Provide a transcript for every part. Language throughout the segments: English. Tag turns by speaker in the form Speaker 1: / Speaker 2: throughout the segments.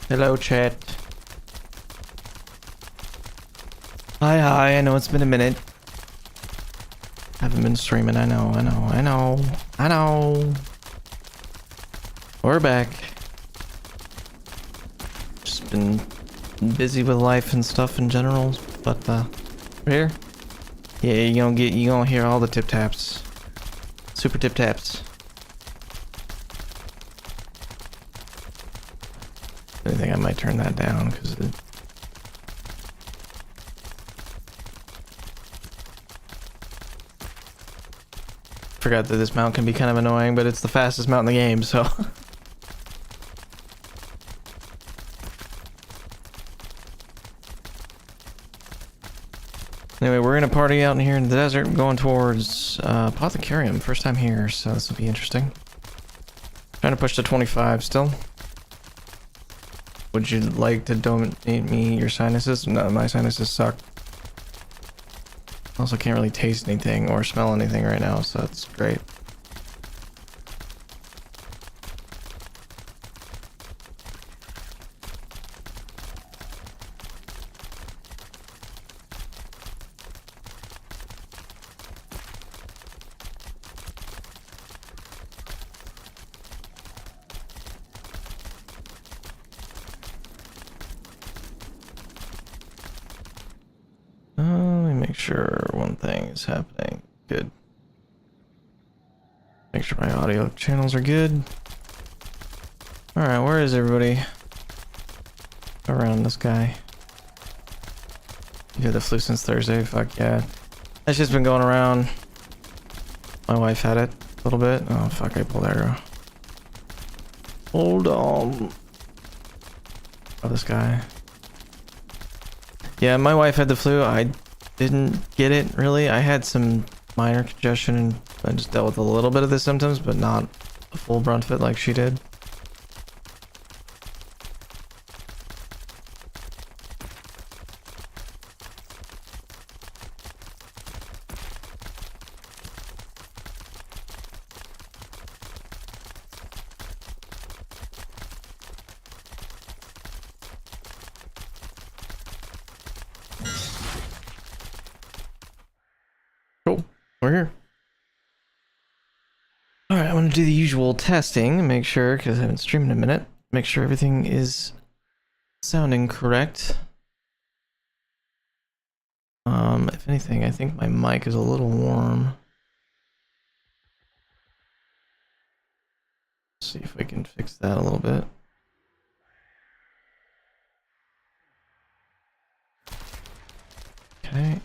Speaker 1: Hello, chat. Hi, I know it's been a minute. Haven't been streaming, I know. We're back. Just been busy with life and stuff in general, but here? Yeah, you gonna hear all the tip taps. Super tip taps. I think I might turn that down because forgot that this mount can be kind of annoying, but it's the fastest mount in the game, so anyway, we're gonna party out in here in the desert, going towards Apothecarium. First time here, so this will be interesting. Trying to push to 25 still. Would you like to donate me your sinuses? No, my sinuses suck. Also can't really taste anything or smell anything right now, so that's great. Let me make sure one thing is happening. Good. Make sure my audio channels are good. Alright, where is everybody? Around this guy. You had the flu since Thursday? Fuck yeah. That's just been going around. My wife had it a little bit. Oh fuck, I pulled arrow. Hold on. Oh, this guy. Yeah, my wife had the flu. I didn't get it, really. I had some minor congestion and I just dealt with a little bit of the symptoms, but not a full brunt of it like she did. Cool. We're here. Alright, I'm gonna do the usual testing and make sure, because I haven't streamed in a minute, make sure everything is sounding correct. If anything, I think my mic is a little warm. Let's see if we can fix that a little bit. Okay.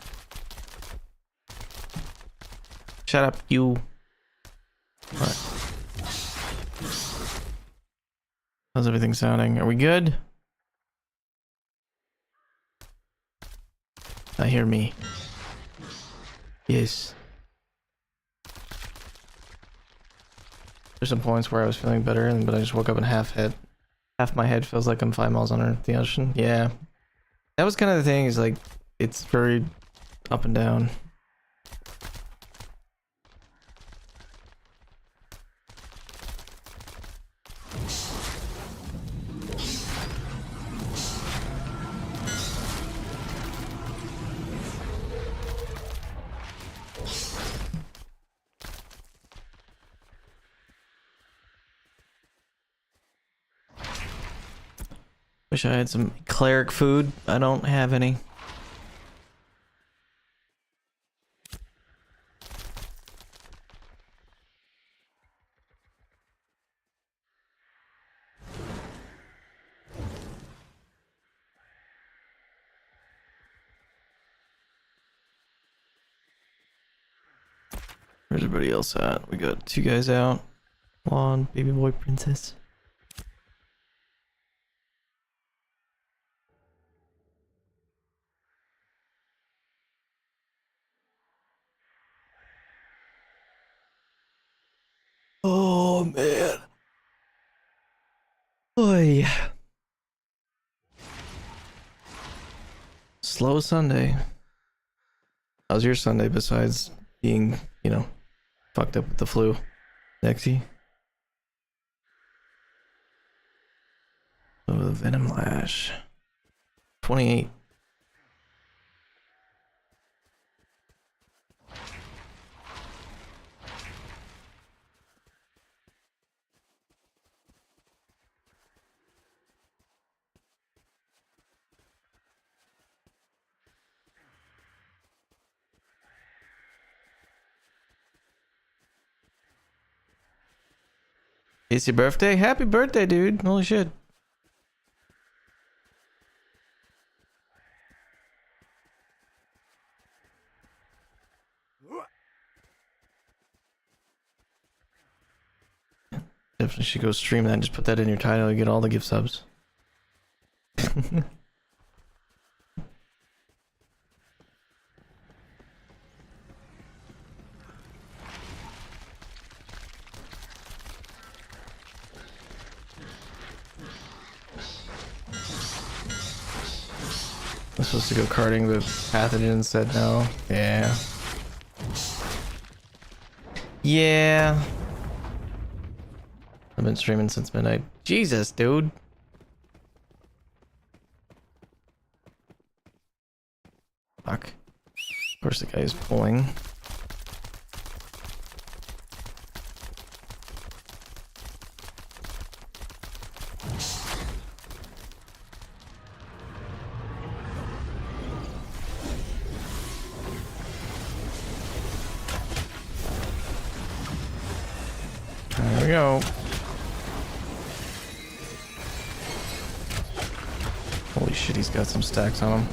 Speaker 1: Shut up, you. Alright. How's everything sounding? Are we good? I hear me. Yes. There's some points where I was feeling better, but I just woke up in half my head feels like I'm 5 miles under the ocean. Yeah. That was kind of the thing, is like, it's very up and down. Wish I had some cleric food. I don't have any. Where's everybody else at? We got 2 guys out. Blonde, baby boy, princess. Oh man. Oy. Slow Sunday. How's your Sunday besides being, you know, fucked up with the flu? Nexy? Oh, the Venom Lash. 28. It's your birthday? Happy birthday, dude. Holy shit. Definitely should go stream that and just put that in your title. You get all the gift subs. I'm supposed to go karting, but Pathogen said no. Yeah. Yeah. I've been streaming since midnight. Jesus, dude. Fuck. Of course the guy is pulling. There we go. Holy shit, he's got some stacks on him.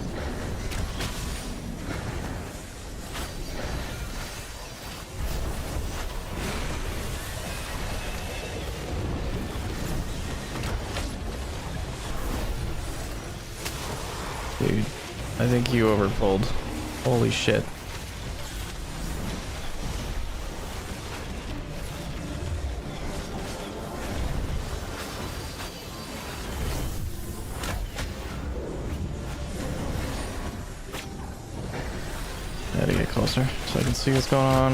Speaker 1: Dude, I think you overpulled. Holy shit. I gotta get closer so I can see what's going on.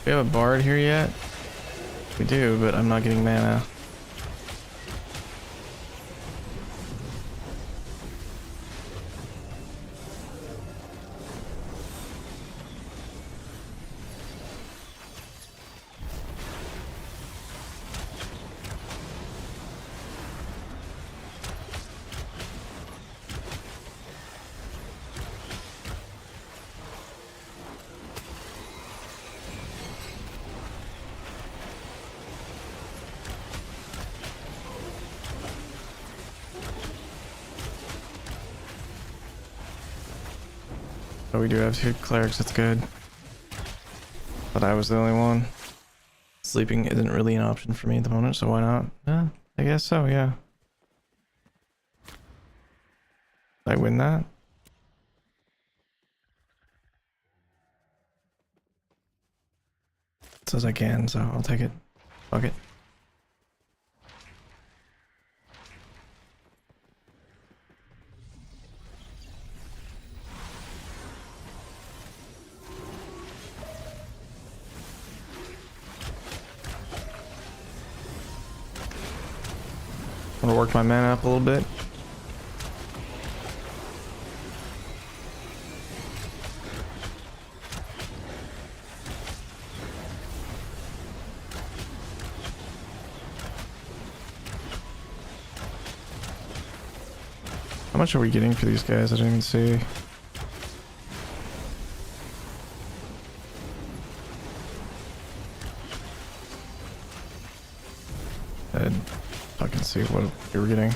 Speaker 1: We have a bard here yet? We do, but I'm not getting mana. Oh, we do have 2 clerics, that's good. But I was the only one. Sleeping isn't really an option for me at the moment, so why not? Yeah, I guess so, yeah. Did I win that? It says I can, so I'll take it. Fuck it. I'm gonna work my mana up a little bit. How much are we getting for these guys? I didn't even see. I can see what we were getting.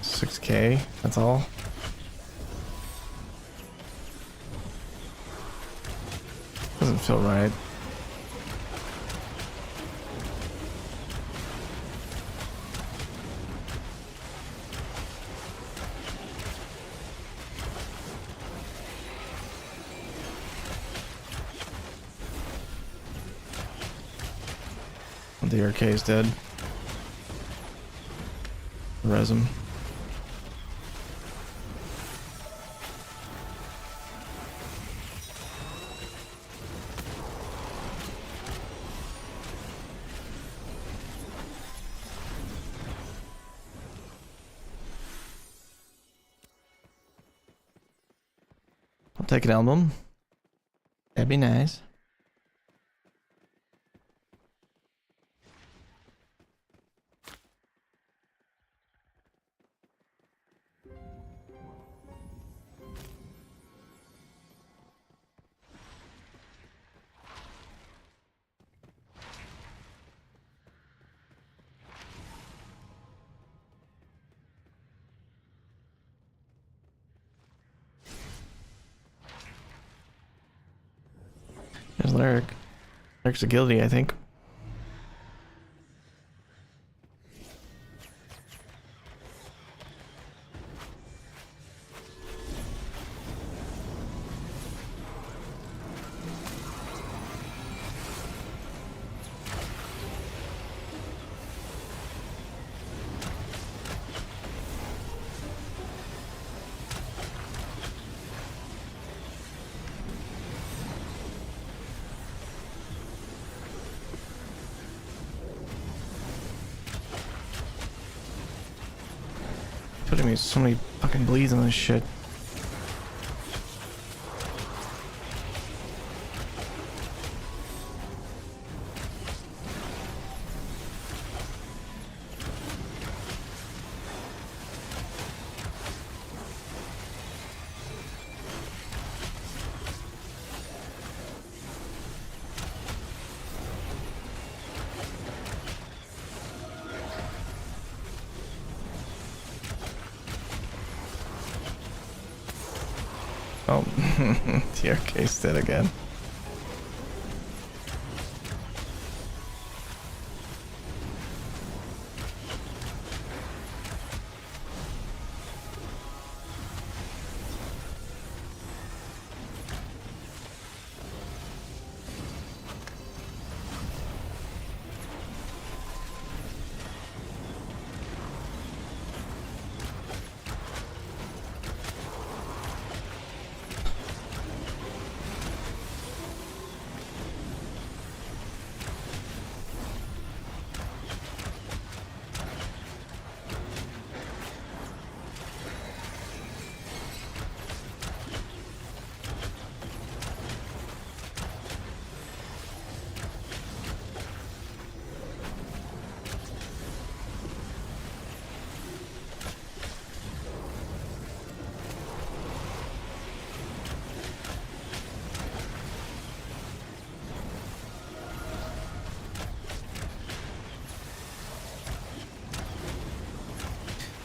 Speaker 1: 6k, that's all. Doesn't feel right. The RK is dead. Res him. take an album. That'd be nice. There's Lyric. Lyric's a guilty, I think. Putting me so many fucking bleeds on this shit. Oh, TRK's dead again.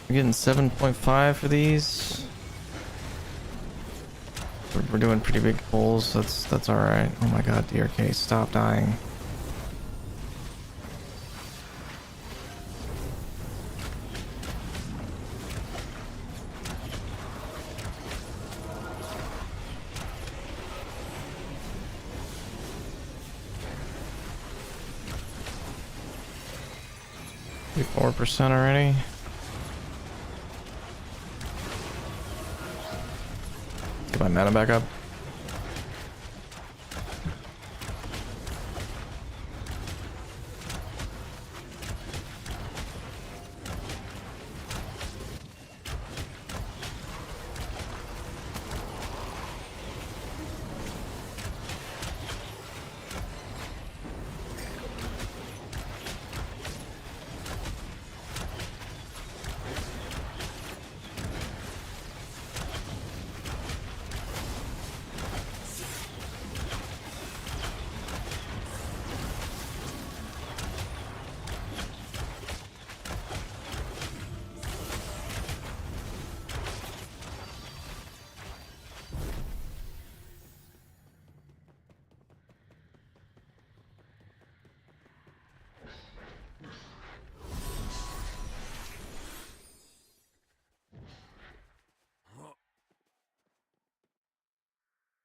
Speaker 1: We're getting 7.5 for these. We're doing pretty big pulls. That's all right. Oh my god, DRK, stop dying. We 4% already. Get my mana back up.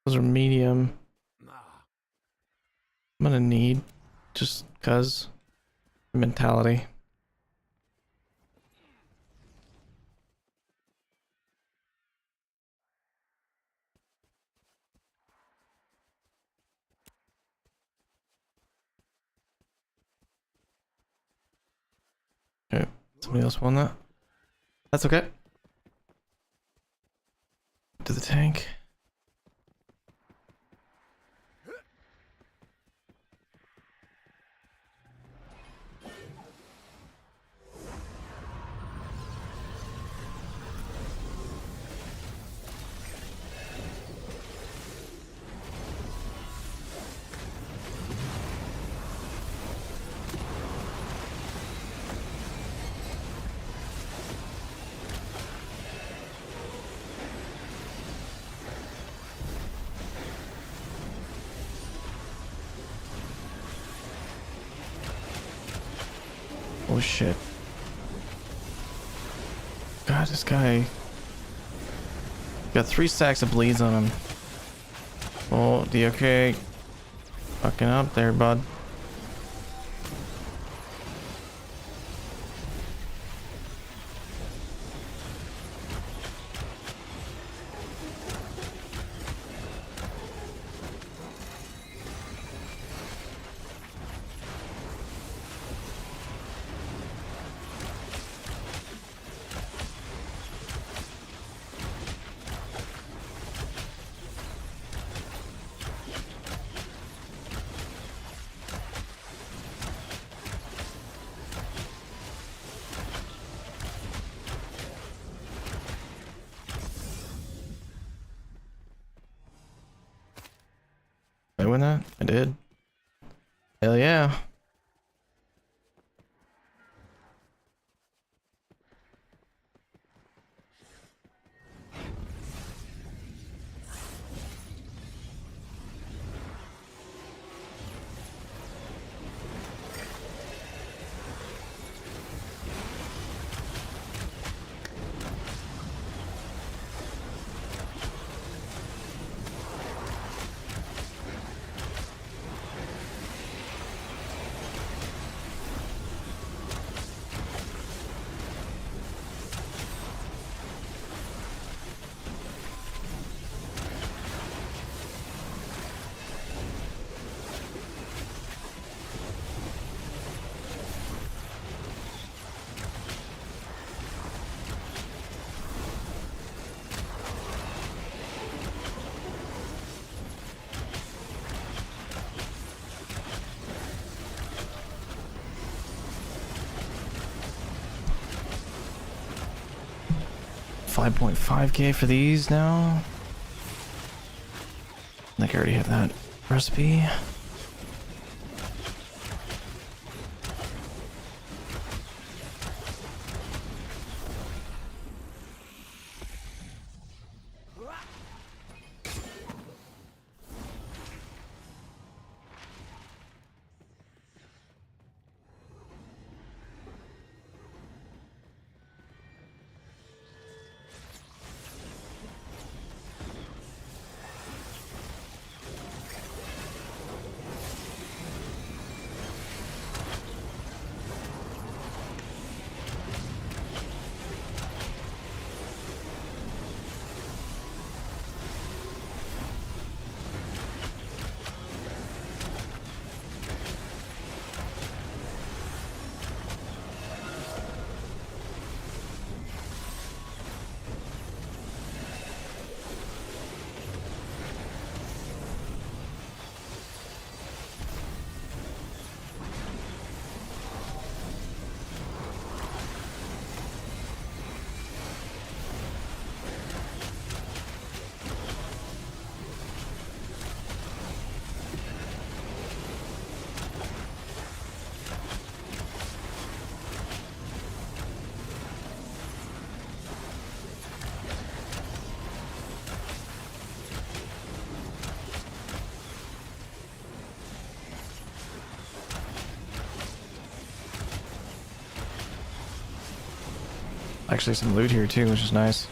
Speaker 1: Those are medium. I'm gonna need just cuz mentality. Okay, somebody else won that. That's okay. To the tank. Oh shit. God, this guy got 3 stacks of bleeds on him. Oh, the okay. Fucking up there, bud. Did I win that? I did. Hell yeah. $5.5K for these now. I think I already have that recipe. Actually some loot here too, which is nice.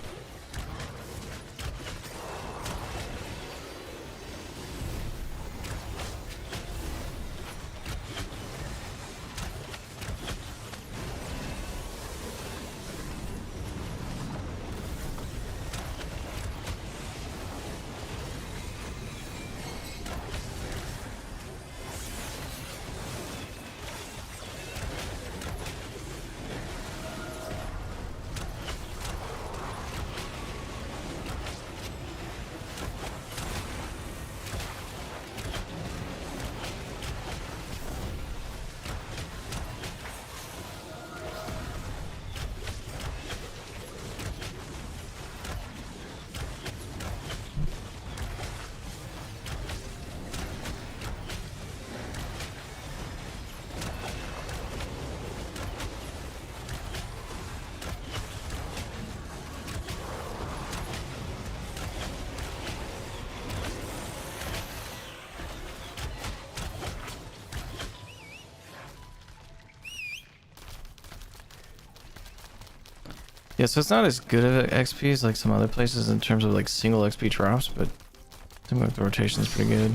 Speaker 1: Yeah, so it's not as good of XP as like some other places in terms of like single XP drops, but I think the rotation is pretty good.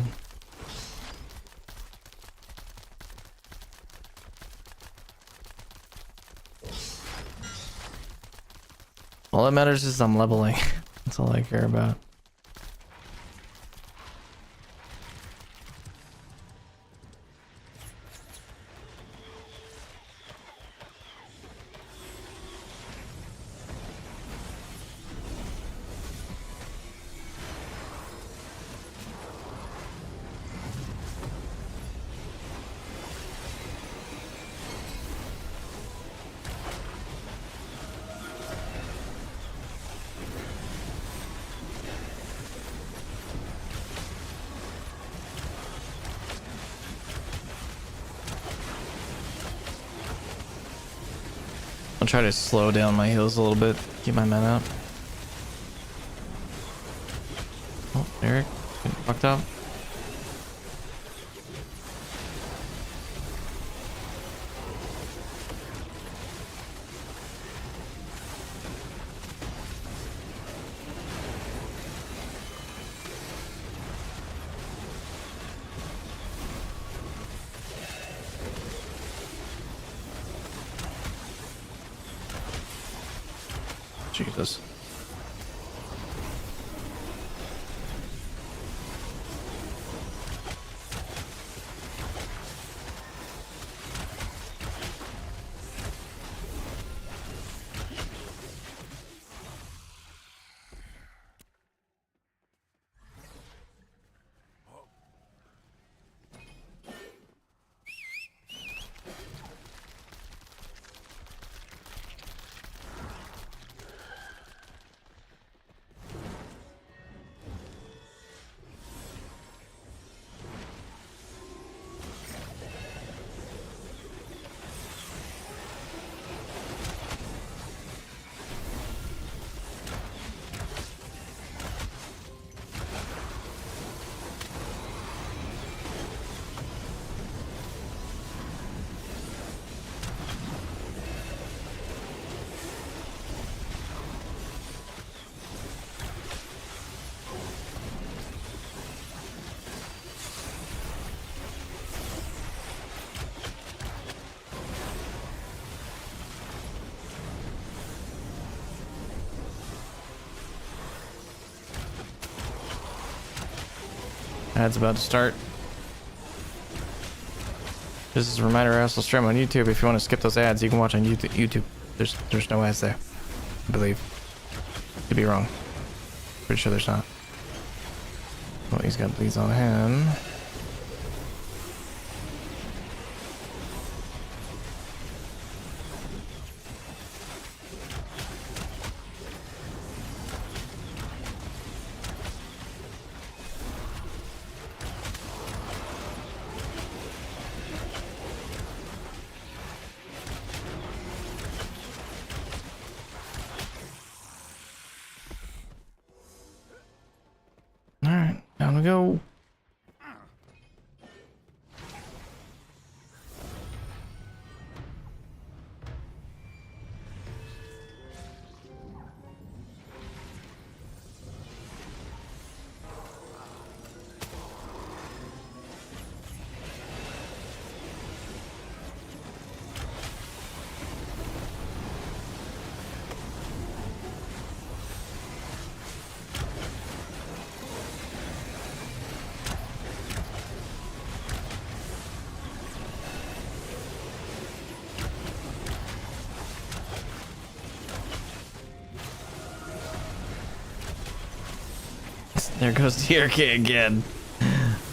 Speaker 1: All that matters is I'm leveling. That's all I care about. I'll try to slow down my heals a little bit, keep my men up. Oh, Eric, getting fucked up. Jesus. Ad's about to start. This is a reminder I also stream on YouTube. If you want to skip those ads, you can watch on YouTube. There's no ads there, I believe. Could be wrong. Pretty sure there's not. Well, he's got bleeds on him. Alright, down we go. There goes TRK again.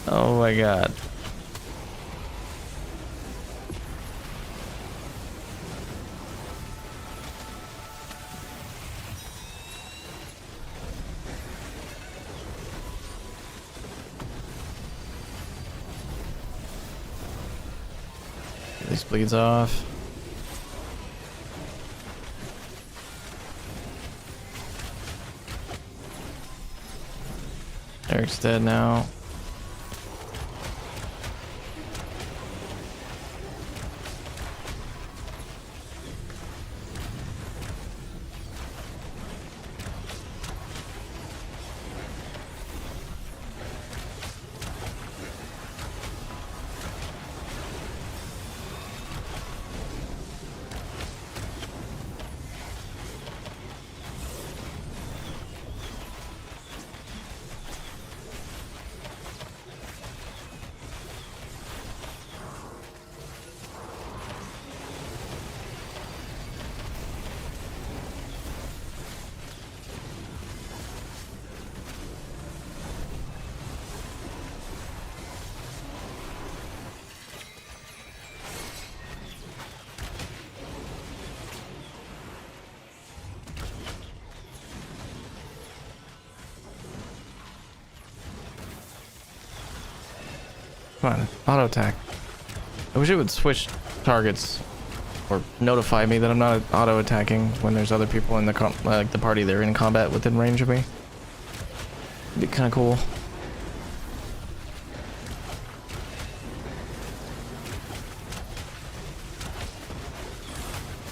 Speaker 1: Oh my god. Get these bleeds off. Eric's dead now. Come on, auto attack. I wish it would switch targets or notify me that I'm not auto attacking when there's other people in the the party that are in combat within range of me. It'd be kind of cool.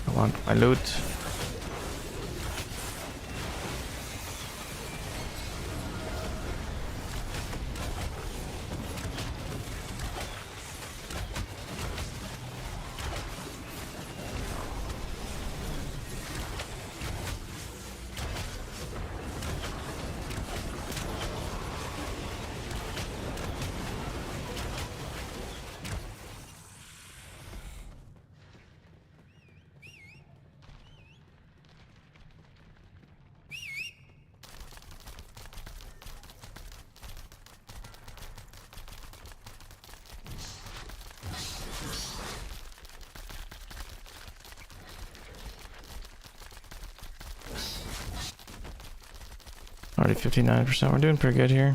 Speaker 1: I want my loot. Already 59%. We're doing pretty good here.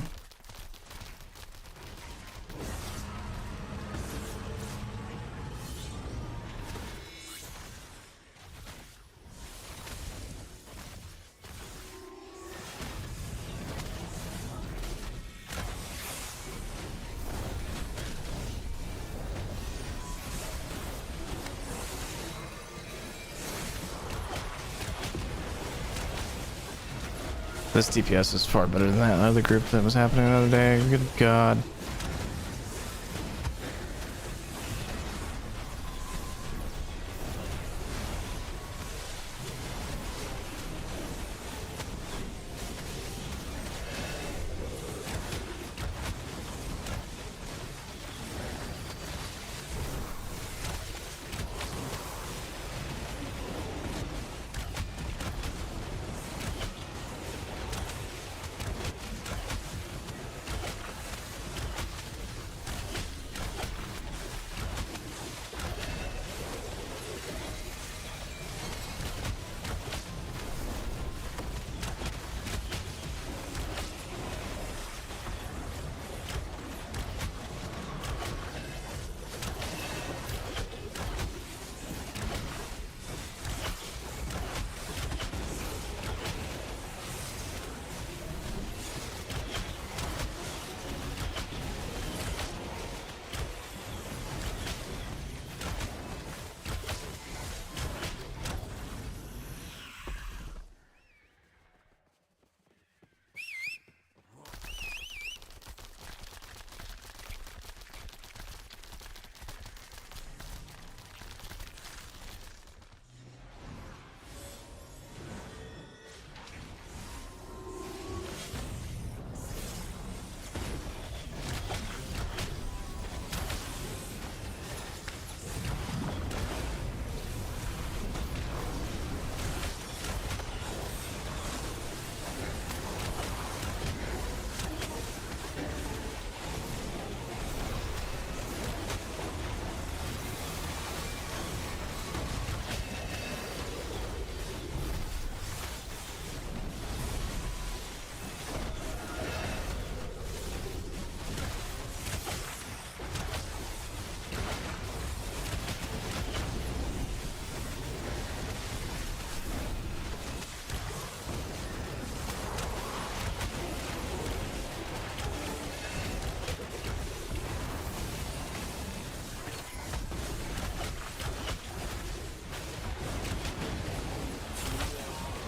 Speaker 1: This DPS is far better than that other group that was happening the other day. Good God.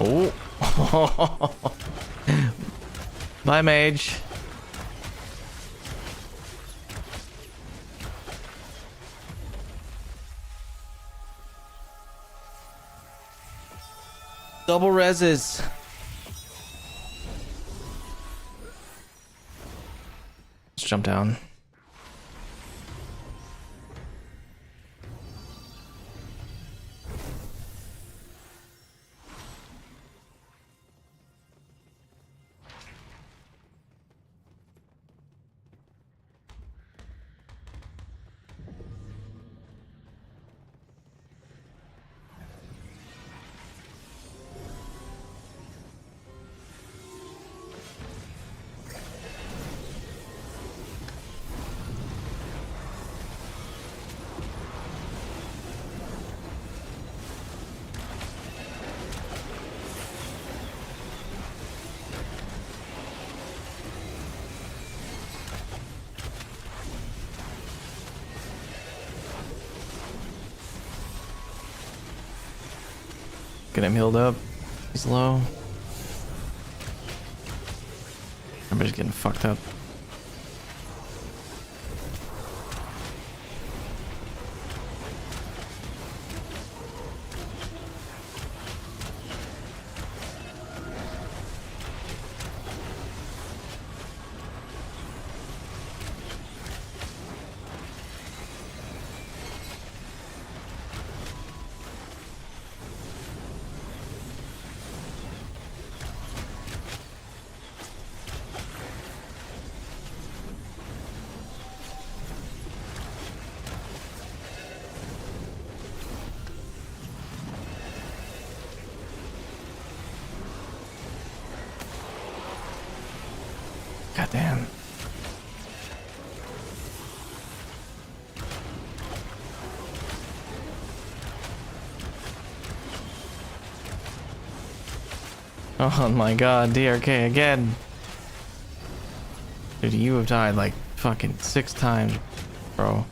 Speaker 1: Oh. Bye, mage. Double reses. Let's jump down. Get him healed up. He's low. Everybody's getting fucked up. God damn. Oh my god, DRK again. Dude, you have died like fucking 6 times, bro.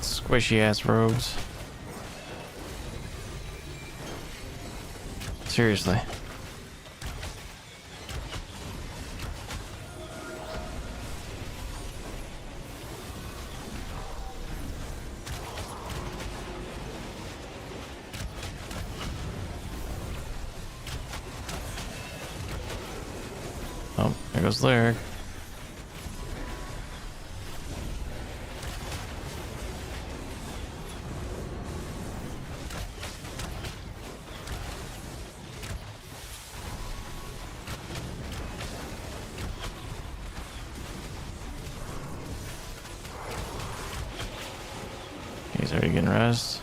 Speaker 1: Squishy ass rogues. Seriously. Oh, there goes Lyric. He's already getting rest.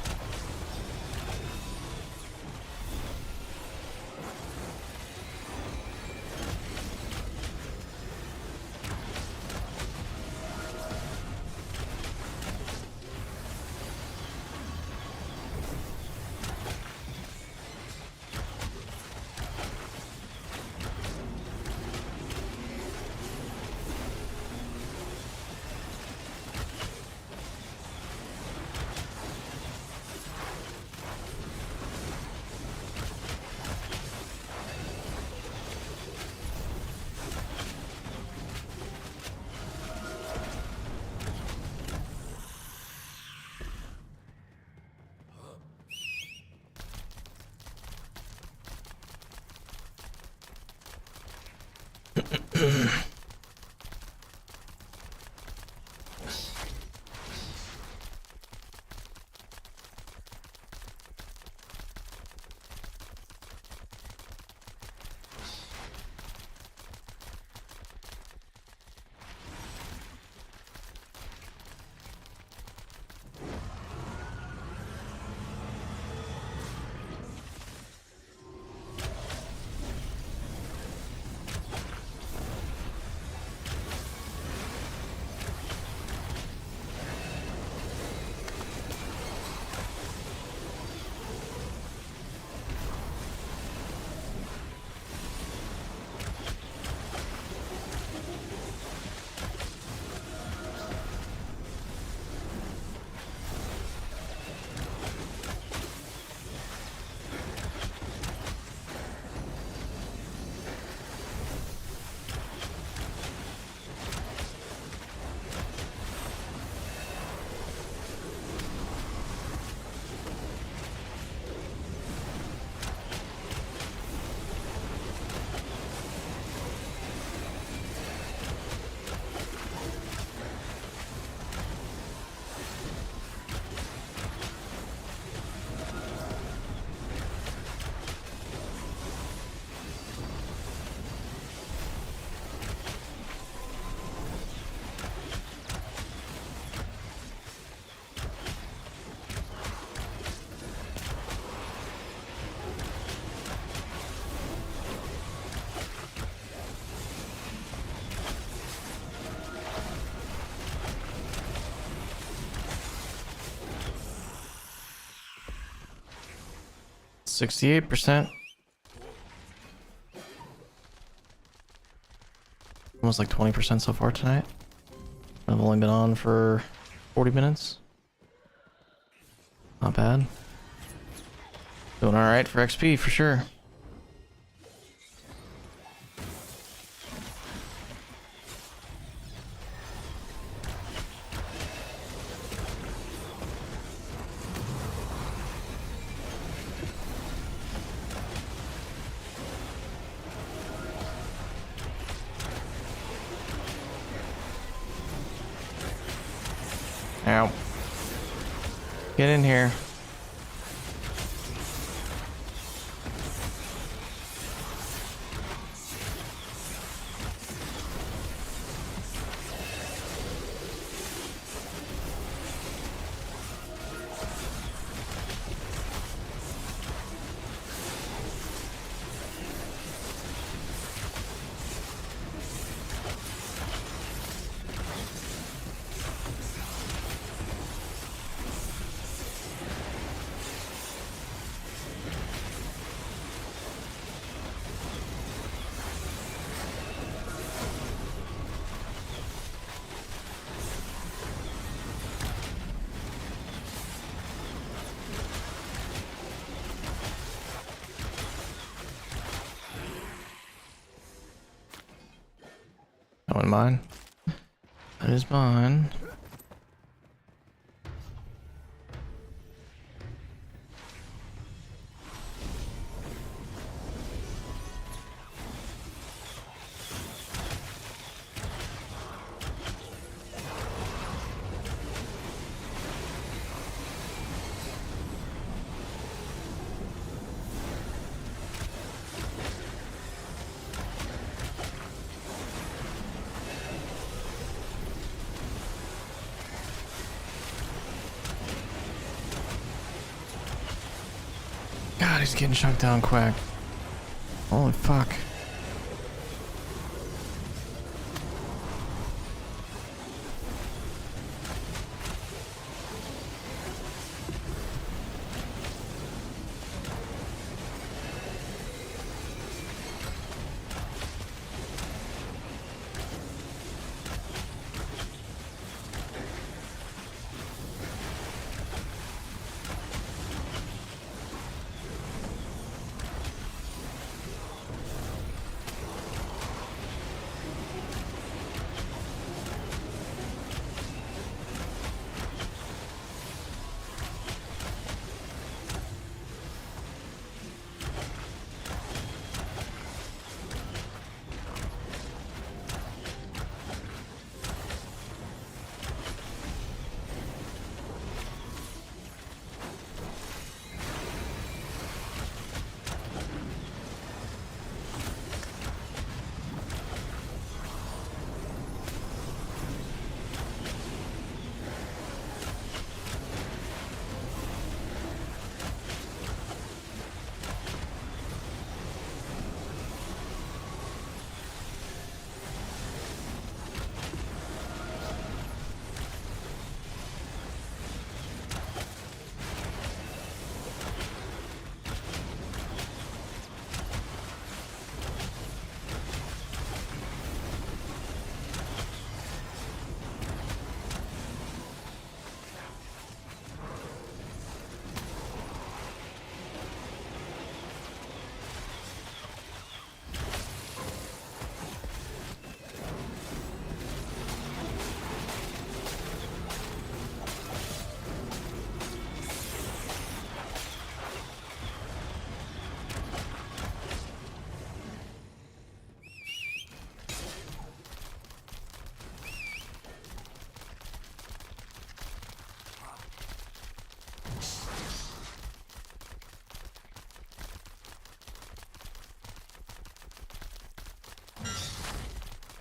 Speaker 1: 68%. Almost like 20% so far tonight. I've only been on for 40 minutes. Not bad. Doing alright for XP for sure. Ow. Get in here. That one mine. That is mine. God, he's getting shot down quick. Holy fuck.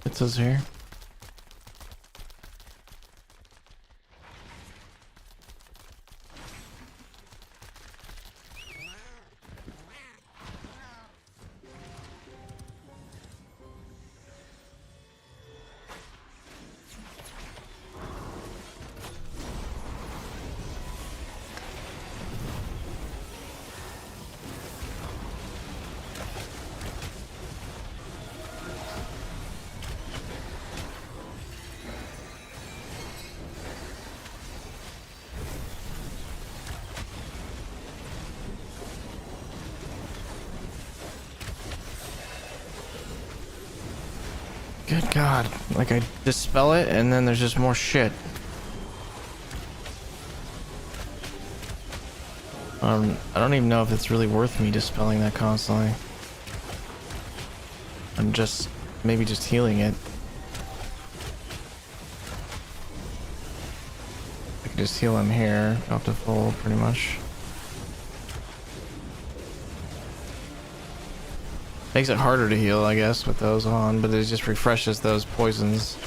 Speaker 1: It says here. Good God. Like, I dispel it, and then there's just more shit. I don't even know if it's really worth me dispelling that constantly. I'm just, maybe just healing it. I can just heal him here, go up to full, pretty much. Makes it harder to heal, I guess, with those on, but it just refreshes those poisons.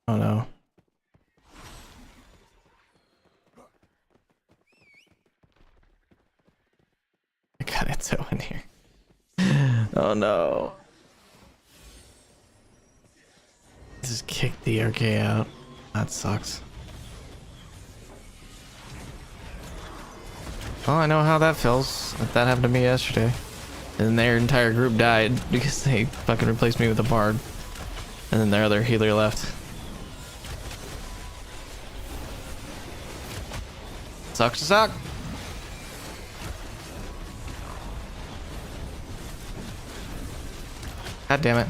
Speaker 1: Oh no. I got it so in here. Oh no. Just kicked the RK out. That sucks. Well, I know how that feels. That happened to me yesterday. And their entire group died because they fucking replaced me with a bard. And then their other healer left. Sucks to suck. God damn it.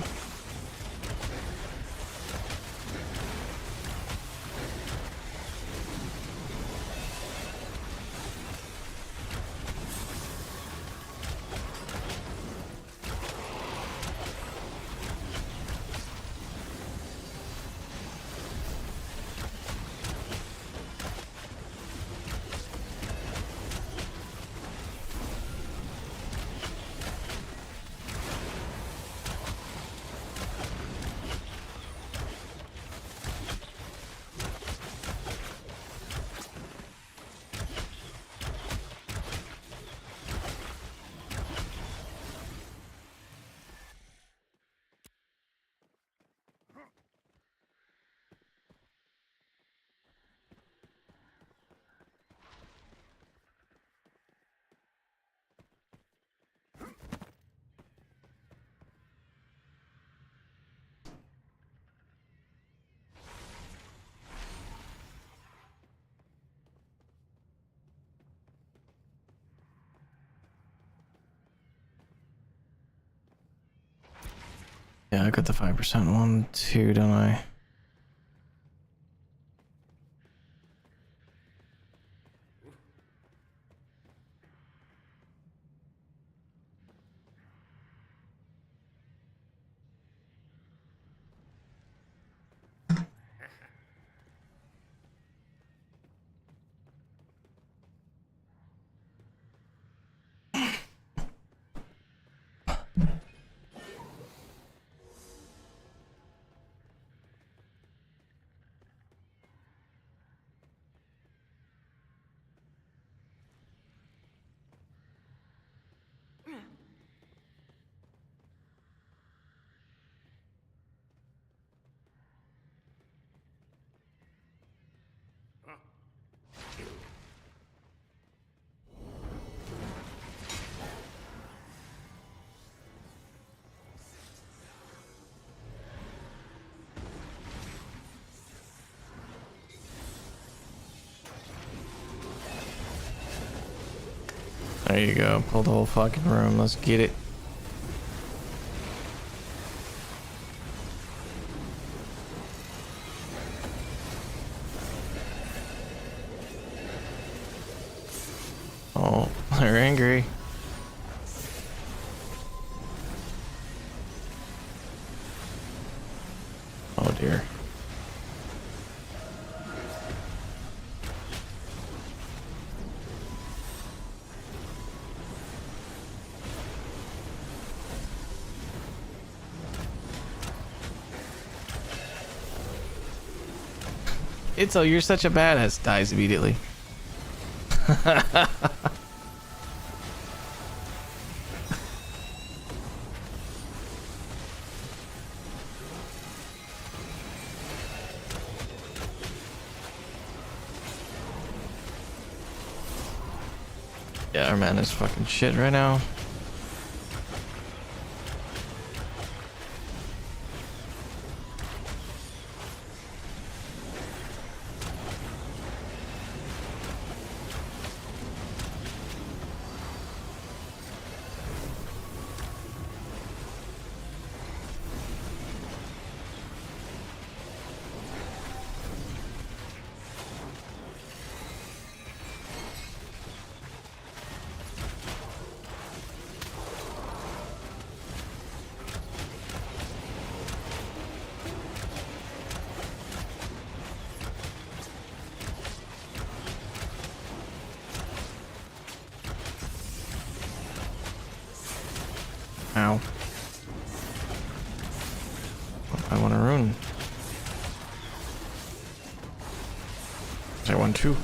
Speaker 1: Yeah, I got the 5% one too, don't I? There you go. Pull the whole fucking room. Let's get it. Oh, they're angry. Oh dear. It's oh, you're such a badass. Dies immediately. Yeah, our man is fucking shit right now. Ow. I want to ruin. I want to.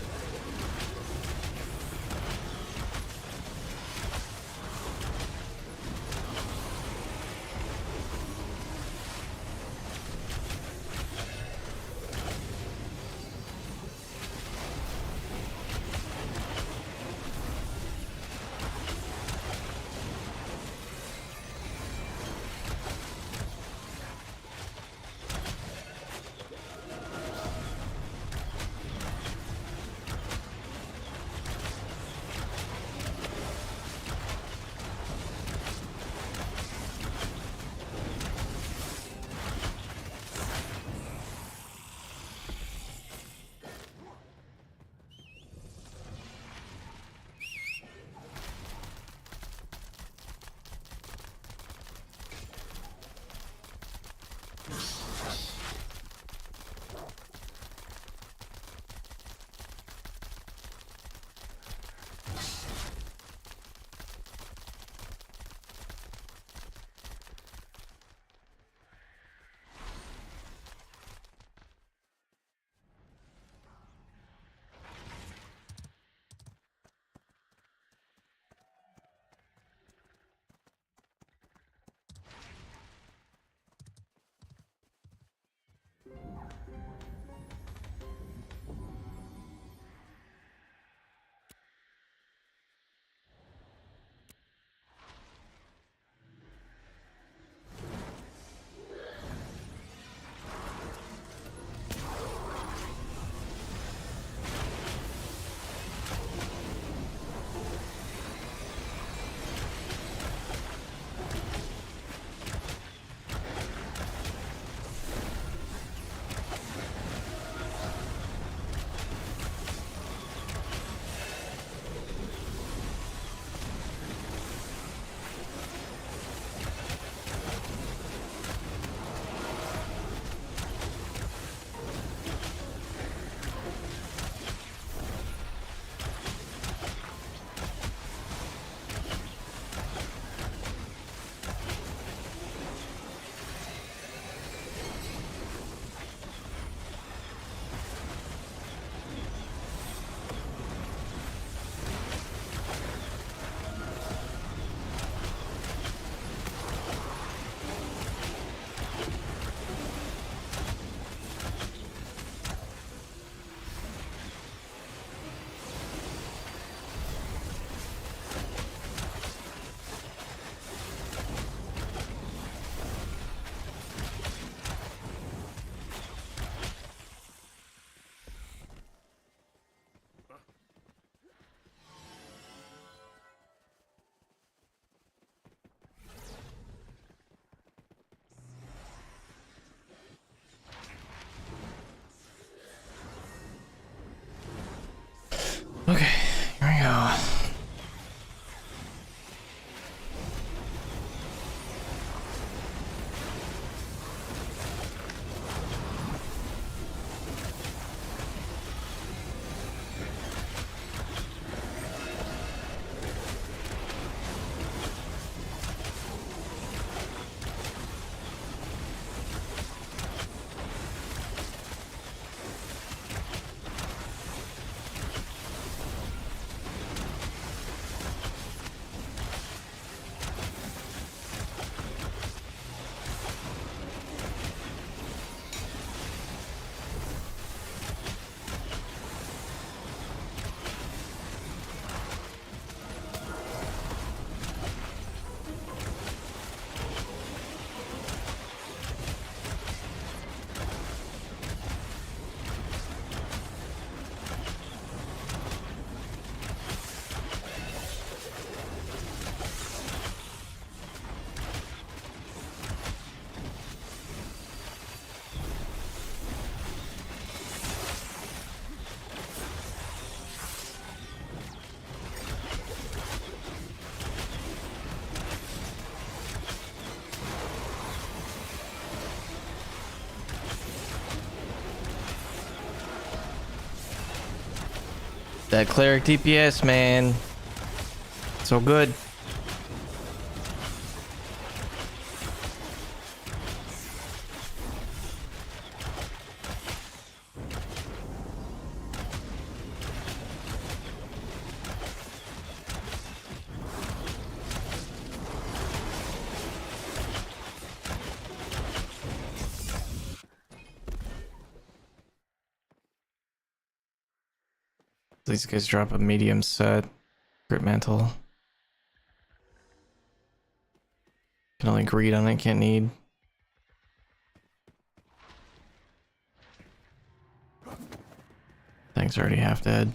Speaker 1: That cleric DPS, man. So good. These guys drop a medium set. Grip mantle. Can only greed on it, can't need. Thing's already half dead.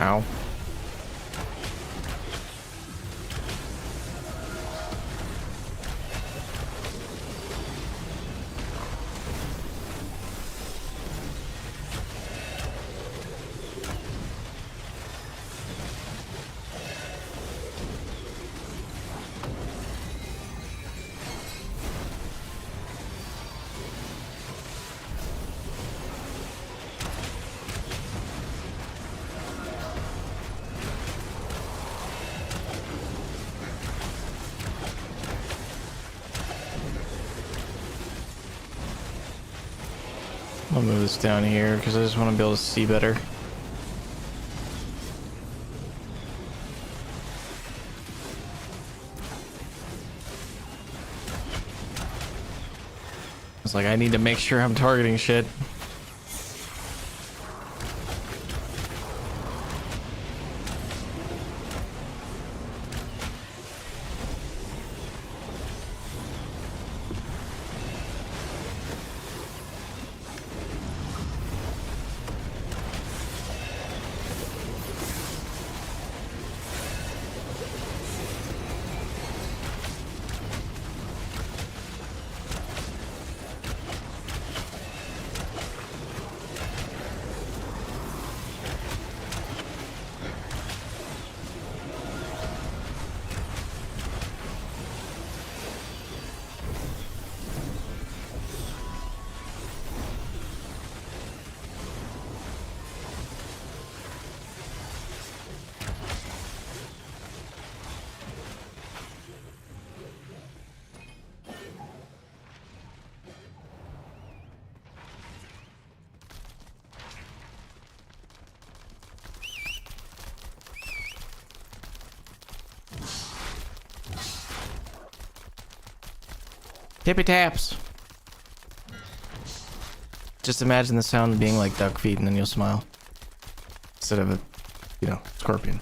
Speaker 1: Ow. I'll move this down here because I just want to be able to see better. It's like I need to make sure I'm targeting shit. Tippy taps. Just imagine the sound being like duck feet and then you'll smile. Instead of a, you know, scorpion.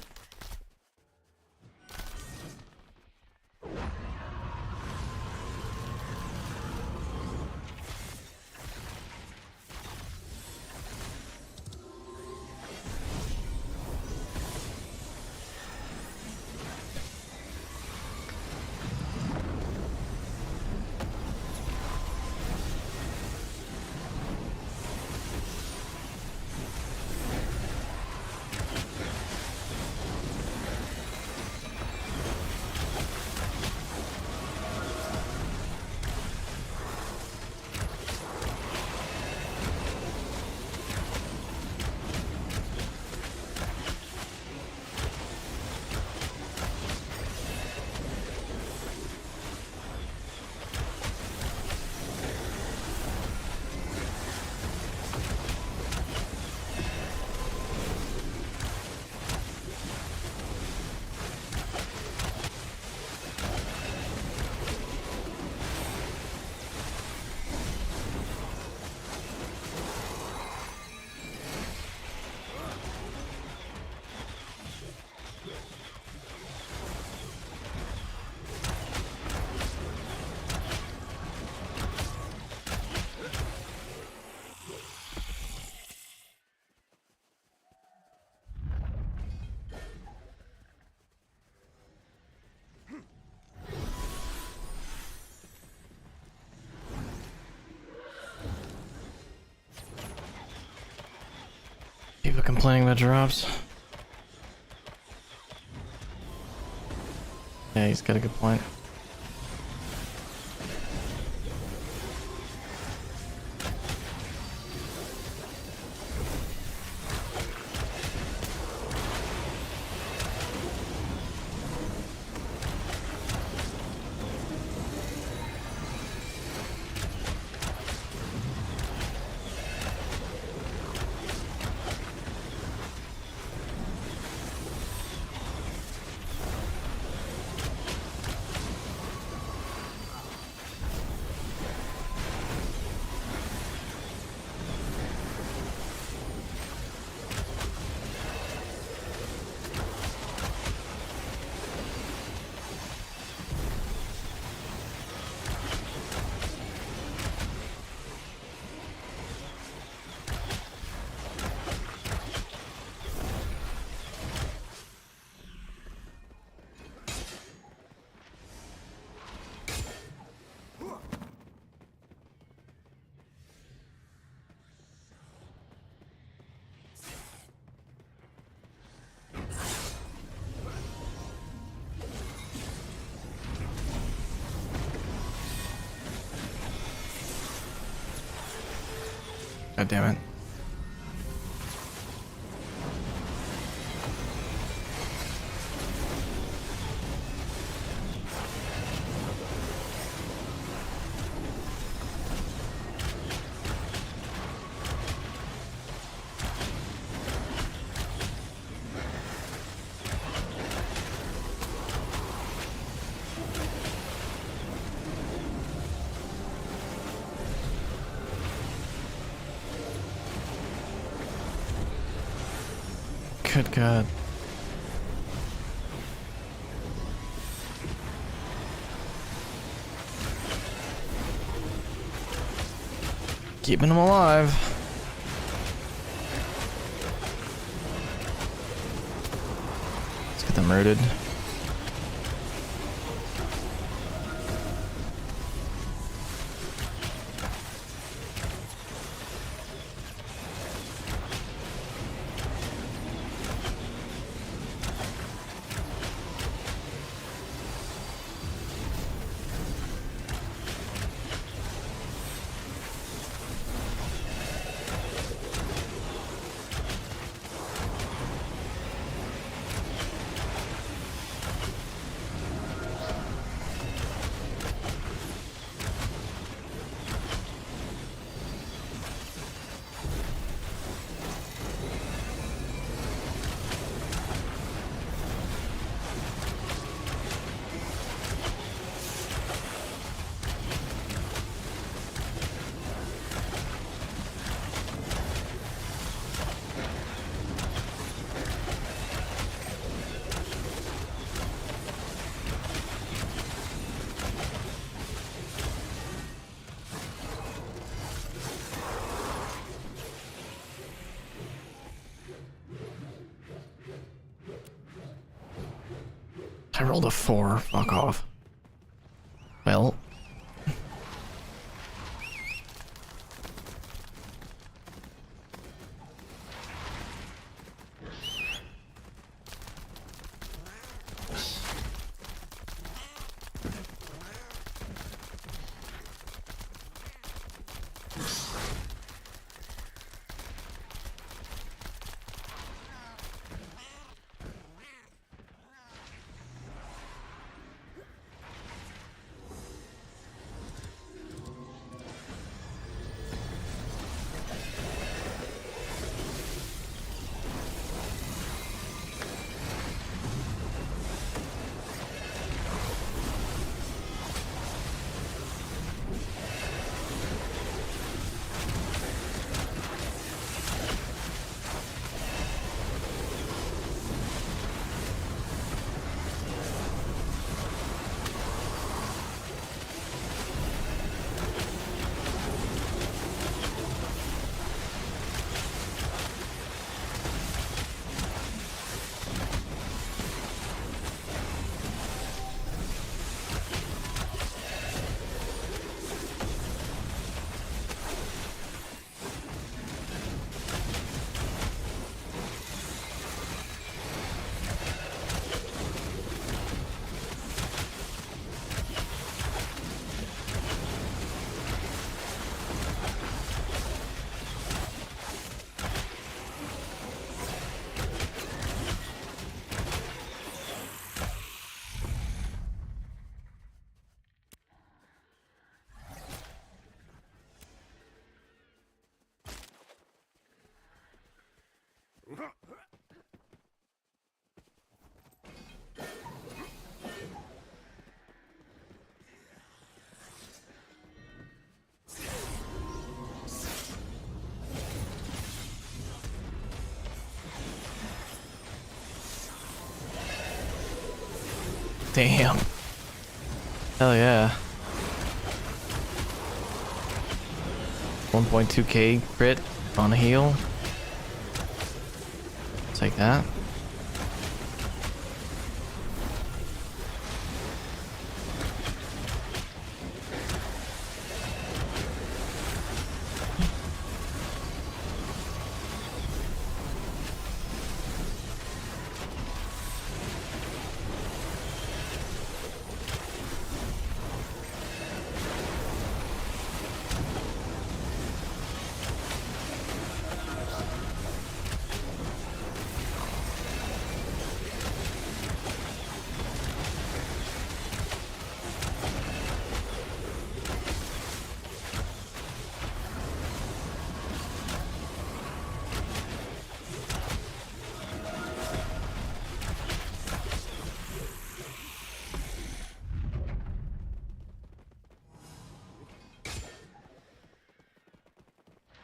Speaker 1: People complaining about drops. Yeah, he's got a good point. God damn it. Good God. Keeping them alive. Let's get them rooted. I rolled a 4. Fuck off. Well. Damn. Hell yeah. 1.2k crit on a heal. Take that.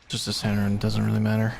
Speaker 1: Just a center and it doesn't really matter.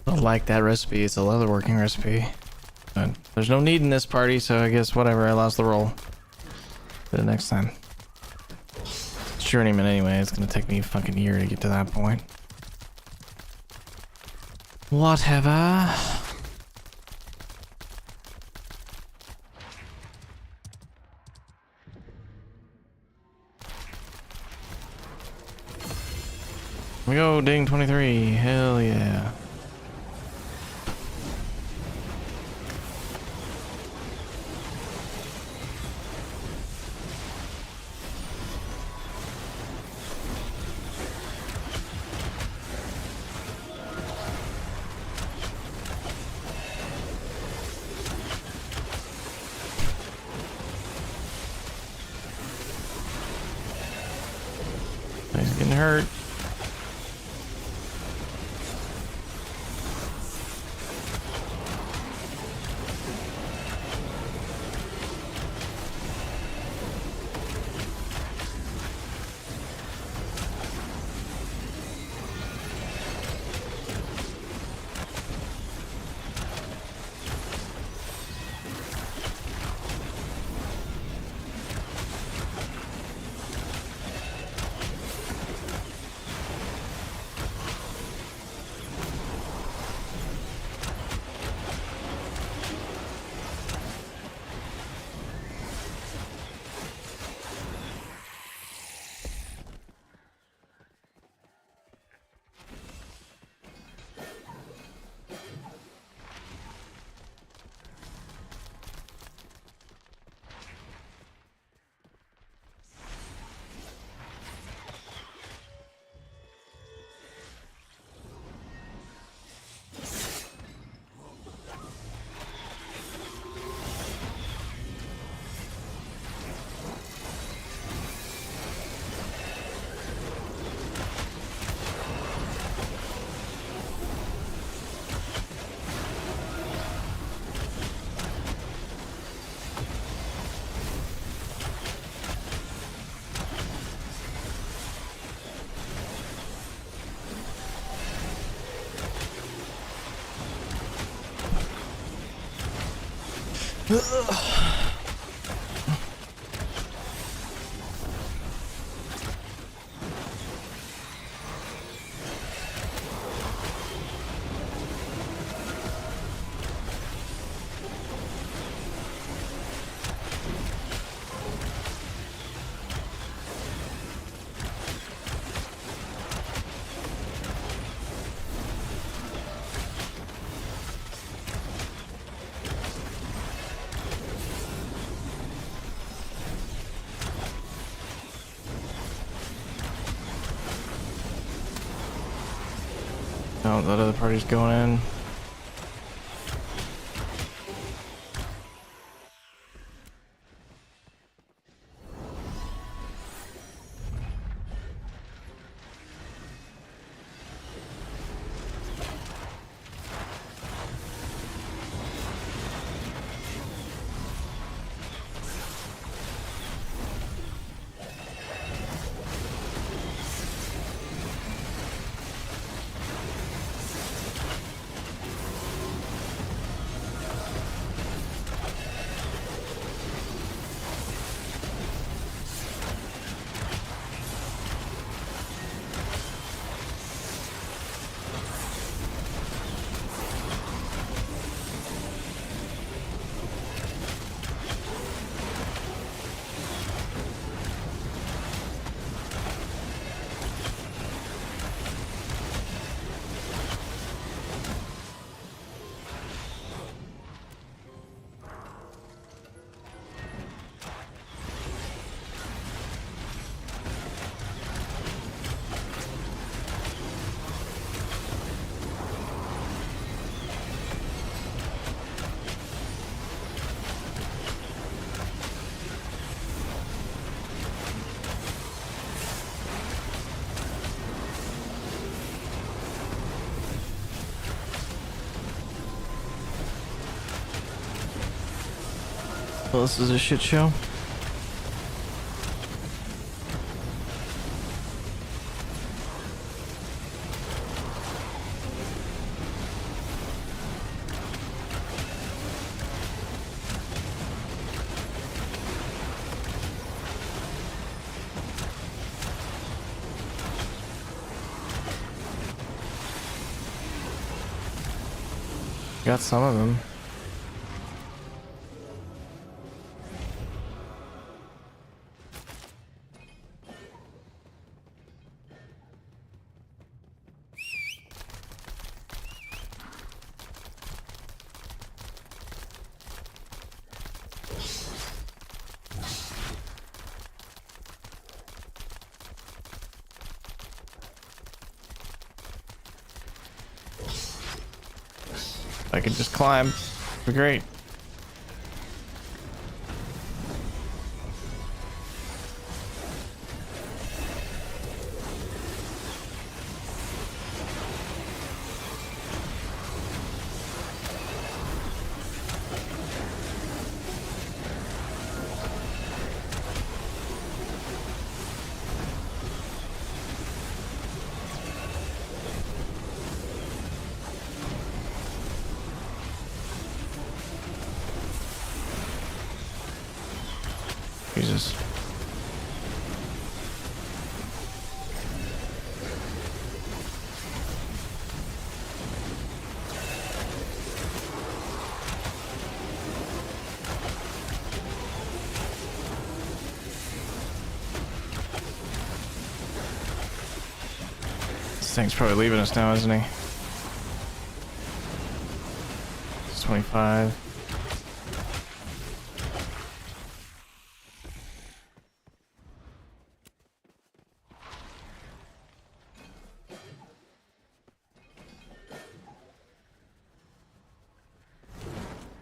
Speaker 1: I don't like that recipe. It's a leatherworking recipe. But there's no need in this party, so I guess whatever. I lost the roll. Do it next time. It's journeyman anyway. It's gonna take me a fucking year to get to that point. Whatever. We go, ding 23. Hell yeah. He's getting hurt. Oh, that other party's going in. Well, this is a shit show. Got some of them. I could just climb. It'd be great. Jesus. This thing's probably leaving us now, isn't he? It's 25.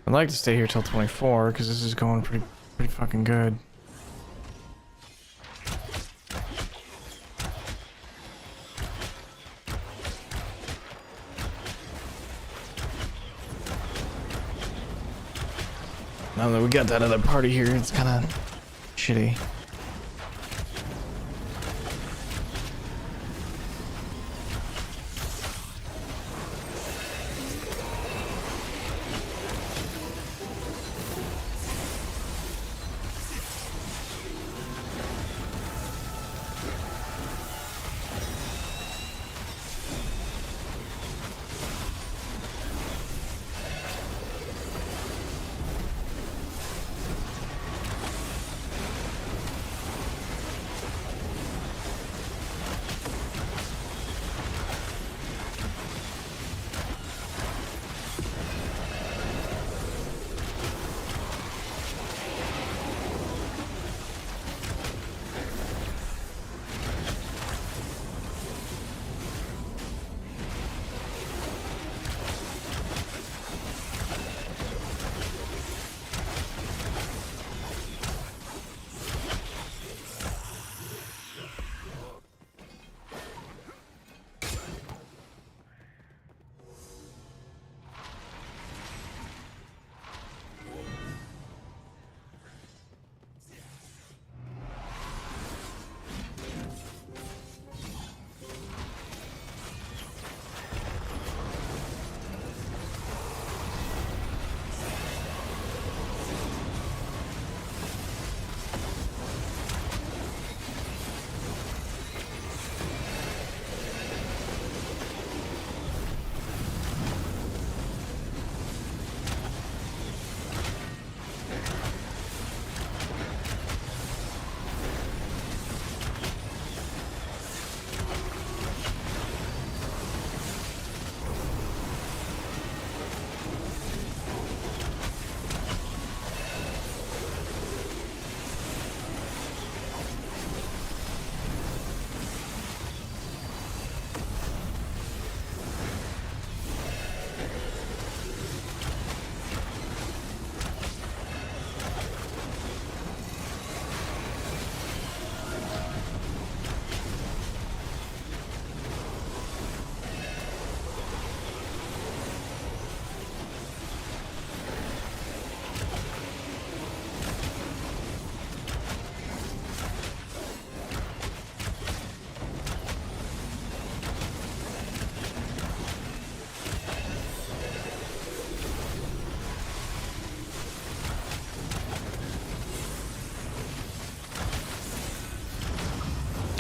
Speaker 1: I'd like to stay here till 24 because this is going pretty fucking good. Now that we got that other party here, it's kind of shitty.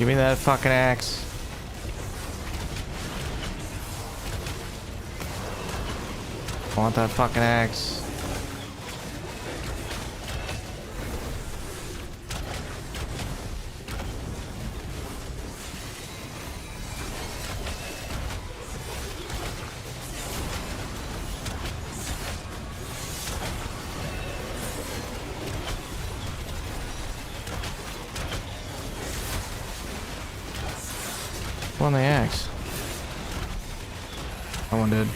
Speaker 1: Give me that fucking axe. I want that fucking axe. On the axe. That one did.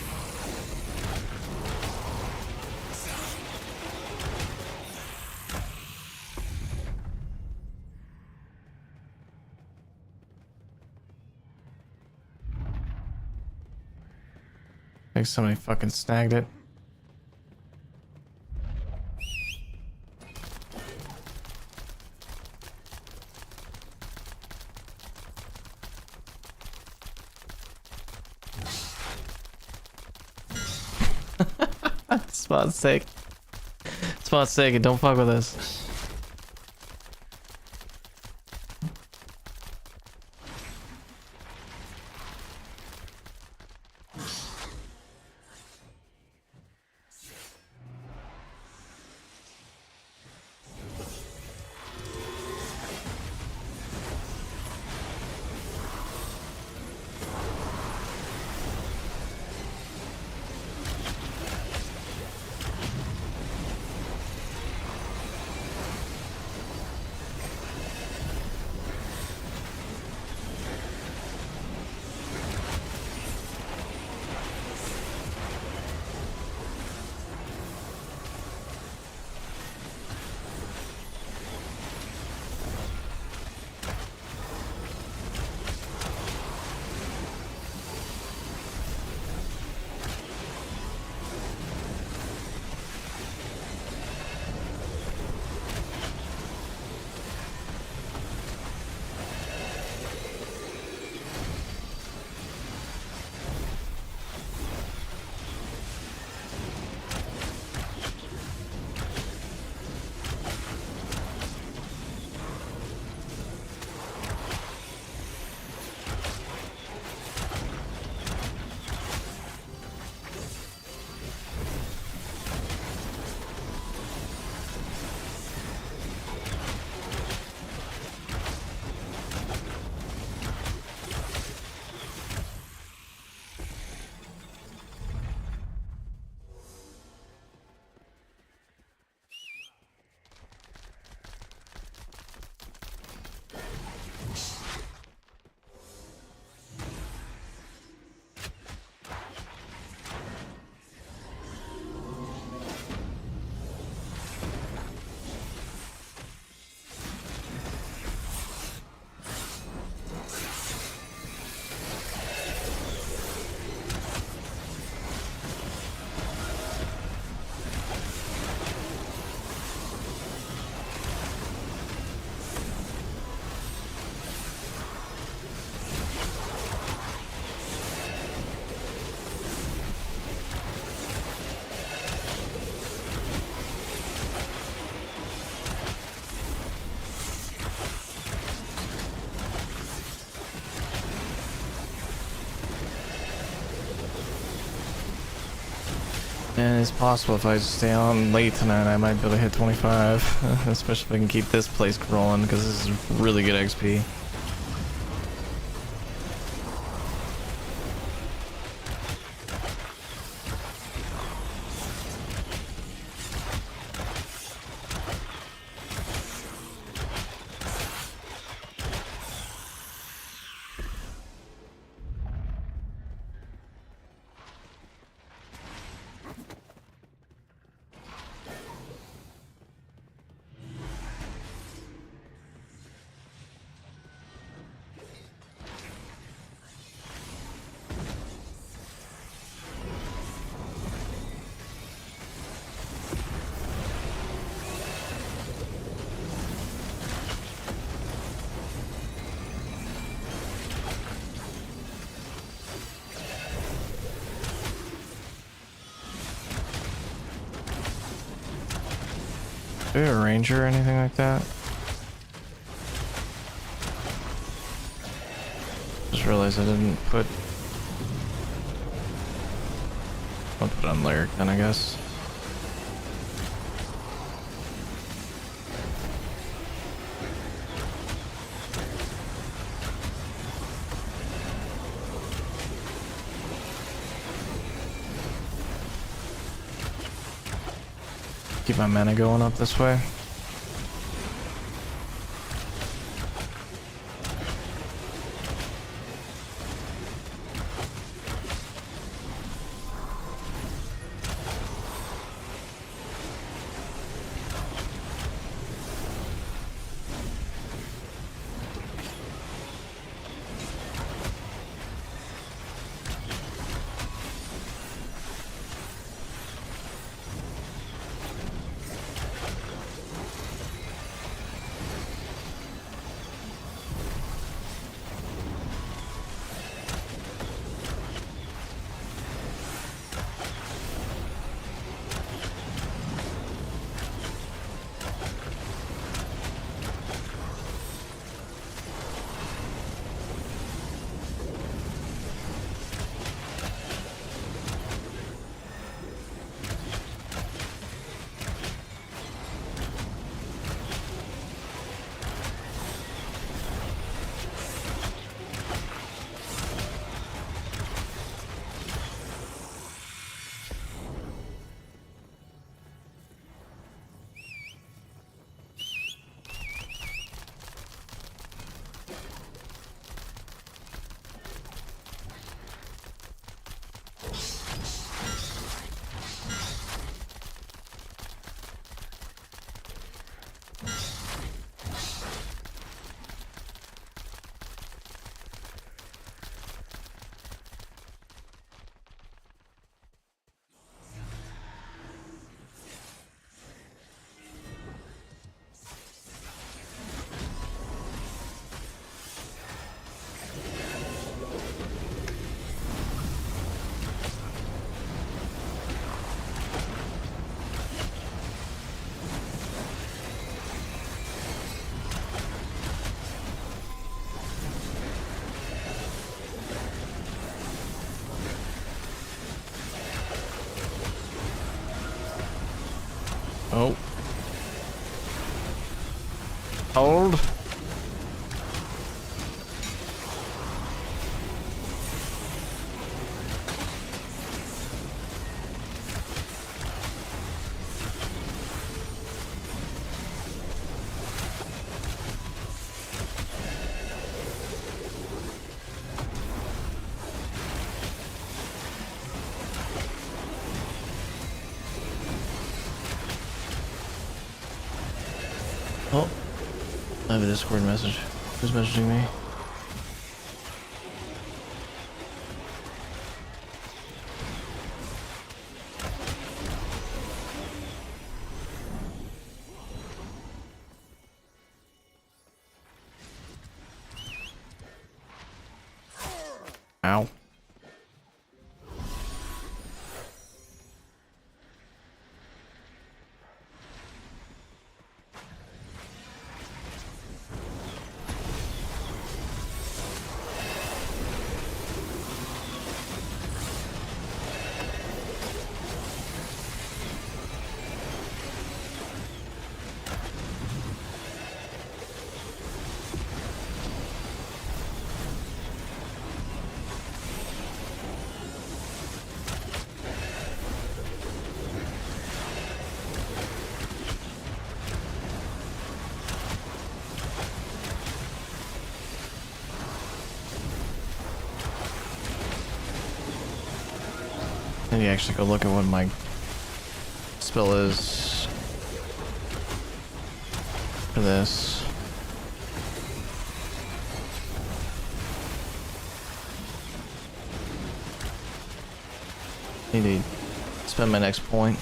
Speaker 1: I think somebody fucking snagged it. Spot's sake. Spot's sake, don't fuck with us. And it's possible if I stay on late tonight, I might be able to hit 25. Especially if I can keep this place rolling, because this is really good XP. Do we have a ranger or anything like that? Just realized I didn't put... I'll put it on Lyric then, I guess. Keep my mana going up this way. Oh. Hold. Oh, I have a Discord message. Who's messaging me? Ow. I need to actually go look at what my spell is for this. Need to spend my next point.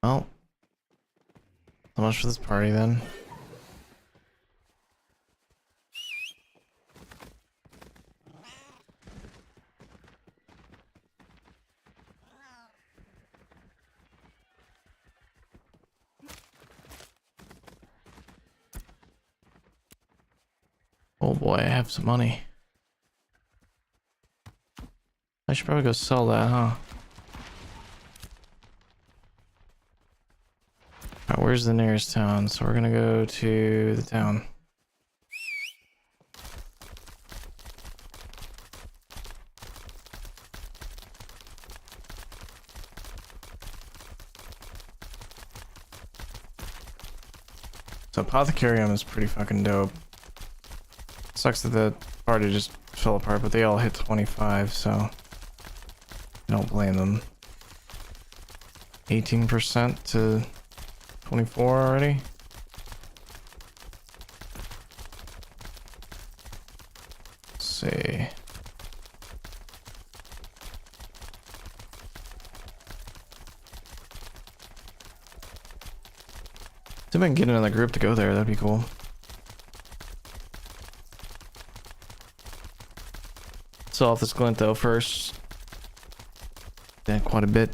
Speaker 1: Well, so much for this party then. Oh boy, I have some money. I should probably go sell that, huh? Alright, where's the nearest town? So we're gonna go to the town. So Apothecarium is pretty fucking dope. Sucks that the party just fell apart, but they all hit 25, so I don't blame them. 18% to 24 already. Let's see. See if I can get another group to go there, that'd be cool. Sell off this glint though first. Yeah, quite a bit.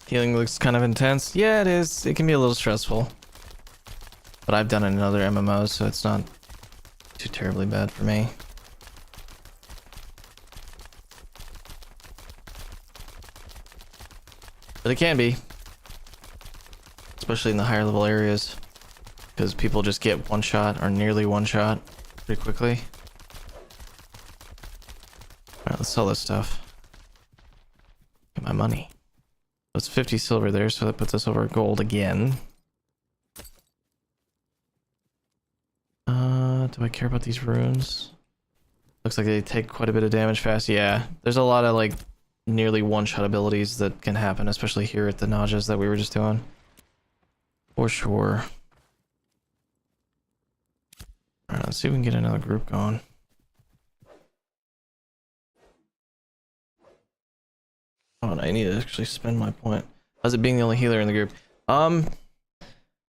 Speaker 1: Healing looks kind of intense. Yeah, it is. It can be a little stressful. But I've done it in other MMOs, so it's not too terribly bad for me. But it can be. Especially in the higher level areas. Because people just get one shot, or nearly one shot, pretty quickly. Alright, let's sell this stuff. Get my money. It's 50 silver there, so that puts us over gold again. Do I care about these runes? Looks like they take quite a bit of damage fast. Yeah, there's a lot of like nearly one-shot abilities that can happen, especially here at the Najas that we were just doing. For sure. Alright, let's see if we can get another group going. Oh, I need to actually spend my point. How's it being the only healer in the group?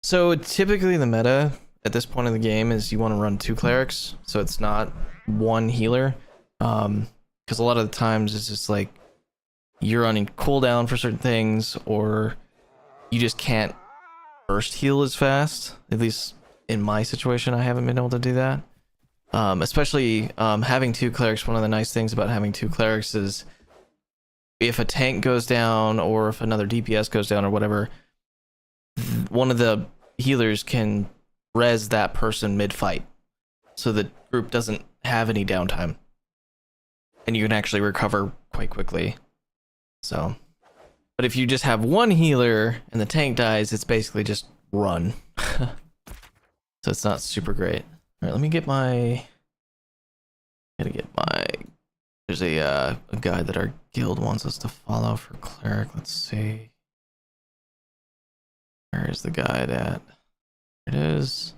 Speaker 1: So typically the meta at this point in the game is you want to run 2 clerics, so it's not 1 healer. Because a lot of the times it's just like you're running cooldown for certain things, or you just can't burst heal as fast. At least in my situation, I haven't been able to do that. Especially having 2 clerics, one of the nice things about having 2 clerics is if a tank goes down or if another DPS goes down or whatever, one of the healers can res that person mid-fight, so the group doesn't have any downtime. And you can actually recover quite quickly. So, but if you just have 1 healer and the tank dies, it's basically just run. So it's not super great. Alright, let me get my... Gotta get my... There's a guide that our guild wants us to follow for cleric. Let's see. Where is the guide at? It is.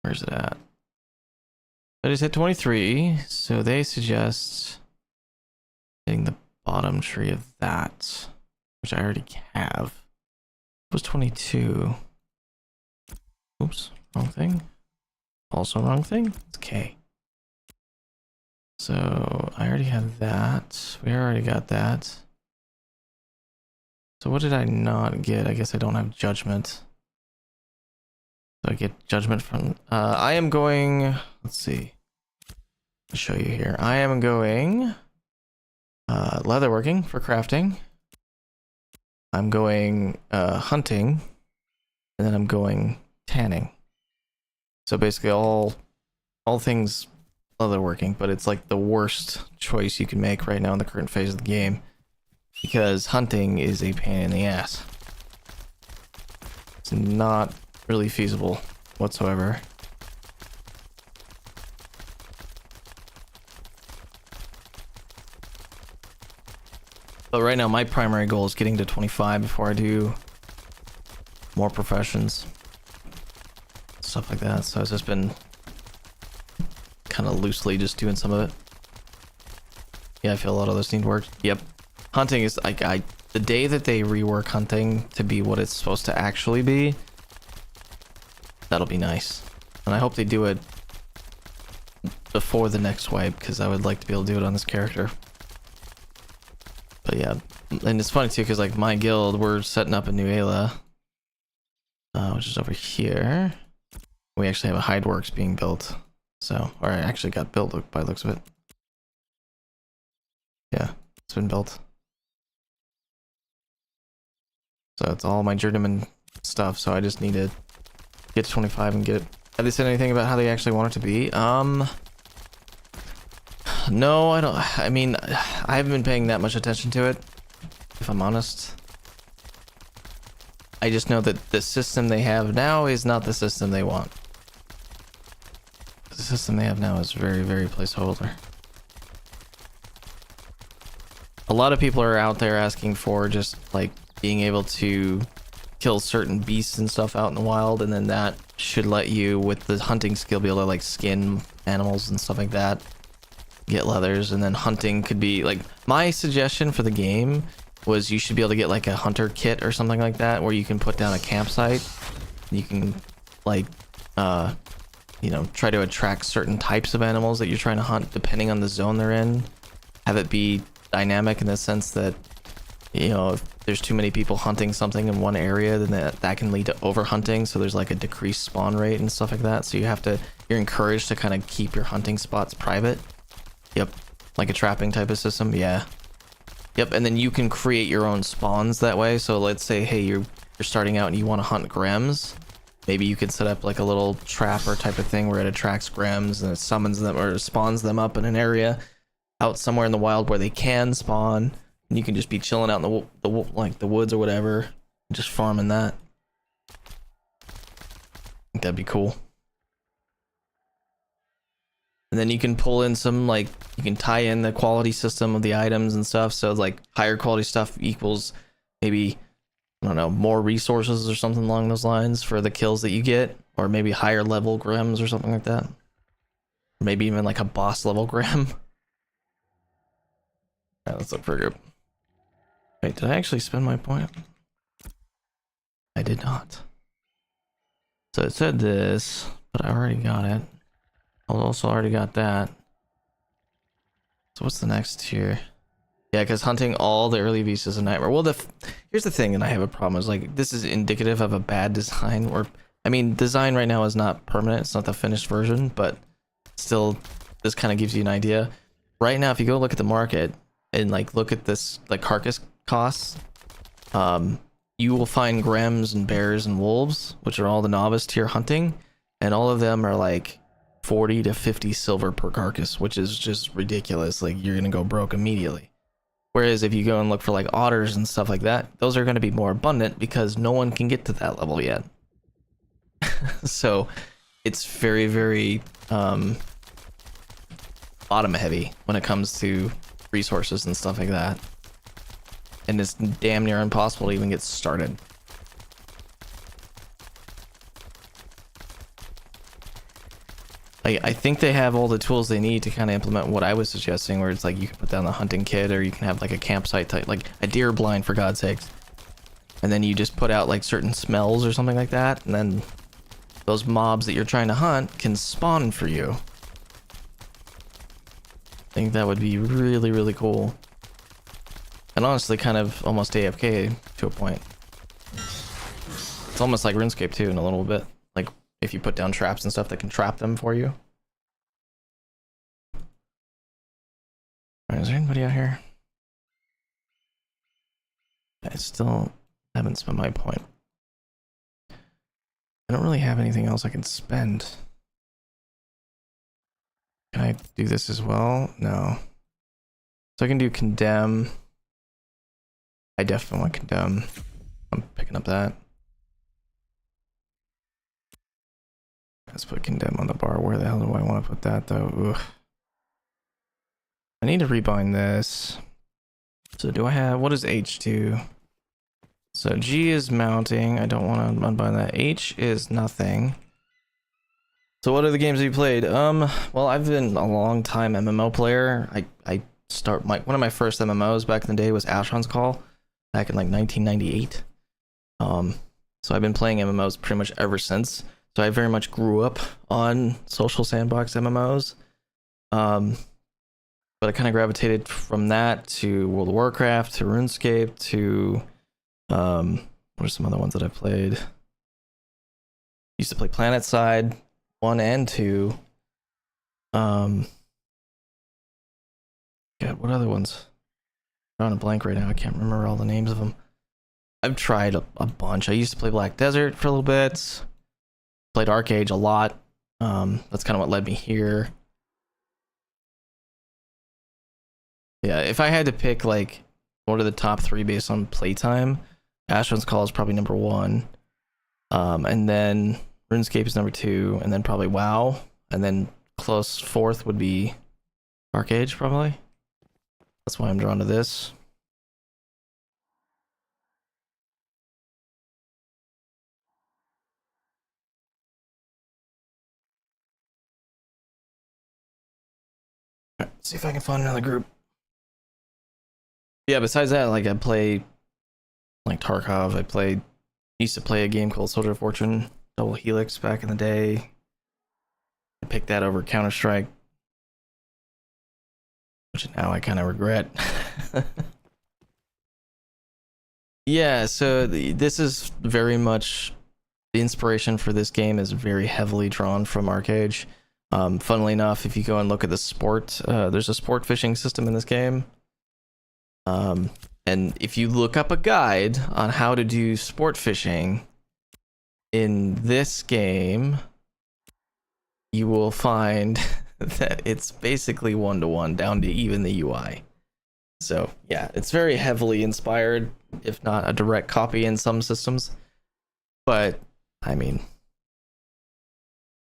Speaker 1: Where's it at? I just hit 23, so they suggest hitting the bottom tree of that, which I already have. It was 22. Oops, wrong thing. Also wrong thing. It's K. So I already have that. We already got that. So what did I not get? I guess I don't have judgment. So I get judgment from... I am going... Let's see. I'll show you here. I am going... leatherworking for crafting. I'm going hunting. And then I'm going tanning. So basically all things leatherworking, but it's like the worst choice you can make right now in the current phase of the game, because hunting is a pain in the ass. It's not really feasible whatsoever. But right now my primary goal is getting to 25 before I do more professions. stuff like that. So it's just been kind of loosely just doing some of it. Yeah, I feel a lot of those need work. Yep. Hunting is like the day that they rework hunting to be what it's supposed to actually be, that'll be nice. And I hope they do it before the next wipe, because I would like to be able to do it on this character. But yeah, and it's funny too, because like my guild, we're setting up a new Ayla, which is over here. We actually have a Hideworks being built. So, or I actually got built by the looks of it. Yeah, it's been built. So it's all my journeyman stuff, so I just need to get to 25 and get it. Have they said anything about how they actually want it to be? No, I don't. I mean, I haven't been paying that much attention to it, if I'm honest. I just know that the system they have now is not the system they want. The system they have now is very, very placeholder. A lot of people are out there asking for just like being able to kill certain beasts and stuff out in the wild, and then that should let you, with the hunting skill, be able to like skin animals and stuff like that, get leathers, and then hunting could be like, my suggestion for the game was you should be able to get like a hunter kit or something like that, where you can put down a campsite, you can like you know, try to attract certain types of animals that you're trying to hunt depending on the zone they're in, have it be dynamic in the sense that, you know, if there's too many people hunting something in one area, then that can lead to overhunting, so there's like a decreased spawn rate and stuff like that. So you're encouraged to kind of keep your hunting spots private. Yep, like a trapping type of system. Yeah, yep. And then you can create your own spawns that way. So let's say, hey, you're starting out and you want to hunt Grems. Maybe you could set up like a little trapper type of thing where it attracts Grems and it summons them or spawns them up in an area out somewhere in the wild where they can spawn. And you can just be chilling out in the woods or whatever, just farming that. I think that'd be cool. And then you can pull in some, like, you can tie in the quality system of the items and stuff. So like higher quality stuff equals maybe, I don't know, more resources or something along those lines for the kills that you get, or maybe higher level Grems or something like that. Or maybe even like a boss level Grem. Alright, let's look for a group. Wait, did I actually spend my point? I did not. So it said this, but I already got it. I also already got that. So what's the next here? Yeah, because hunting all the early beasts is a nightmare. Well, here's the thing that I have a problem is, like, this is indicative of a bad design. Or, I mean, design right now is not permanent. It's not the finished version, but still, this kind of gives you an idea. Right now, if you go look at the market and like look at this, like, carcass costs, you will find Grems and bears and wolves, which are all the novice tier hunting, and all of them are like 40 to 50 silver per carcass, which is just ridiculous. Like, you're gonna go broke immediately. Whereas if you go and look for like otters and stuff like that, those are going to be more abundant because no one can get to that level yet. So it's very, very bottom heavy when it comes to resources and stuff like that. And it's damn near impossible to even get started. I think they have all the tools they need to kind of implement what I was suggesting, where it's like you can put down the hunting kit, or you can have like a campsite type, like a deer blind for God's sakes. And then you just put out like certain smells or something like that, and then those mobs that you're trying to hunt can spawn for you. I think that would be really, really cool. And honestly, kind of almost AFK to a point. It's almost like RuneScape too, in a little bit. Like, if you put down traps and stuff that can trap them for you. Alright, is there anybody out here? I still haven't spent my point. I don't really have anything else I can spend. Can I do this as well? No. So I can do condemn. I definitely want condemn. I'm picking up that. Let's put condemn on the bar. Where the hell do I want to put that though? Ugh. I need to rebind this. So do I have, what does H do? So G is mounting. I don't want to unbind that. H is nothing. So what are the games that you played? Well, I've been a long time MMO player. I start one of my first MMOs back in the day was Asheron's Call, back in like 1998. So I've been playing MMOs pretty much ever since. So I very much grew up on social sandbox MMOs. But I kind of gravitated from that to World of Warcraft, to RuneScape, to what are some other ones that I played? Used to play PlanetSide 1 and 2. God, what other ones? I'm on a blank right now. I can't remember all the names of them. I've tried a bunch. I used to play Black Desert for a little bit. Played Arcade a lot. That's kind of what led me here. Yeah, if I had to pick like what are the top 3 based on playtime, Asheron's Call is probably number 1. And then RuneScape is number 2, and then probably WoW, and then close 4th would be Arcade probably. That's why I'm drawn to this. Let's see if I can find another group. Yeah, besides that, like I play like Tarkov. Used to play a game called Soldier of Fortune, Double Helix back in the day. I picked that over Counter-Strike, which now I kind of regret. Yeah, so this is very much the inspiration for this game is very heavily drawn from Arcade. Funnily enough, if you go and look at the sport, there's a sport fishing system in this game. And if you look up a guide on how to do sport fishing in this game, you will find that it's basically 1-to-1 down to even the UI. So yeah, it's very heavily inspired, if not a direct copy in some systems. But I mean,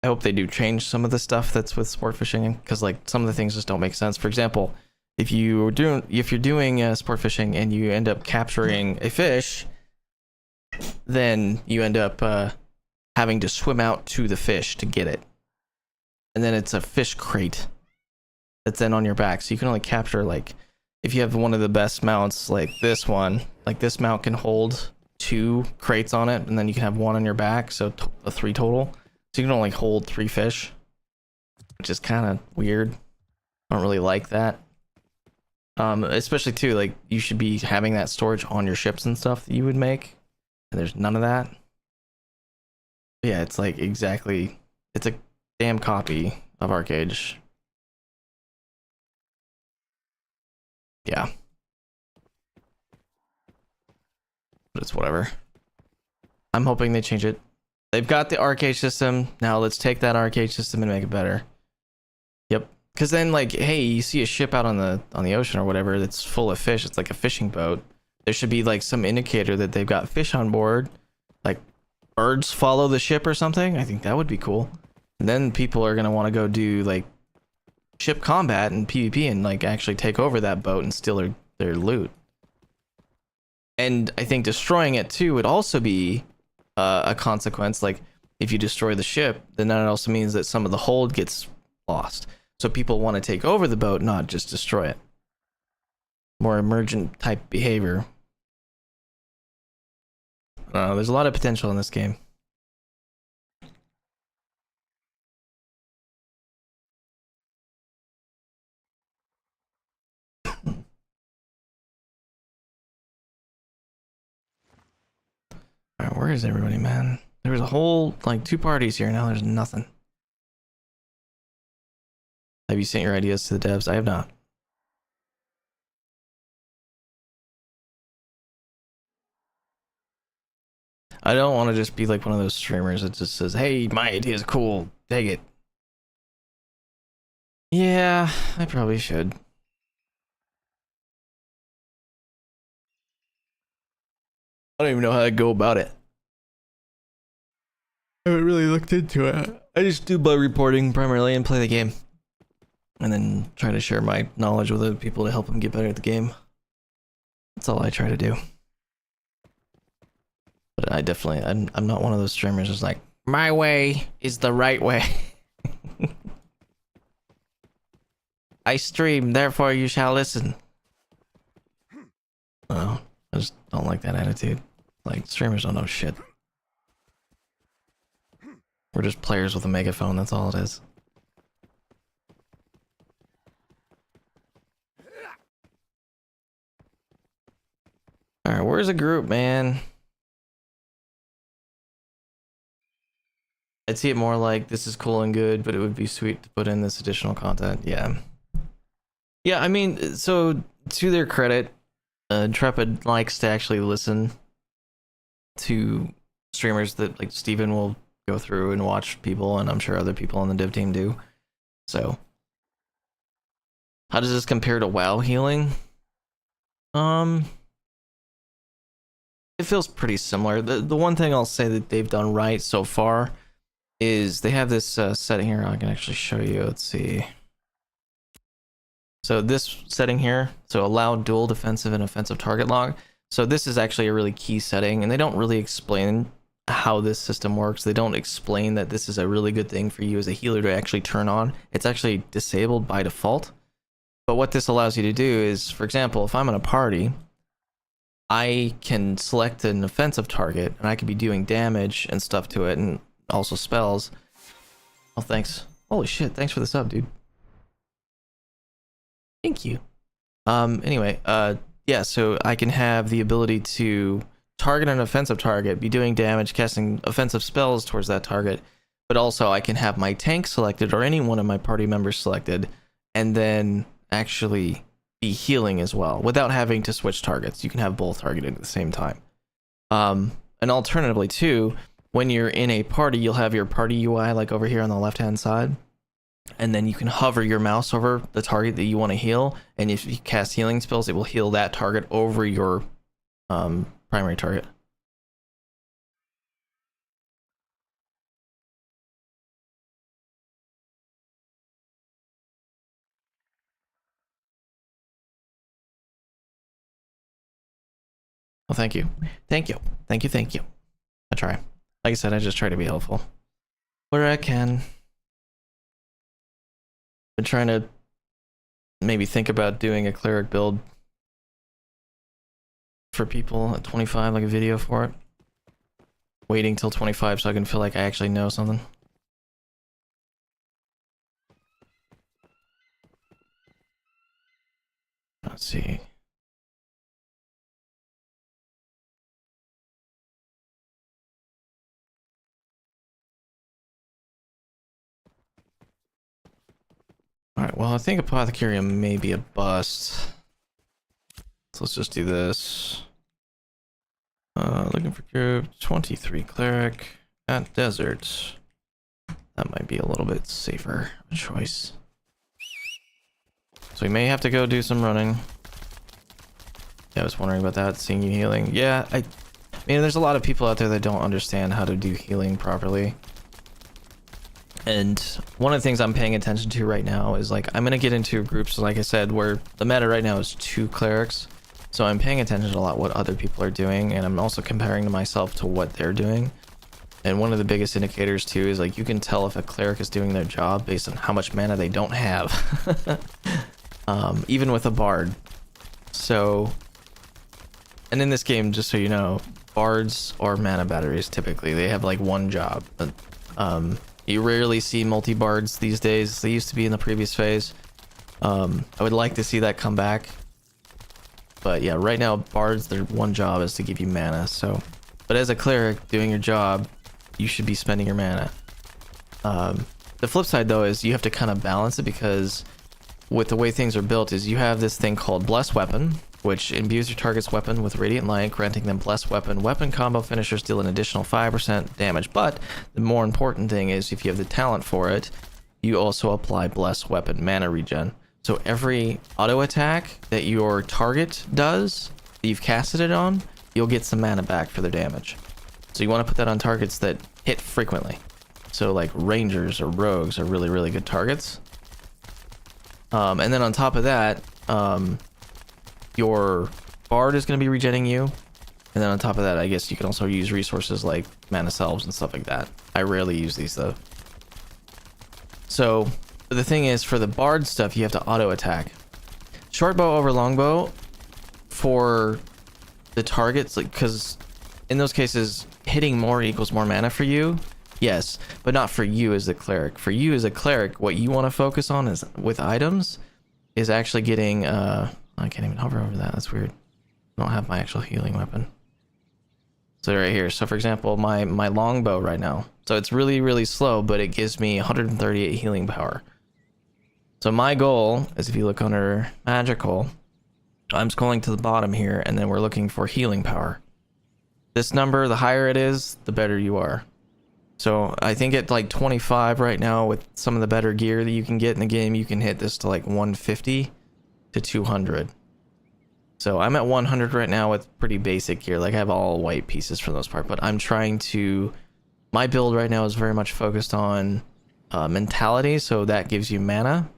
Speaker 1: I hope they do change some of the stuff that's with sport fishing, because like some of the things just don't make sense. For example, if you're doing sport fishing and you end up capturing a fish, then you end up having to swim out to the fish to get it, and then it's a fish crate that's then on your back. So you can only capture, like, if you have one of the best mounts, like this one, like this mount can hold 2 crates on it, and then you can have 1 on your back, so 3 total. So you can only hold 3 fish, which is kind of weird. I don't really like that. Especially too, like, you should be having that storage on your ships and stuff that you would make, and there's none of that. Yeah, it's like exactly, it's a damn copy of Arcade. Yeah, but it's whatever. I'm hoping they change it. They've got the Arcade system, now let's take that Arcade system and make it better. Yep. Because then, like, hey, you see a ship out on the ocean or whatever that's full of fish. It's like a fishing boat. There should be like some indicator that they've got fish on board, like birds follow the ship or something. I think that would be cool. And then people are gonna want to go do like ship combat and PvP and like actually take over that boat and steal their loot. And I think destroying it too would also be a consequence. Like if you destroy the ship, then that also means that some of the hold gets lost. So people want to take over the boat, not just destroy it. More emergent type behavior. There's a lot of potential in this game. Alright, where is everybody, man? There was a whole, like, 2 parties here, now there's nothing. Have you sent your ideas to the devs? I have not. I don't want to just be like one of those streamers that just says, hey, my idea is cool, take it. Yeah, I probably should. I don't even know how to go about it. I haven't really looked into it. I just do bug reporting primarily and play the game. And then try to share my knowledge with other people to help them get better at the game. That's all I try to do. But I definitely, I'm not one of those streamers who's like, my way is the right way. I stream, therefore you shall listen. Oh, I just don't like that attitude. Like, streamers don't know shit. We're just players with a megaphone, that's all it is. Alright, where's the group, man? I'd see it more like, this is cool and good, but it would be sweet to put in this additional content. Yeah. Yeah, I mean, so, to their credit, Intrepid likes to actually listen to streamers that, like, Steven will go through and watch people, and I'm sure other people on the dev team do. So, how does this compare to WoW healing? It feels pretty similar. The one thing I'll say that they've done right so far is they have this setting here. I can actually show you. Let's see. So this setting here, so allow dual defensive and offensive target lock. So this is actually a really key setting, and they don't really explain how this system works. They don't explain that this is a really good thing for you as a healer to actually turn on. It's actually disabled by default. But what this allows you to do is, for example, if I'm in a party, I can select an offensive target, and I could be doing damage and stuff to it, and also spells. Oh, thanks. Holy shit, thanks for the sub, dude. Thank you. Anyway, yeah, so I can have the ability to target an offensive target, be doing damage, casting offensive spells towards that target, but also I can have my tank selected, or any one of my party members selected, and then actually be healing as well, without having to switch targets. You can have both targeted at the same time. And alternatively too, when you're in a party, you'll have your party UI like over here on the left hand side, and then you can hover your mouse over the target that you want to heal, and if you cast healing spells, it will heal that target over your primary target. Well, thank you. Thank you. Thank you. Thank you. I try. Like I said, I just try to be helpful where I can. Been trying to maybe think about doing a cleric build for people at 25, like a video for it. Waiting till 25 so I can feel like I actually know something. Let's see. Alright, well, I think Apothecary may be a bust. So let's just do this. Looking for group 23 cleric at desert. That might be a little bit safer choice. So we may have to go do some running. Yeah, I was wondering about that, seeing you healing. Yeah, I mean, there's a lot of people out there that don't understand how to do healing properly. And one of the things I'm paying attention to right now is, like, I'm gonna get into groups, like I said, where the meta right now is 2 clerics. So I'm paying attention to a lot what other people are doing, and I'm also comparing to myself to what they're doing. And one of the biggest indicators too is, like, you can tell if a cleric is doing their job based on how much mana they don't have. Even with a bard. So, and in this game, just so you know, bards are mana batteries typically. They have like one job. You rarely see multi-bards these days. They used to be in the previous phase. I would like to see that come back. But yeah, right now, bards, their one job is to give you mana. So, but as a cleric doing your job, you should be spending your mana. The flip side though is you have to kind of balance it, because with the way things are built is you have this thing called Bless Weapon, which imbues your target's weapon with Radiant Light, granting them Bless Weapon. Weapon combo finishers deal an additional 5% damage, but the more important thing is if you have the talent for it, you also apply Bless Weapon mana regen. So every auto attack that your target does, that you've casted it on, you'll get some mana back for their damage. So you want to put that on targets that hit frequently. So like rangers or rogues are really, really good targets. And then on top of that, your bard is going to be regenning you. And then on top of that, I guess you can also use resources like mana salves and stuff like that. I rarely use these though. So But the thing is, for the bard stuff, you have to auto attack. Short bow over longbow for the targets, like, because in those cases, hitting more equals more mana for you. Yes, but not for you as the cleric. For you as a cleric, what you want to focus on is with items is actually getting I can't even hover over that. That's weird. I don't have my actual healing weapon. So right here. So for example, my longbow right now. So it's really, really slow, but it gives me 138 healing power. So my goal is, if you look under magical, I'm scrolling to the bottom here, and then we're looking for healing power. This number, the higher it is, the better you are. So I think at like 25 right now, with some of the better gear that you can get in the game, you can hit this to like 150 to 200. So I'm at 100 right now with pretty basic gear. Like I have all white pieces for the most part, but I'm trying to, my build right now is very much focused on mentality. So that gives you mana,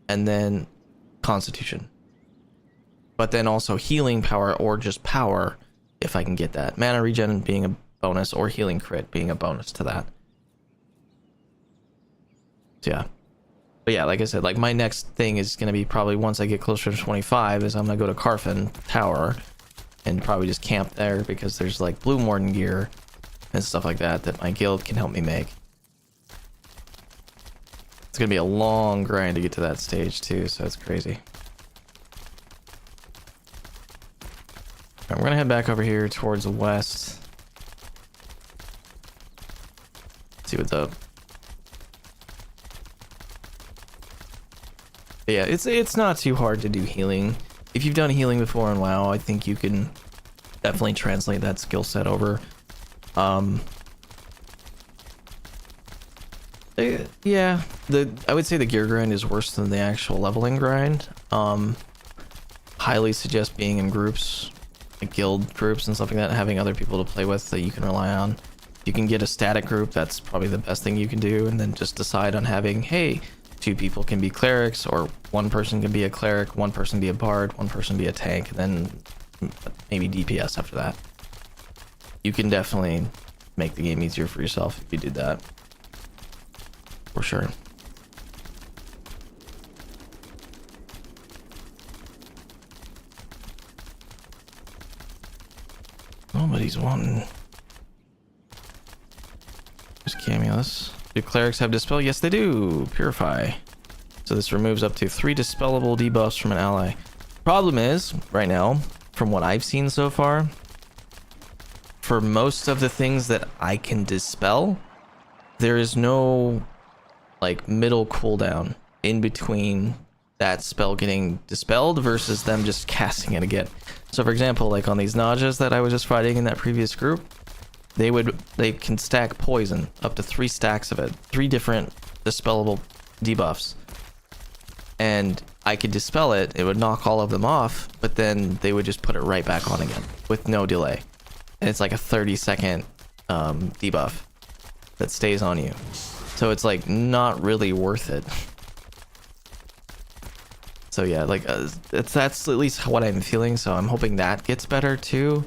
Speaker 1: and then constitution, but then also healing power, or just power if I can get that. Mana regen being a bonus, or healing crit being a bonus to that. So yeah. But yeah, like I said, like my next thing is going to be probably once I get closer to 25 is I'm going to go to Carfin Tower and probably just camp there, because there's like Blue Warden gear and stuff like that that my guild can help me make. It's going to be a long grind to get to that stage too, so it's crazy. Alright, we're going to head back over here towards the west. See what's up. But yeah, it's not too hard to do healing. If you've done healing before in WoW, I think you can definitely translate that skill set over. Yeah, I would say the gear grind is worse than the actual leveling grind. Highly suggest being in groups, like guild groups and stuff like that, having other people to play with that you can rely on. You can get a static group, that's probably the best thing you can do, and then just decide on having, hey, 2 people can be clerics, or 1 person can be a cleric, 1 person be a bard, 1 person be a tank, and then maybe DPS after that. You can definitely make the game easier for yourself if you did that. For sure. Nobody's wanting. Just cameos. Do clerics have dispel? Yes, they do. Purify. So this removes up to 3 dispellable debuffs from an ally. Problem is, right now, from what I've seen so far, for most of the things that I can dispel, there is no like middle cooldown in between that spell getting dispelled versus them just casting it again. So for example, like on these Najas that I was just fighting in that previous group, they can stack poison, up to 3 stacks of it, 3 different dispellable debuffs, and I could dispel it. It would knock all of them off, but then they would just put it right back on again with no delay, and it's like a 30-second debuff that stays on you. So it's like not really worth it. So yeah, like that's at least what I'm feeling. So I'm hoping that gets better too,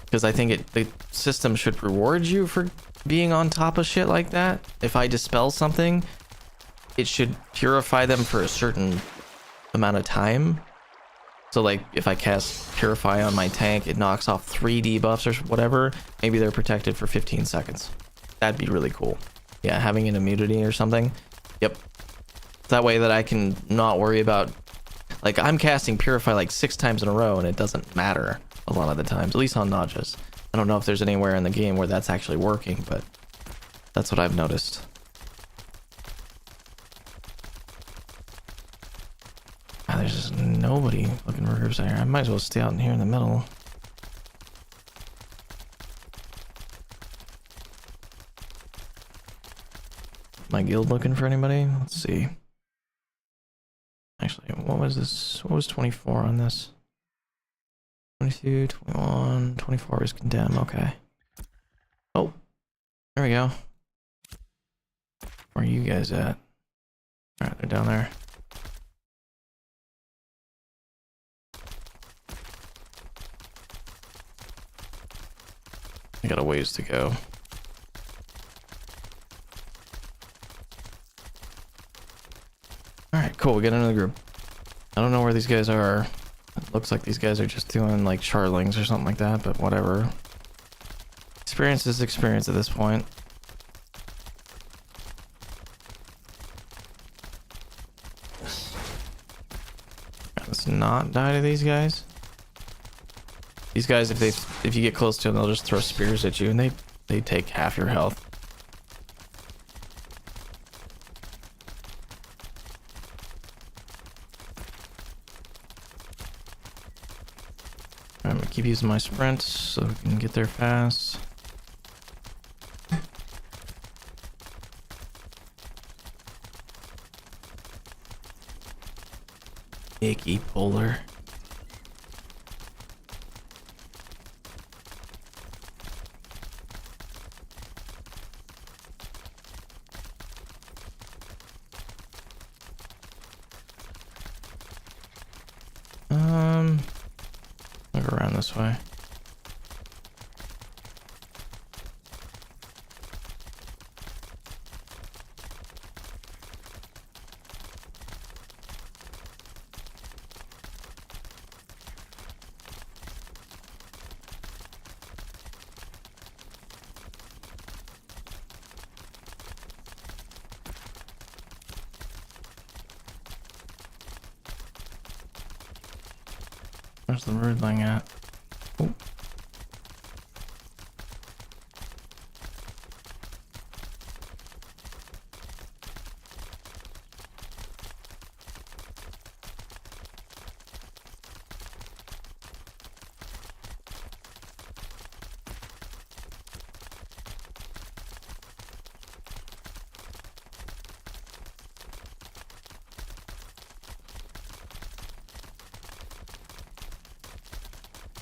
Speaker 1: because I think the system should reward you for being on top of shit like that. If I dispel something, it should purify them for a certain amount of time. So like if I cast Purify on my tank, it knocks off 3 debuffs or whatever. Maybe they're protected for 15 seconds. That'd be really cool. Yeah, having an immunity or something. Yep. That way that I can not worry about, like, I'm casting Purify like 6 times in a row and it doesn't matter a lot of the times, at least on Najas. I don't know if there's anywhere in the game where that's actually working, but that's what I've noticed. Ah, there's just nobody looking for groups out here. I might as well stay out in here in the middle. My guild looking for anybody? Let's see. Actually, what was this? What was 24 on this? 22, 21, 24 is condemn. Okay. Oh, there we go. Where are you guys at? Alright, they're down there. I got a ways to go. cool. We get into the group. I don't know where these guys are. It looks like these guys are just doing like charlings or something like that, but whatever. Experience is experience at this point. Let's not die to these guys. These guys, if you get close to them, they'll just throw spears at you, and they take half your health. I'm gonna keep using my sprint so we can get there fast. Icky polar. I'll go around this way. Where's the birdling at? Oh.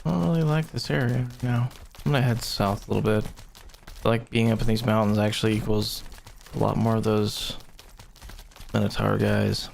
Speaker 1: I don't really like this area now. I'm gonna head south a little bit. I like being up in these mountains actually equals a lot more of those Minotaur guys.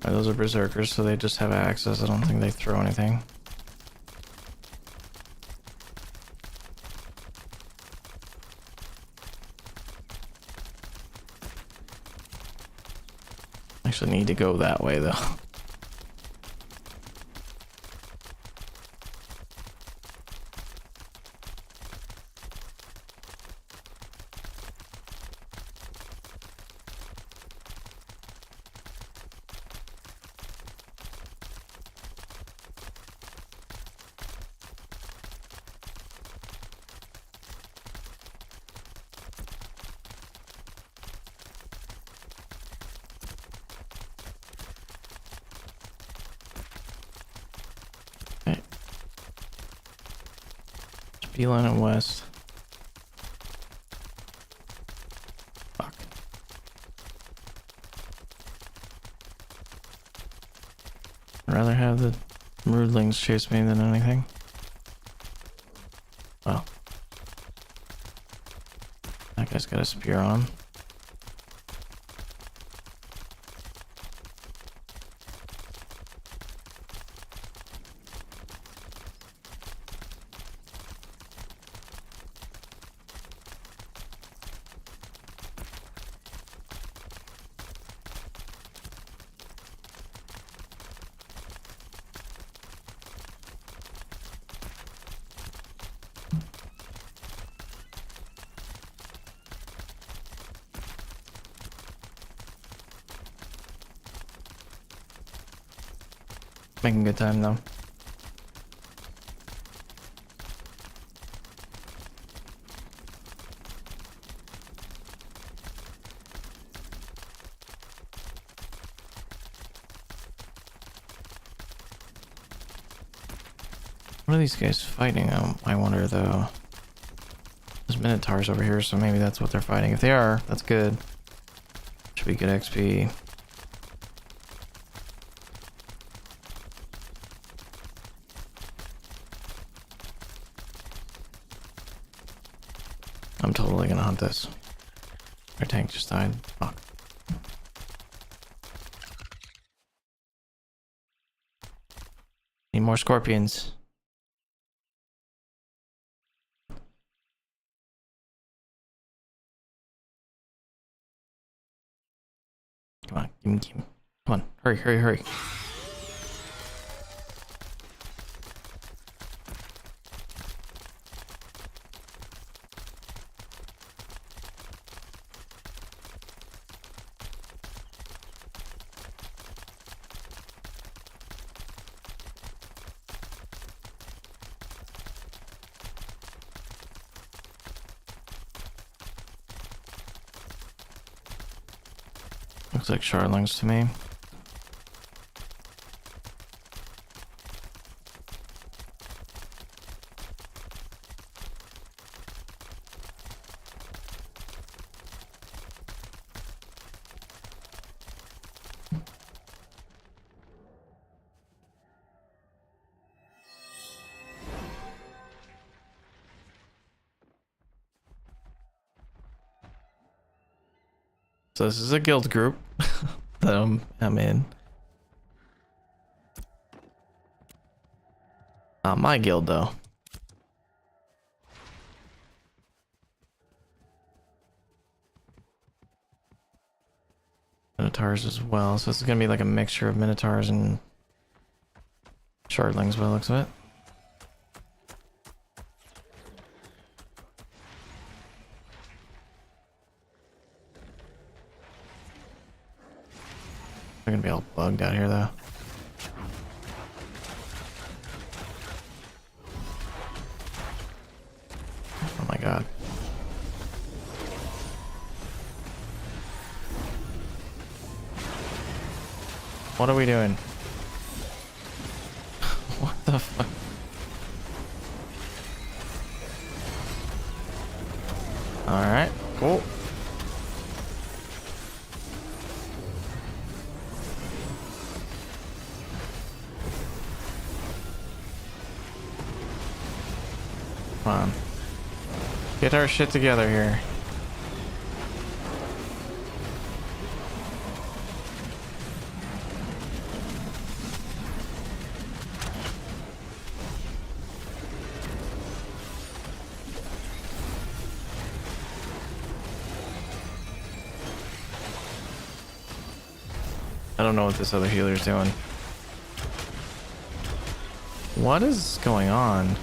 Speaker 1: Those are berserkers, so they just have axes. I don't think they throw anything. Actually need to go that way though. Beeline and west. Fuck. I'd rather have the broodlings chase me than anything. Well. That guy's got a spear on him. Making good time though. What are these guys fighting? I wonder though. There's Minotaurs over here, so maybe that's what they're fighting. If they are, that's good. Should be good XP. I'm totally gonna hunt this. Our tank just died. Fuck. Need more scorpions. Come on, give me. Come on, hurry. Looks like shardlings to me. So this is a guild group that I'm in. Not my guild though. Minotaurs as well, so this is gonna be like a mixture of Minotaurs and shardlings by the looks of it. They're gonna be all bugged out here though. Oh my god. What are we doing? What the fuck? Alright, cool. Come on. Get our shit together here. I don't know what this other healer's doing. What is going on?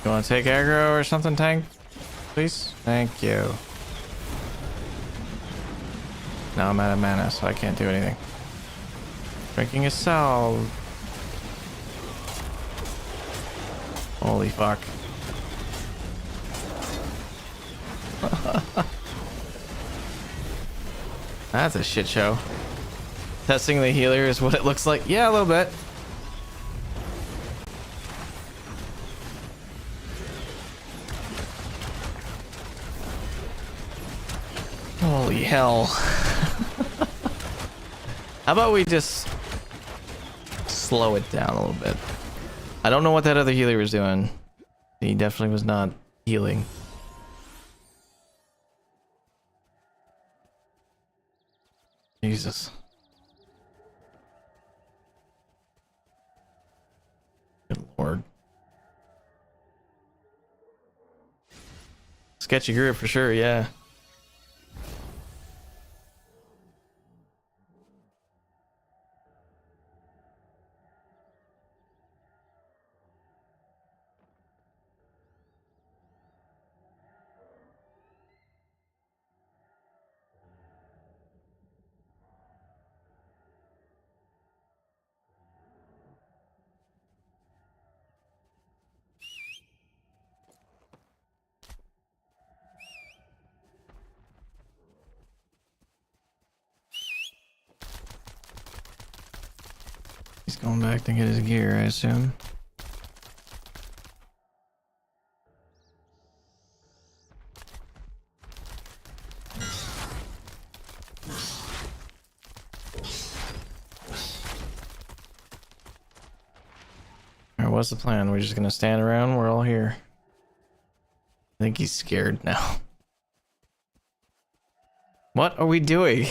Speaker 1: You want to take aggro or something, tank? Please? Thank you. Now I'm out of mana, so I can't do anything. Drinking a salve. Holy fuck. That's a shit show. Testing the healer is what it looks like. Yeah, a little bit. Holy hell. How about we just slow it down a little bit? I don't know what that other healer was doing. He definitely was not healing. Jesus. Good lord. Sketchy group for sure, yeah. going back to get his gear, I assume. Alright, what's the plan? We're just gonna stand around? We're all here. I think he's scared now. What are we doing?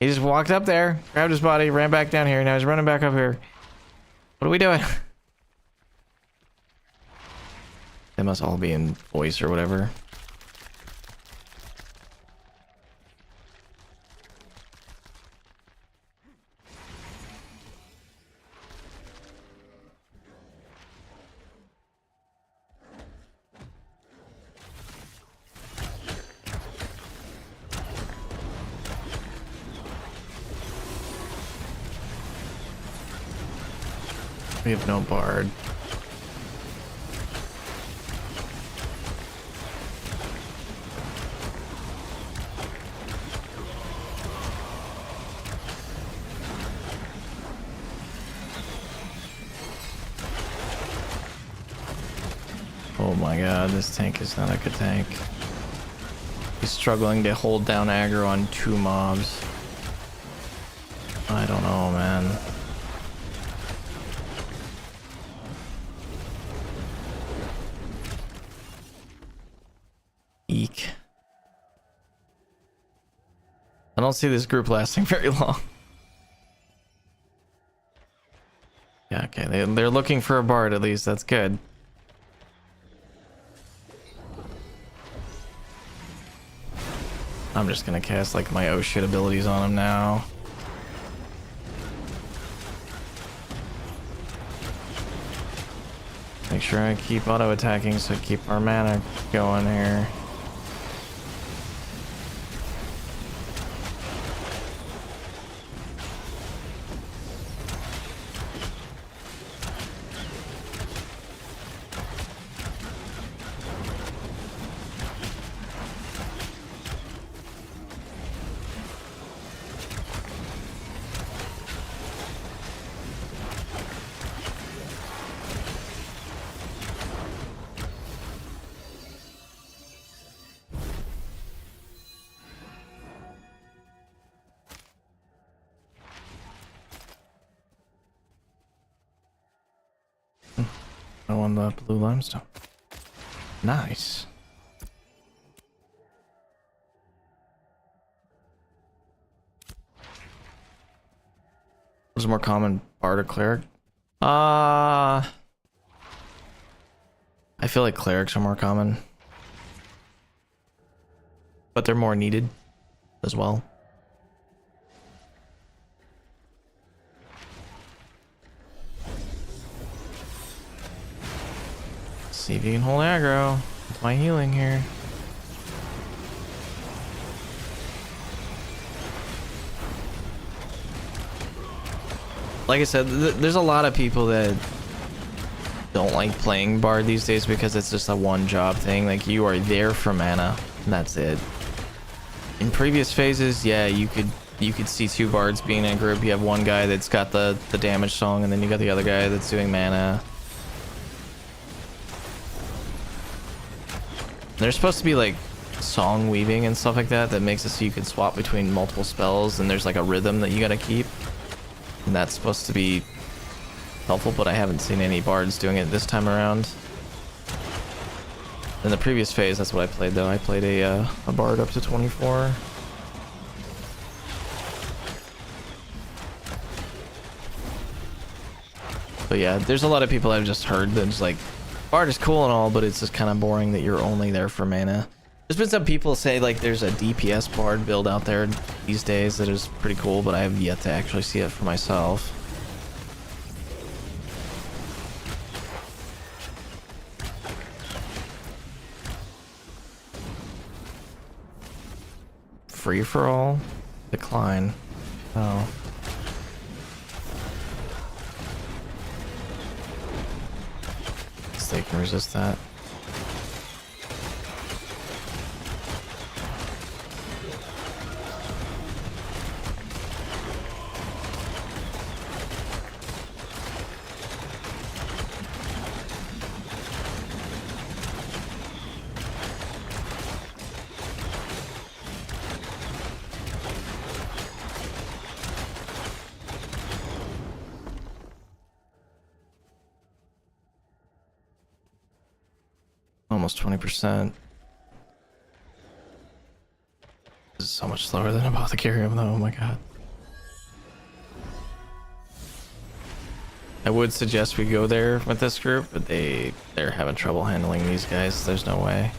Speaker 1: He just walked up there, grabbed his body, ran back down here, now he's running back up here. What are we doing? They must all be in voice or whatever. We have no bard. Oh my god, this tank is not a good tank. He's struggling to hold down aggro on 2 mobs. I don't know, man. Eek. I don't see this group lasting very long. Yeah, okay, they're looking for a bard at least, that's good. I'm just gonna cast like my oh shit abilities on him now. Make sure I keep auto attacking so I keep our mana going here. I won the blue limestone. Nice. What's more common, bard or cleric? I feel like clerics are more common, but they're more needed as well. See if you can hold aggro with my healing here. Like I said, there's a lot of people that don't like playing bard these days because it's just a one job thing. Like, you are there for mana and that's it. In previous phases, yeah, you could see 2 bards being in a group. You have one guy that's got the damage song and then you got the other guy that's doing mana. There's supposed to be like song weaving and stuff like that that makes it so you can swap between multiple spells, and there's like a rhythm that you gotta keep, and that's supposed to be helpful, but I haven't seen any bards doing it this time around. In the previous phase, that's what I played though. I played a bard up to 24. But yeah, there's a lot of people I've just heard that's like, bard is cool and all, but it's just kind of boring that you're only there for mana. There's been some people say like there's a DPS bard build out there these days that is pretty cool, but I have yet to actually see it for myself. Free for all? Decline. Oh. They can resist that. Almost 20%. This is so much slower than Apothecarium though, oh my god. I would suggest we go there with this group, but they're having trouble handling these guys. There's no way.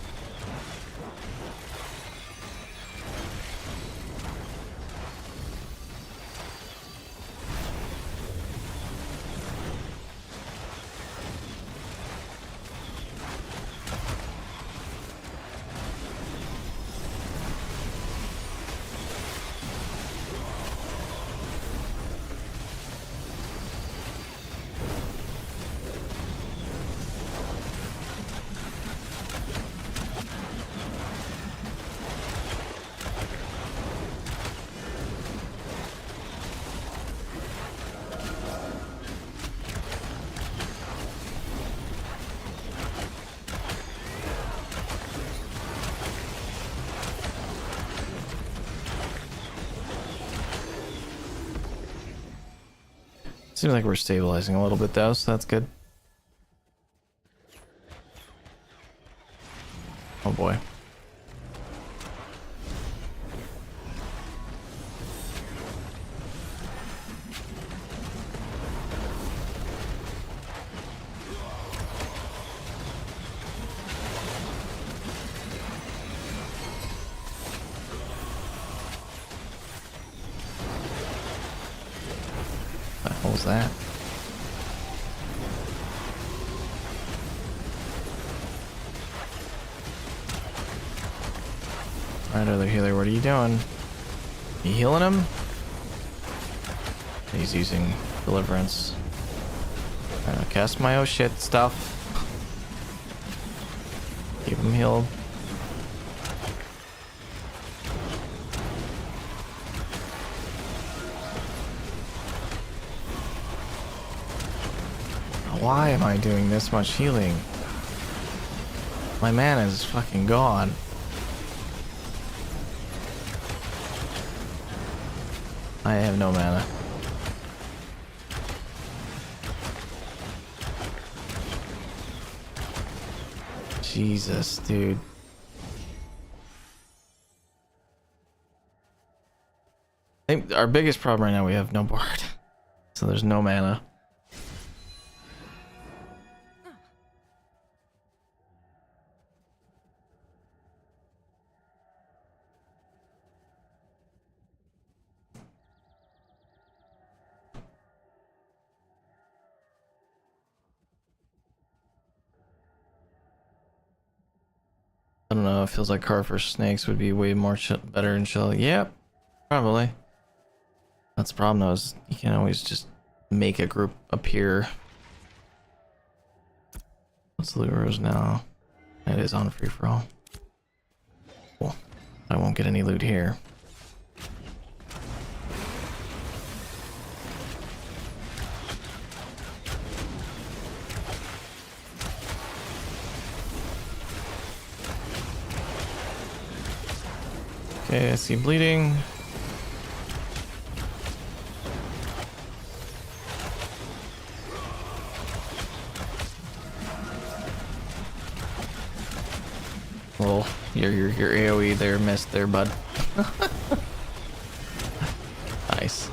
Speaker 1: Seems like we're stabilizing a little bit though, so that's good. Oh boy. What was that? Alright, other healer, what are you doing? You healing him? He's using deliverance. Cast my oh shit stuff. Keep him healed. Why am I doing this much healing? My mana is fucking gone. I have no mana. Jesus, dude. I think our biggest problem right now, we have no bard. So there's no mana. I don't know, it feels like Carve for Snakes would be way more better and chill. Yep, probably. That's the problem though, is you can't always just make a group appear. What's the loot rose now? It is on free for all. Cool. I won't get any loot here. Okay, I see bleeding. Well, your AoE there missed there, bud. Nice.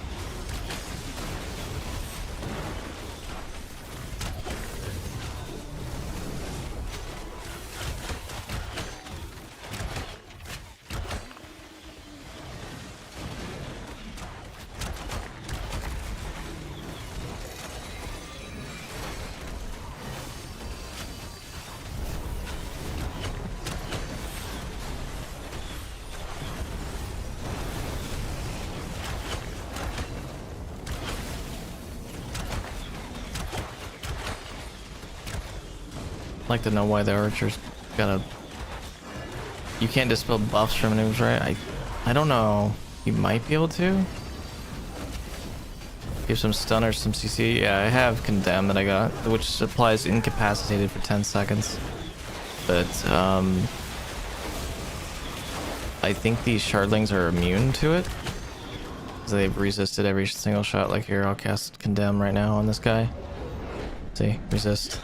Speaker 1: I'd like to know why the archer's got a... You can't dispel buffs from moves, right? I don't know. You might be able to. Give some stun or some CC. Yeah, I have Condemn that I got, which applies incapacitated for 10 seconds. But, I think these shardlings are immune to it. So they've resisted every single shot. Like here, I'll cast Condemn right now on this guy. See, resist.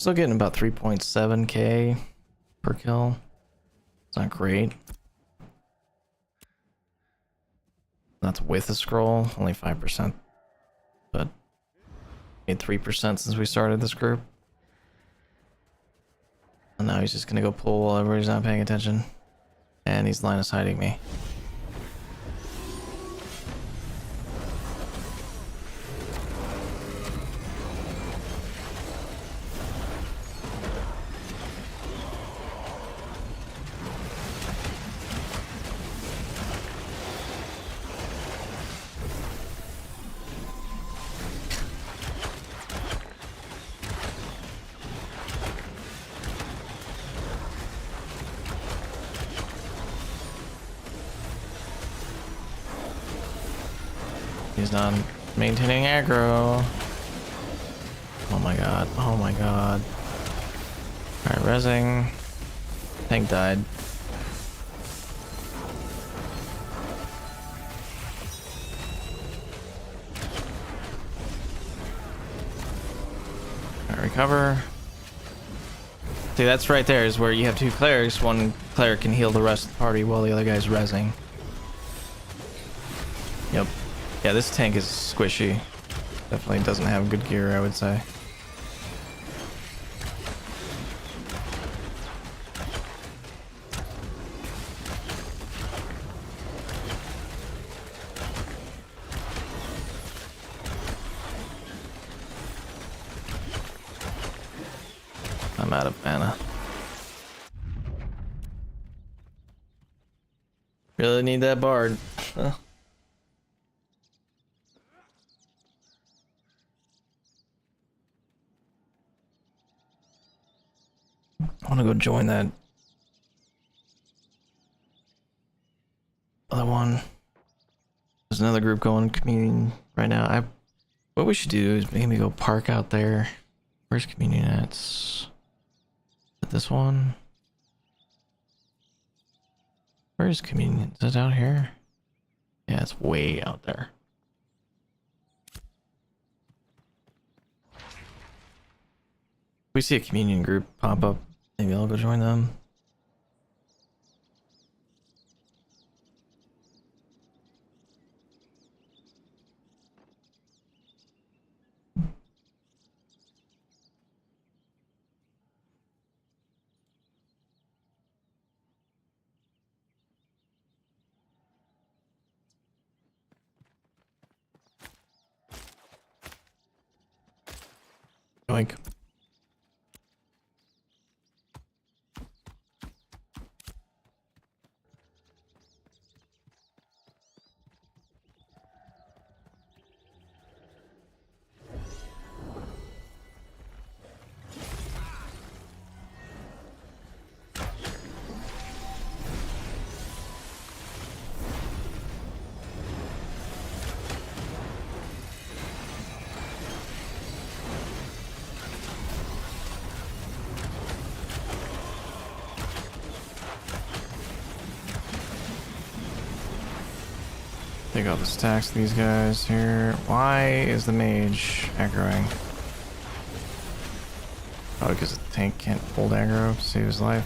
Speaker 1: Still getting about 3.7k per kill. It's not great. That's with a scroll, only 5%. But made 3% since we started this group. And now he's just gonna go pull while everybody's not paying attention. And he's line of sighting me. He's not maintaining aggro. Oh my god. Oh my god. Alright, rezzing. Tank died. Alright, recover. See, that's right there is where you have two clerics. One cleric can heal the rest of the party while the other guy's rezzing. Yep. Yeah, this tank is squishy. Definitely doesn't have good gear, I would say. I'm out of mana. Really need that bard. I want to go join that other one. There's another group going communion right now. What we should do is maybe go park out there. Where's communion at? Is it this one? Where is communion? Is it out here? Yeah, it's way out there. We see a communion group pop up. Maybe I'll go join them. Yoink. Take out the stacks of these guys here. Why is the mage aggroing? Oh, because the tank can't hold aggro to save his life.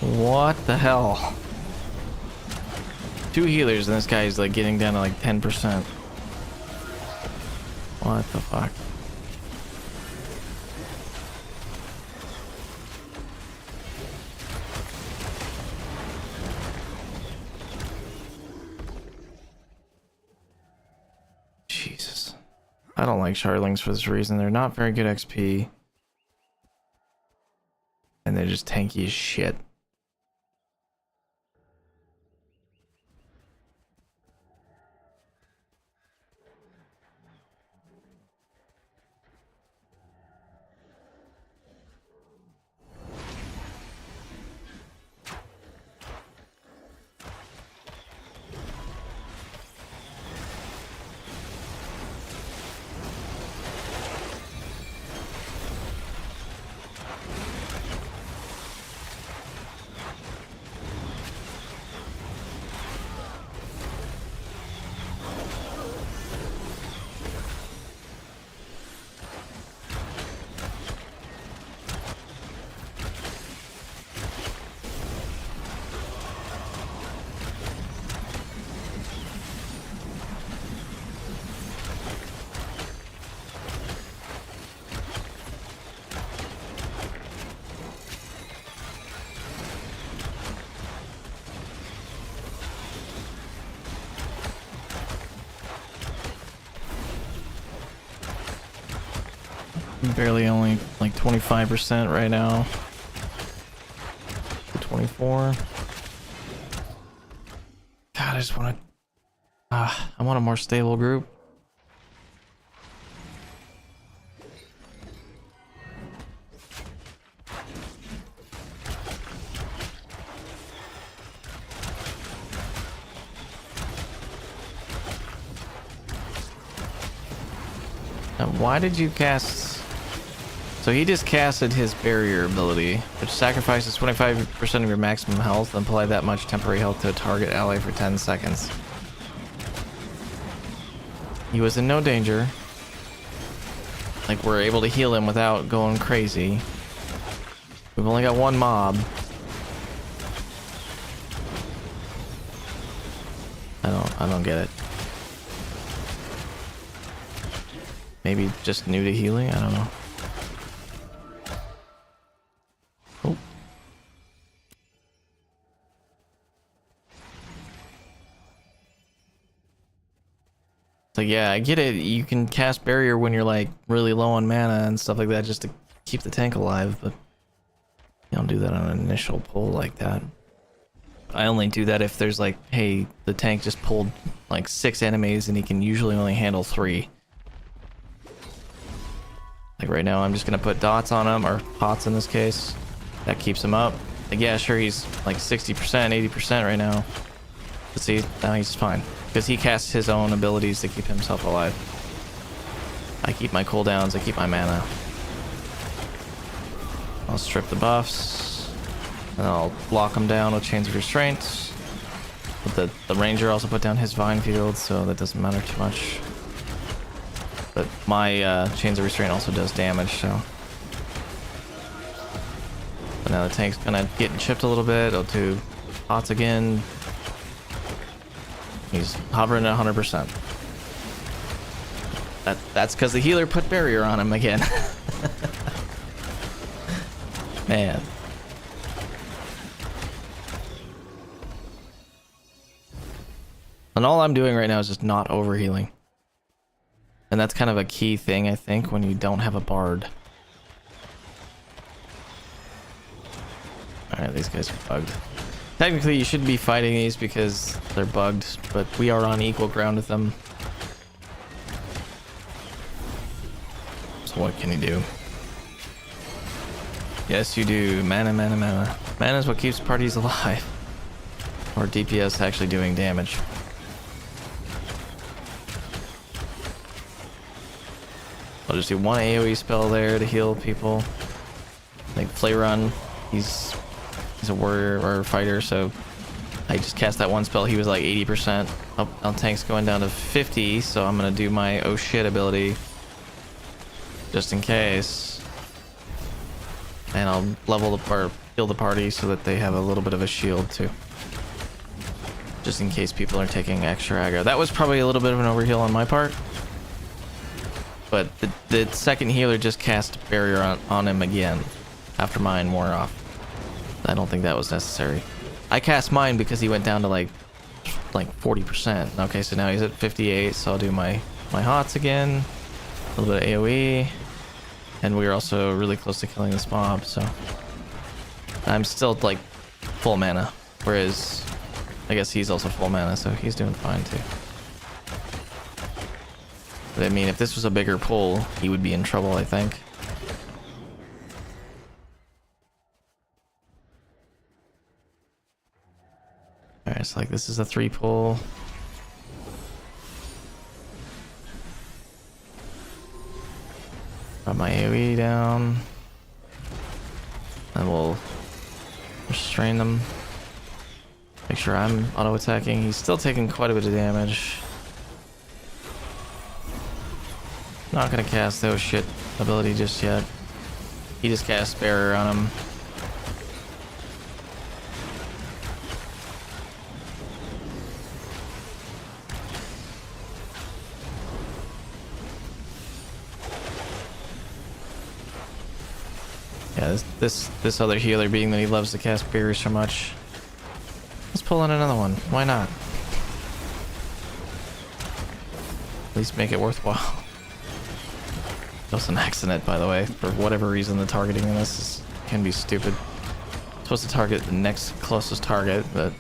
Speaker 1: What the hell? 2 healers and this guy's like getting down to like 10%. What the fuck? Jesus. I don't like shardlings for this reason. They're not very good XP. And they're just tanky as shit. I'm barely only like 25% right now. 24. God, I just want to... I want a more stable group. Now, why did you cast... So he just casted his barrier ability, which sacrifices 25% of your maximum health and apply that much temporary health to a target ally for 10 seconds. He was in no danger. Like, we're able to heal him without going crazy. We've only got one mob. I don't get it. Maybe just new to healing? I don't know. Oh. So yeah, I get it. You can cast barrier when you're like really low on mana and stuff like that just to keep the tank alive, but you don't do that on an initial pull like that. I only do that if there's like, hey, the tank just pulled like 6 enemies and he can usually only handle 3. Like right now, I'm just gonna put dots on him, or pots in this case. That keeps him up. Like, yeah, sure, he's like 60%, 80% right now. But see, now he's fine. Because he casts his own abilities to keep himself alive. I keep my cooldowns, I keep my mana. I'll strip the buffs. And I'll lock him down with Chains of Restraint. But the Ranger also put down his Vine Field, so that doesn't matter too much. But my Chains of Restraint also does damage, so... But now the tank's kind of getting chipped a little bit. I'll do pots again. He's hovering at 100%. That's because the healer put barrier on him again. Man. And all I'm doing right now is just not overhealing. And that's kind of a key thing, I think, when you don't have a bard. Alright, these guys are bugged. Technically, you shouldn't be fighting these because they're bugged, but we are on equal ground with them. So what can you do? Yes, you do. Mana, mana, mana. Mana is what keeps parties alive. Or DPS actually doing damage. I'll just do one AoE spell there to heal people. Like Flay Run, he's a warrior or a fighter, so I just cast that one spell. He was like 80%. Our tank's going down to 50, so I'm gonna do my oh shit ability just in case. And I'll level the heal the party so that they have a little bit of a shield too. Just in case people are taking extra aggro. That was probably a little bit of an overheal on my part. But the second healer just cast barrier on him again after mine wore off. I don't think that was necessary. I cast mine because he went down to like 40%. Okay, so now he's at 58, so I'll do my hots again. A little bit of AoE. And we're also really close to killing this mob, so... I'm still like full mana. Whereas, I guess he's also full mana, so he's doing fine too. But I mean, if this was a bigger pull, he would be in trouble, I think. Alright, so like this is a 3 pull. Got my AoE down. And we'll restrain them. Make sure I'm auto-attacking. He's still taking quite a bit of damage. Not gonna cast the oh shit ability just yet. He just cast barrier on him. Yeah, this other healer, being that he loves to cast barriers so much. Let's pull in another one. Why not? At least make it worthwhile. Just an accident, by the way. For whatever reason, the targeting in this can be stupid. I'm supposed to target the next closest target, but...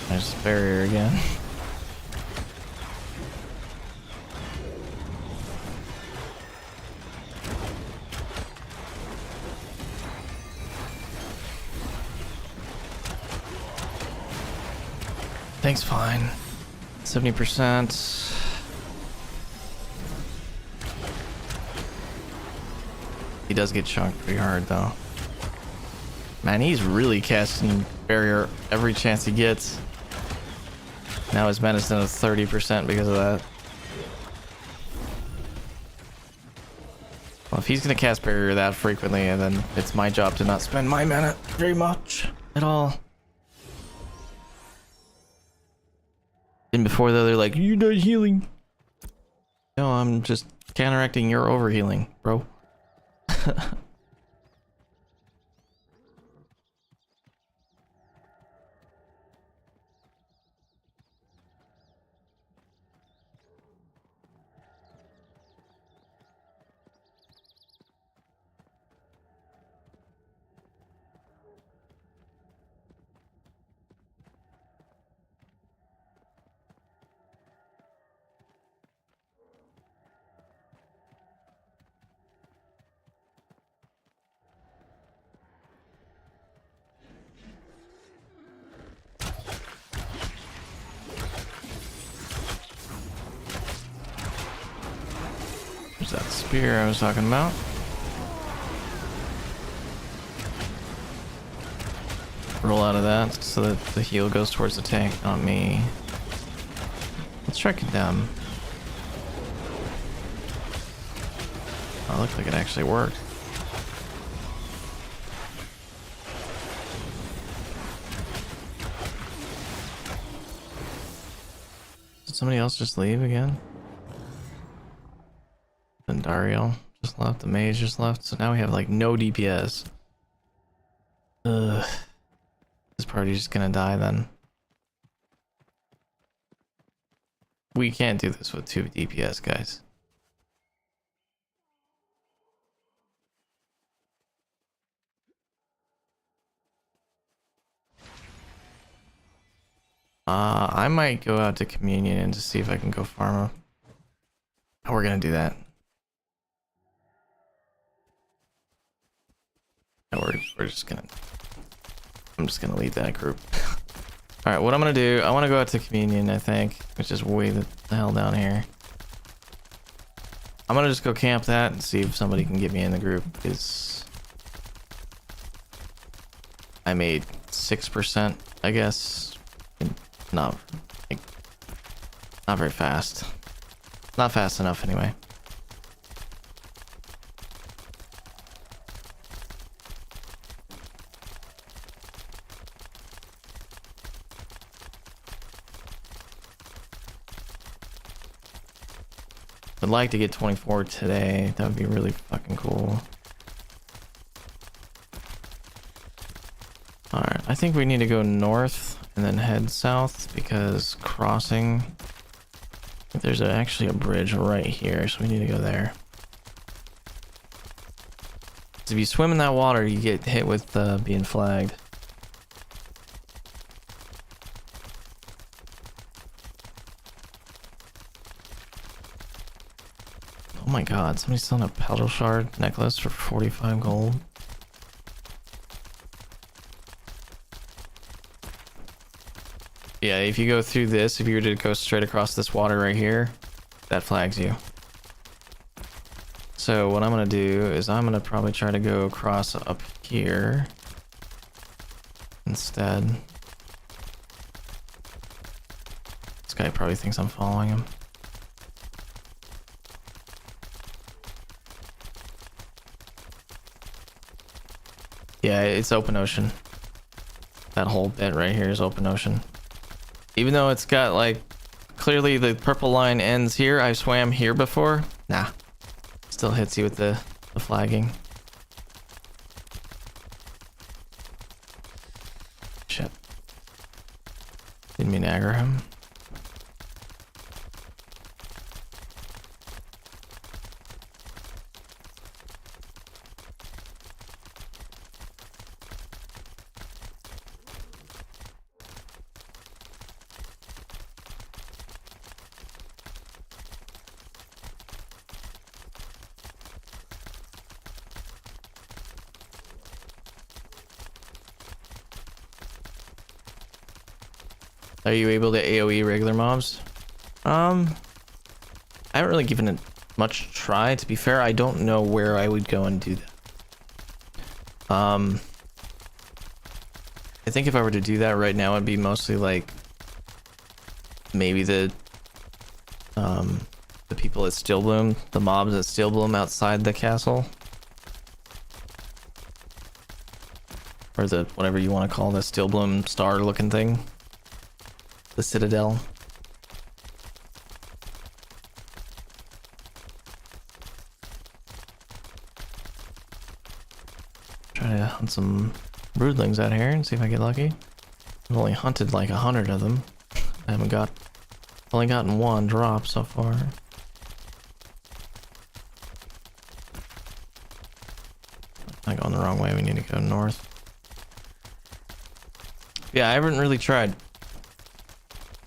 Speaker 1: There's a barrier again. Thanks, fine. 70%. He does get chunked pretty hard, though. Man, he's really casting barrier every chance he gets. Now his menace down to 30% because of that. Well, if he's gonna cast barrier that frequently, then it's my job to not spend my mana very much at all. And before though, they're like, "You're not healing." No, I'm just counteracting your overhealing, bro. There's that spear I was talking about. Roll out of that so that the heal goes towards the tank, not me. Let's try condemn. Oh, it looked like it actually worked. Did somebody else just leave again? Then Dario just left, the mage just left, so now we have like no DPS. Ugh. This party's just gonna die then. We can't do this with 2 DPS, guys. I might go out to Communion and to see if I can go farm. How we're gonna do that? No, we're just gonna... I'm just gonna lead that group. Alright, what I'm gonna do, I wanna go out to Communion, I think, which is way the hell down here. I'm gonna just go camp that and see if somebody can get me in the group, because I made 6%, I guess. Not, like, not very fast. Not fast enough anyway. I'd like to get 24 today. That would be really fucking cool. Alright, I think we need to go north and then head south because crossing... There's actually a bridge right here, so we need to go there. If you swim in that water, you get hit with being flagged. Oh my god, somebody's selling a pedal shard necklace for 45 gold. Yeah, if you go through this, if you were to go straight across this water right here, that flags you. So what I'm gonna do is I'm gonna probably try to go across up here instead. This guy probably thinks I'm following him. Yeah, it's open ocean. That whole bit right here is open ocean. Even though it's got like, clearly the purple line ends here. I swam here before. Nah, still hits you with the flagging. Shit. Didn't mean to aggro him. Are you able to AoE regular mobs? I haven't really given it much try. To be fair, I don't know where I would go and do that. I think if I were to do that right now, it'd be mostly like maybe the people at Steelbloom, the mobs at Steelbloom outside the castle, or the whatever you want to call the Steelbloom star looking thing. The Citadel. Try to hunt some broodlings out here and see if I get lucky. I've only hunted like 100 of them. I haven't got, only gotten one drop so far. I'm going the wrong way. We need to go north. Yeah, I haven't really tried.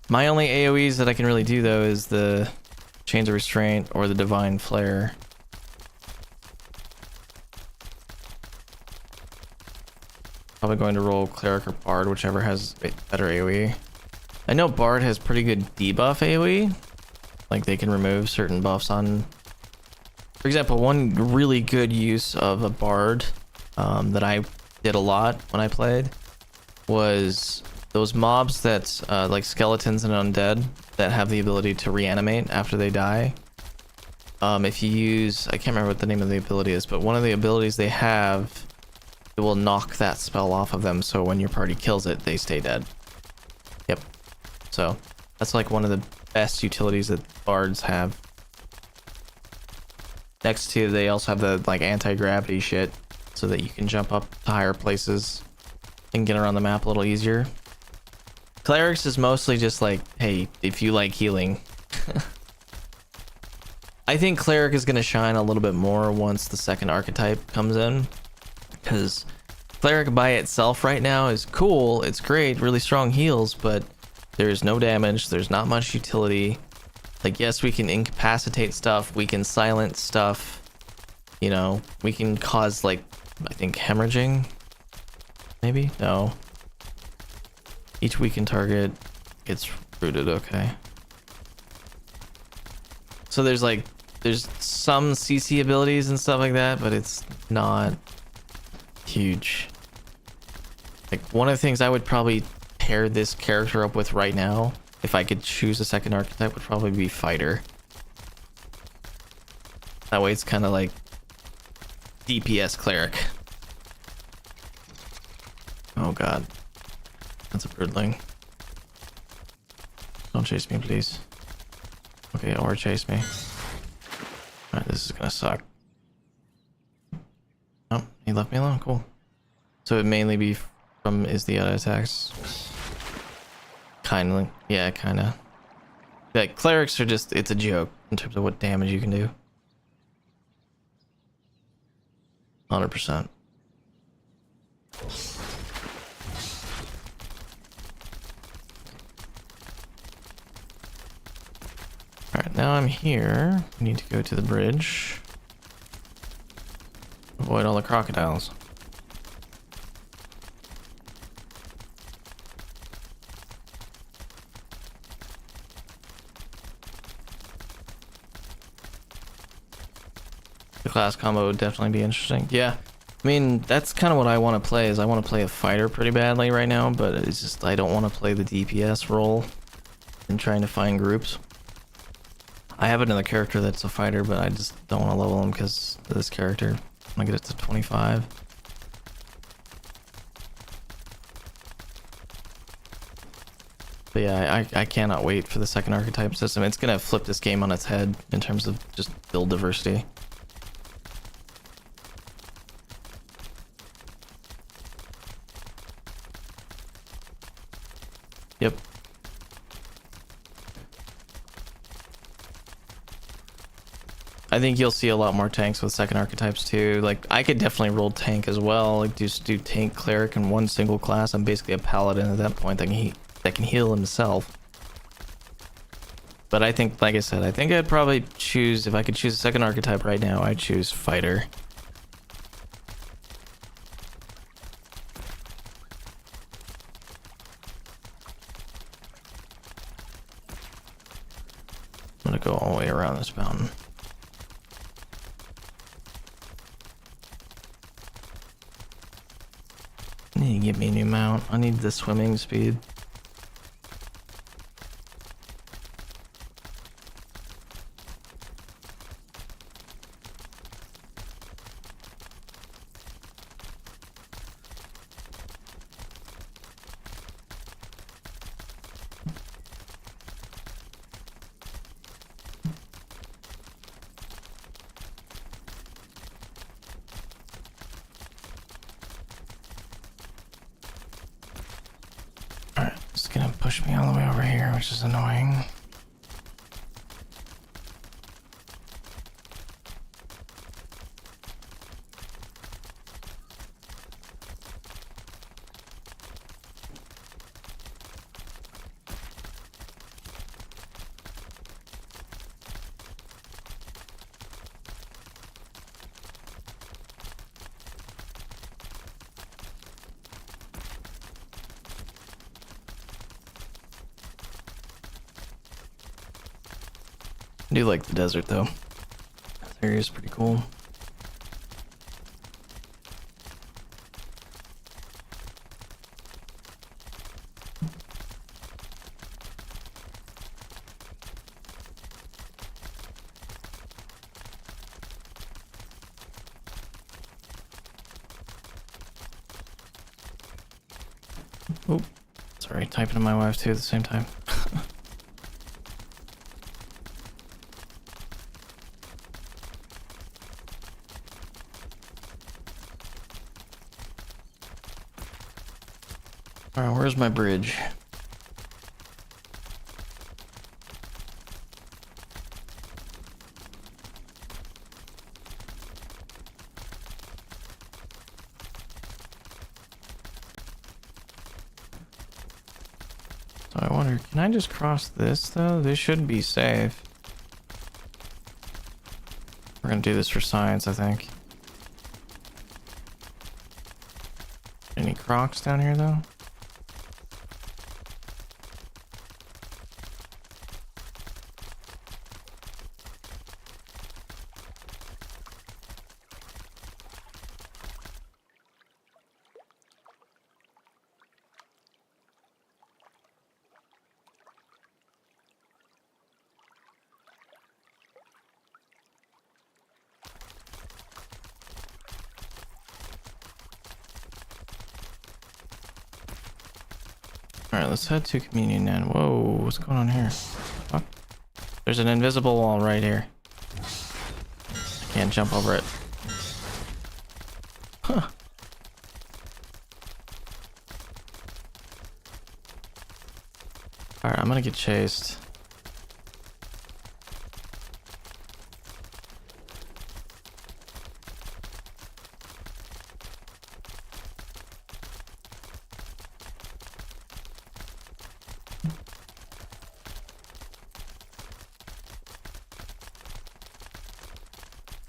Speaker 1: My only AoEs that I can really do though is the Chains of Restraint or the Divine Flare. Probably going to roll Cleric or Bard, whichever has better AoE. I know Bard has pretty good debuff AoE. Like they can remove certain buffs on... For example, one really good use of a Bard that I did a lot when I played was... those mobs that, like skeletons and undead, that have the ability to reanimate after they die. If you use, I can't remember what the name of the ability is, but one of the abilities they have, it will knock that spell off of them, so when your party kills it, they stay dead. Yep. So, that's like one of the best utilities that bards have. Next to, they also have the, like, anti-gravity shit, so that you can jump up to higher places and get around the map a little easier. Clerics is mostly just like, hey, if you like healing. I think Cleric is going to shine a little bit more once the second archetype comes in. Because Cleric by itself right now is cool, it's great, really strong heals, but there's no damage, there's not much utility. Like, yes, we can incapacitate stuff, we can silence stuff, you know, we can cause, like, I think hemorrhaging? Maybe? No. Each weakened target gets rooted, okay. So there's like, there's some CC abilities and stuff like that, but it's not huge. Like, one of the things I would probably pair this character up with right now, if I could choose a second archetype, would probably be Fighter. That way it's kind of like DPS Cleric. Oh god. That's a broodling. Don't chase me, please. Okay, or chase me. Alright, this is gonna suck. Oh, he left me alone. Cool. So it mainly be from is the auto attacks. Kindly. Yeah, kinda. Like, clerics are just, it's a joke in terms of what damage you can do. 100%. Alright, now I'm here. We need to go to the bridge. Avoid all the crocodiles. The class combo would definitely be interesting. Yeah, I mean, that's kind of what I want to play, is I want to play a fighter pretty badly right now, but it's just, I don't want to play the DPS role in trying to find groups. I have another character that's a fighter, but I just don't want to level him because of this character. I'm gonna get it to 25. But yeah, I cannot wait for the second archetype system. It's gonna flip this game on its head in terms of just build diversity. I think you'll see a lot more tanks with second archetypes too. Like, I could definitely roll tank as well. Like, just do tank cleric in one single class. I'm basically a paladin at that point that can heal himself. But I think, like I said, I think I'd probably choose, if I could choose a second archetype right now, I'd choose fighter. I'm gonna go all the way around this mountain. I need to get me a new mount. I need the swimming speed. Alright, it's gonna push me all the way over here, which is annoying. I do like the desert though. That area is pretty cool. Oh, sorry, typing to my wife too at the same time. Alright, where's my bridge? So I wonder, can I just cross this though? This should be safe. We're gonna do this for science, I think. Any crocs down here though? Alright, let's head to communion then. Whoa, what's going on here? Fuck. There's an invisible wall right here. I can't jump over it. Huh. Alright, I'm gonna get chased.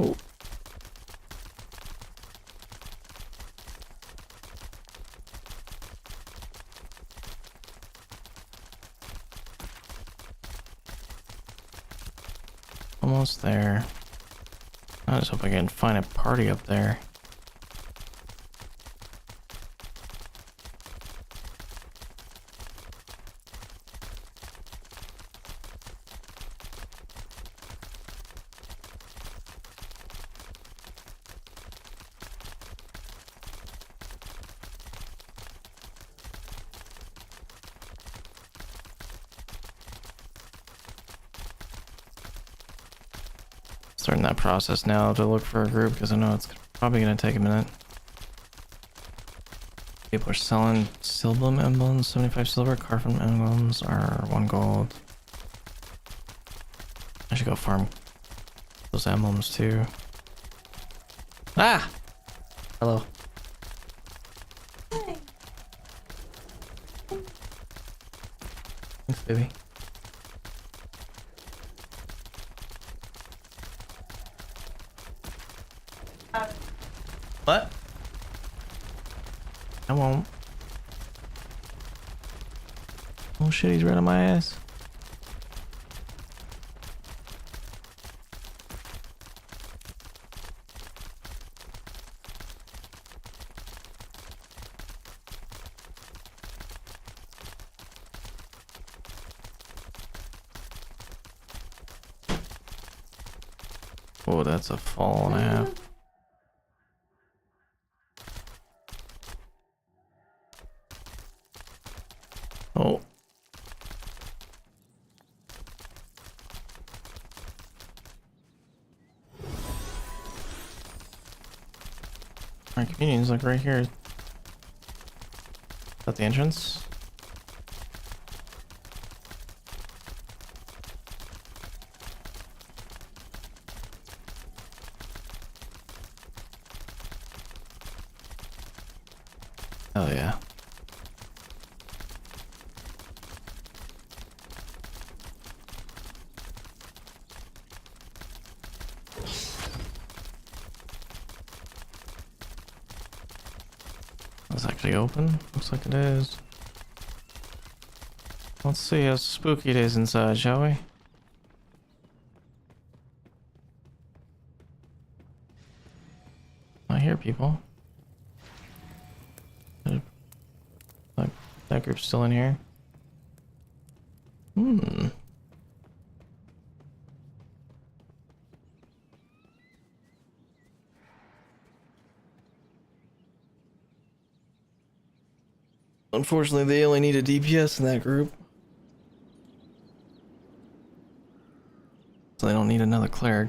Speaker 1: Oh. Almost there. I just hope I can find a party up there. Starting that process now to look for a group because I know it's probably going to take a minute. People are selling Silbum emblems, 75 silver. Carfin emblems are 1 gold. I should go farm Those emblems too. Ah! Hello. Thanks, baby. What? I won't. Oh shit, he's right on my ass. Oh, that's a fall and a half. Oh. Our comedian's like right here. Is that the entrance? Oh yeah. It's actually open? Looks like it is. Let's see how spooky it is inside, shall we? I hear people. Like, that group's still in here. Hmm. Unfortunately, they only need a DPS in that group. So they don't need another cleric.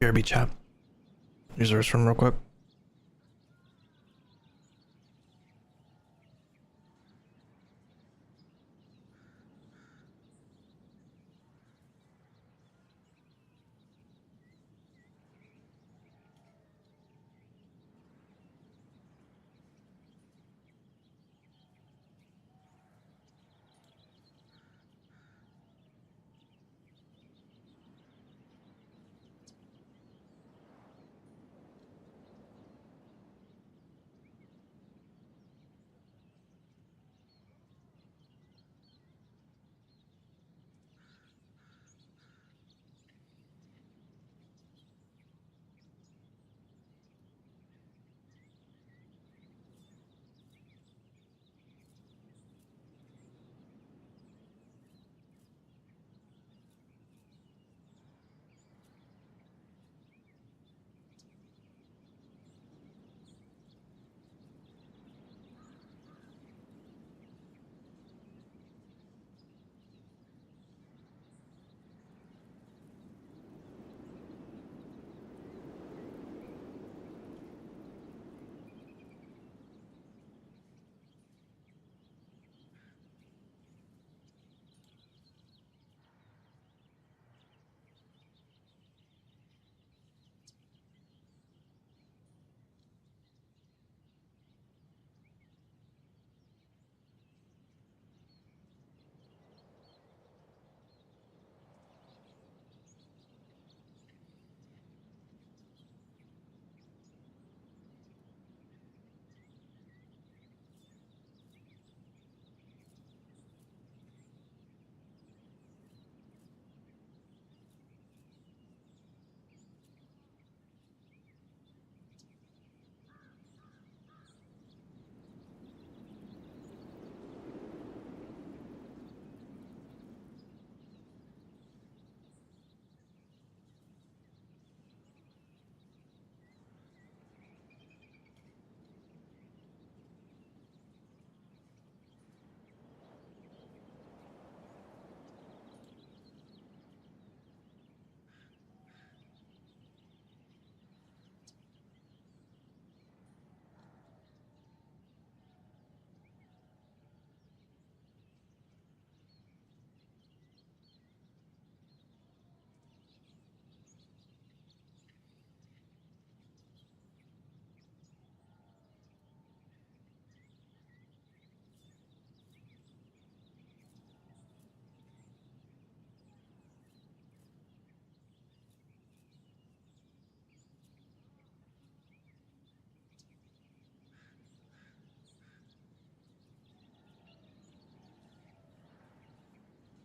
Speaker 1: BRB chat. Use the restroom real quick.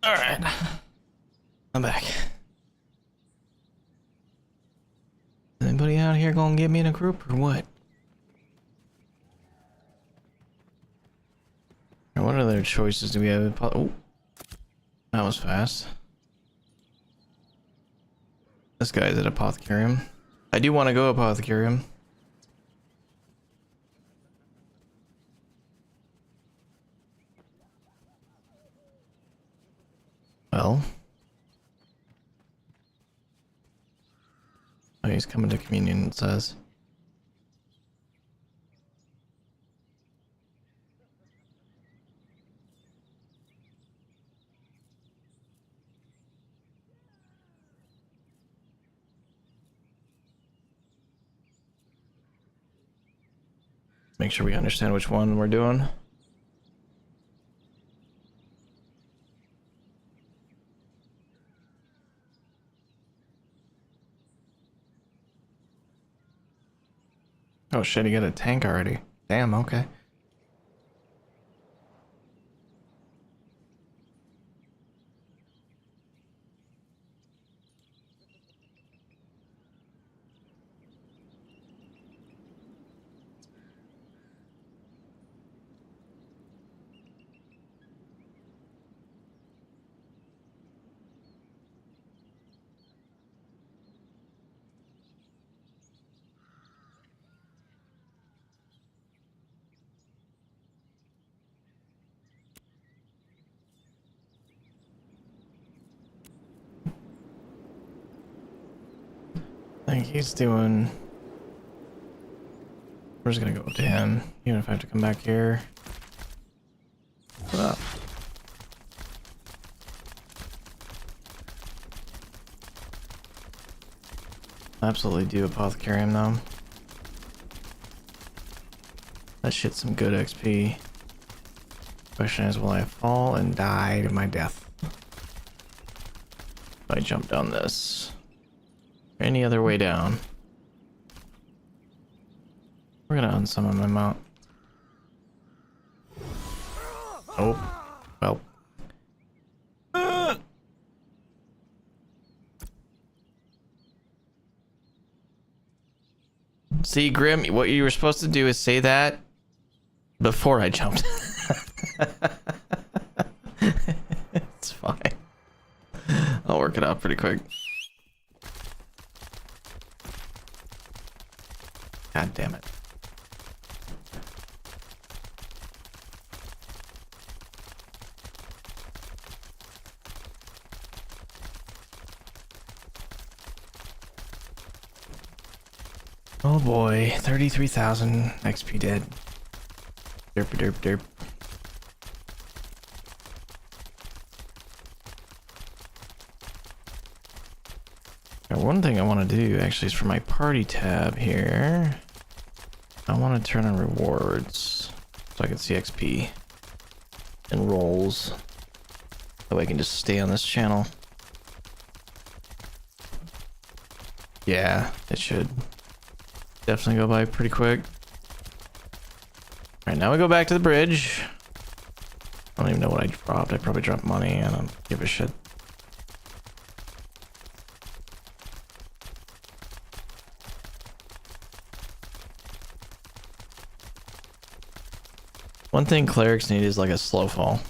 Speaker 1: Alright. I'm back. Anybody out here gonna get me in a group or what? What other choices do we have? Oh, that was fast. This guy's at Apothecarium. I do want to go Apothecarium. Well. Oh, he's coming to communion, it says. Make sure we understand which one we're doing. Oh shit, he got a tank already. Damn, okay. I think he's doing... We're just gonna go up to him, even if I have to come back here. What up? Absolutely do Apothecarium though. That shit's some good XP. Question is, will I fall and die to my death? If I jump down this. Any other way down? We're gonna unsummon my mount. Oh, well. See, Grim, what you were supposed to do is say that before I jumped. It's fine. I'll work it out pretty quick. God damn it. Oh boy, 33,000 XP dead. Derp derp derp. Now, one thing I want to do actually is for my party tab here. I want to turn on rewards so I can see XP and rolls. That way I can just stay on this channel. Yeah, it should definitely go by pretty quick. Alright, now we go back to the bridge. I don't even know what I dropped. I probably dropped money. I don't give a shit. One thing clerics need is like a slow fall.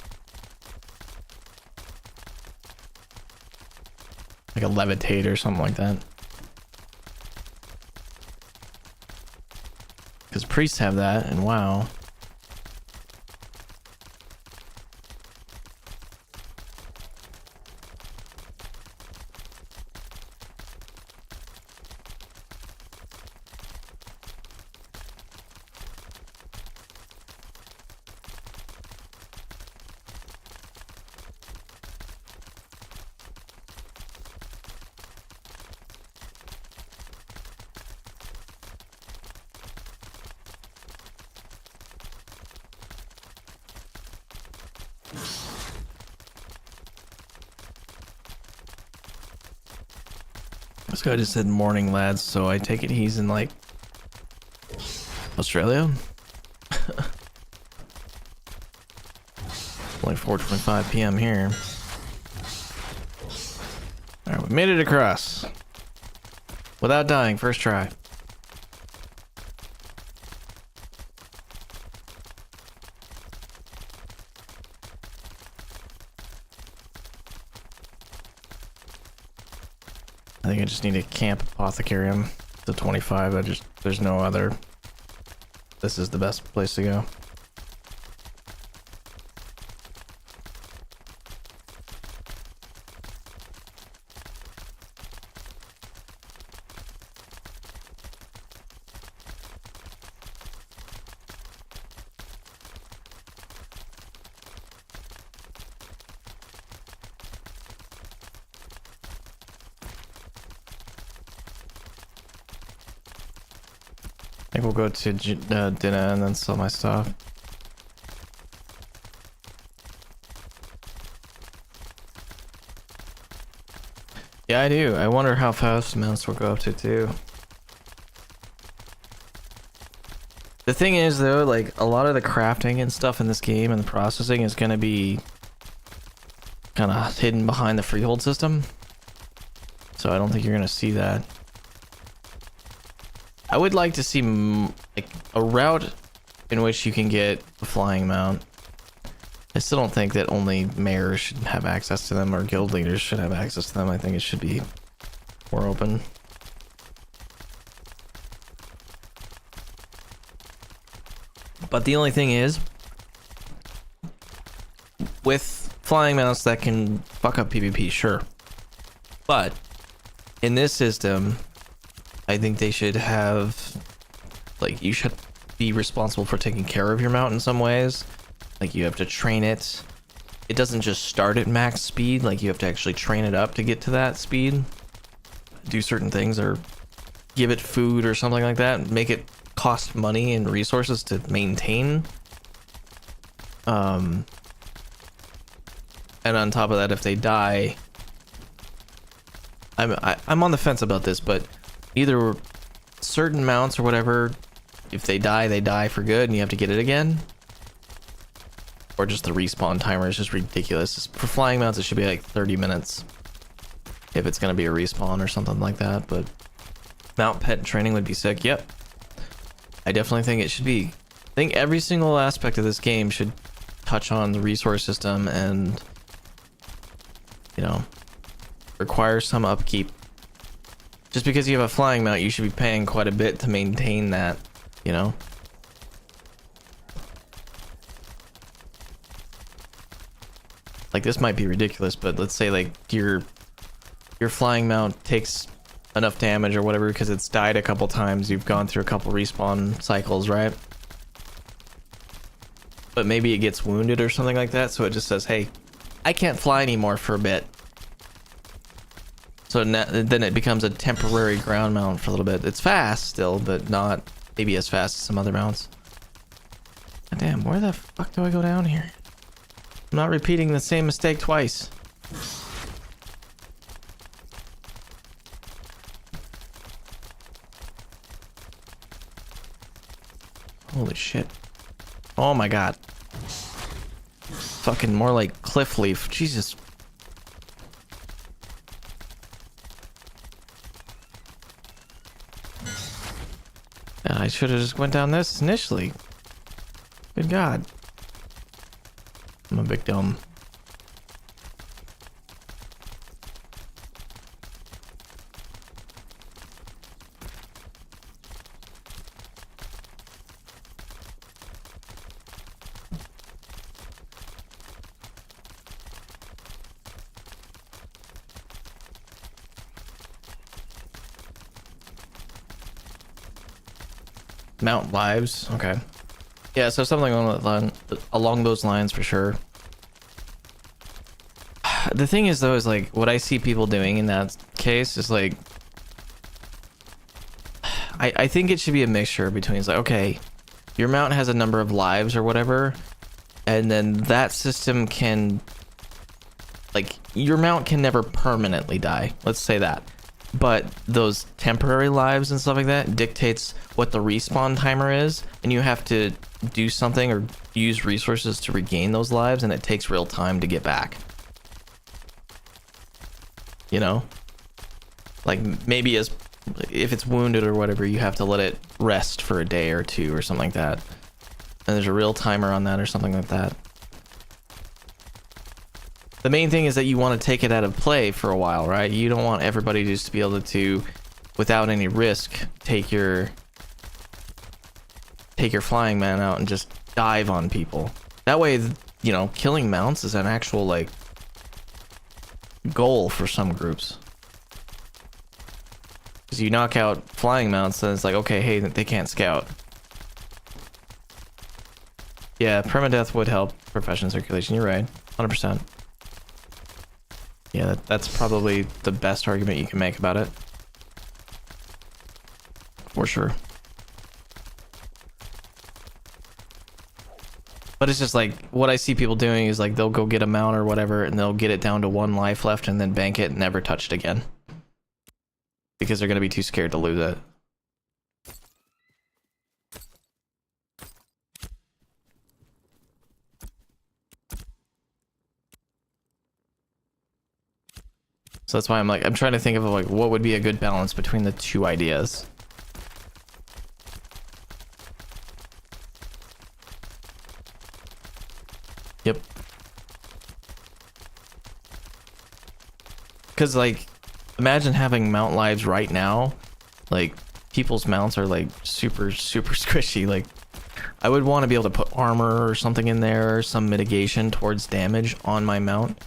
Speaker 1: Like a levitate or something like that. Because priests have that, and WoW. This guy just said morning, lads, so I take it he's in like Australia. Only 4:25 p.m. here. We made it across. Without dying, first try. I think I just need to camp Apothecarium to 25. There's no other. This is the best place to go. I think we'll go to dinner and then sell my stuff. Yeah, I do. I wonder how fast mounts will go up to too. The thing is though, like a lot of the crafting and stuff in this game and the processing is going to be kind of hidden behind the freehold system. So I don't think you're going to see that. I would like to see like a route in which you can get a flying mount. I still don't think that only mayors should have access to them or guild leaders should have access to them. I think it should be more open. But the only thing is, with flying mounts that can fuck up PvP, sure. But in this system, I think they should have, like, you should be responsible for taking care of your mount in some ways. Like, you have to train it. It doesn't just start at max speed, like, you have to actually train it up to get to that speed. Do certain things, or give it food or something like that. Make it cost money and resources to maintain. And on top of that, if they die... I'm on the fence about this, but... either certain mounts or whatever, if they die for good and you have to get it again. Or just the respawn timer is just ridiculous. For flying mounts, it should be like 30 minutes. If it's going to be a respawn or something like that. But mount pet training would be sick. Yep. I definitely think it should be. I think every single aspect of this game should touch on the resource system and, you know, require some upkeep. Just because you have a flying mount, you should be paying quite a bit to maintain that, you know? Like, this might be ridiculous, but let's say, like, your flying mount takes enough damage or whatever because it's died a couple times, you've gone through a couple respawn cycles, right? But maybe it gets wounded or something like that, so it just says, hey, I can't fly anymore for a bit. So then it becomes a temporary ground mount for a little bit. It's fast still, but not maybe as fast as some other mounts. God damn, where the fuck do I go down here? I'm not repeating the same mistake twice. Holy shit. Oh my god. Fucking more like cliff leaf. Jesus. I should have just went down this initially. Good god. I'm a big dumb. Mount lives, okay. Yeah, so something along those lines for sure. The thing is though, is like what I see people doing in that case is like, I think it should be a mixture between, it's like, okay, your mount has a number of lives or whatever, and then that system can, like, your mount can never permanently die, let's say that. But those temporary lives and stuff like that dictates what the respawn timer is, and you have to do something or use resources to regain those lives, and it takes real time to get back. You know? Like maybe as if it's wounded or whatever, you have to let it rest for a day or two or something like that. And there's a real timer on that or something like that. The main thing is that you want to take it out of play for a while, right? You don't want everybody just to be able to, without any risk, take your flying man out and just dive on people. That way, you know, killing mounts is an actual, like, goal for some groups. Because you knock out flying mounts, then it's like, okay, hey, they can't scout. Yeah, permadeath would help profession circulation, you're right. 100%. Yeah, that's probably the best argument you can make about it. For sure. But it's just like, what I see people doing is like, they'll go get a mount or whatever, and they'll get it down to 1 life left and then bank it and never touch it again. Because they're going to be too scared to lose it. So that's why I'm trying to think of like, what would be a good balance between the two ideas. Yep. Because like, imagine having mount lives right now. Like, people's mounts are like super squishy. Like, I would want to be able to put armor or something in there, some mitigation towards damage on my mount,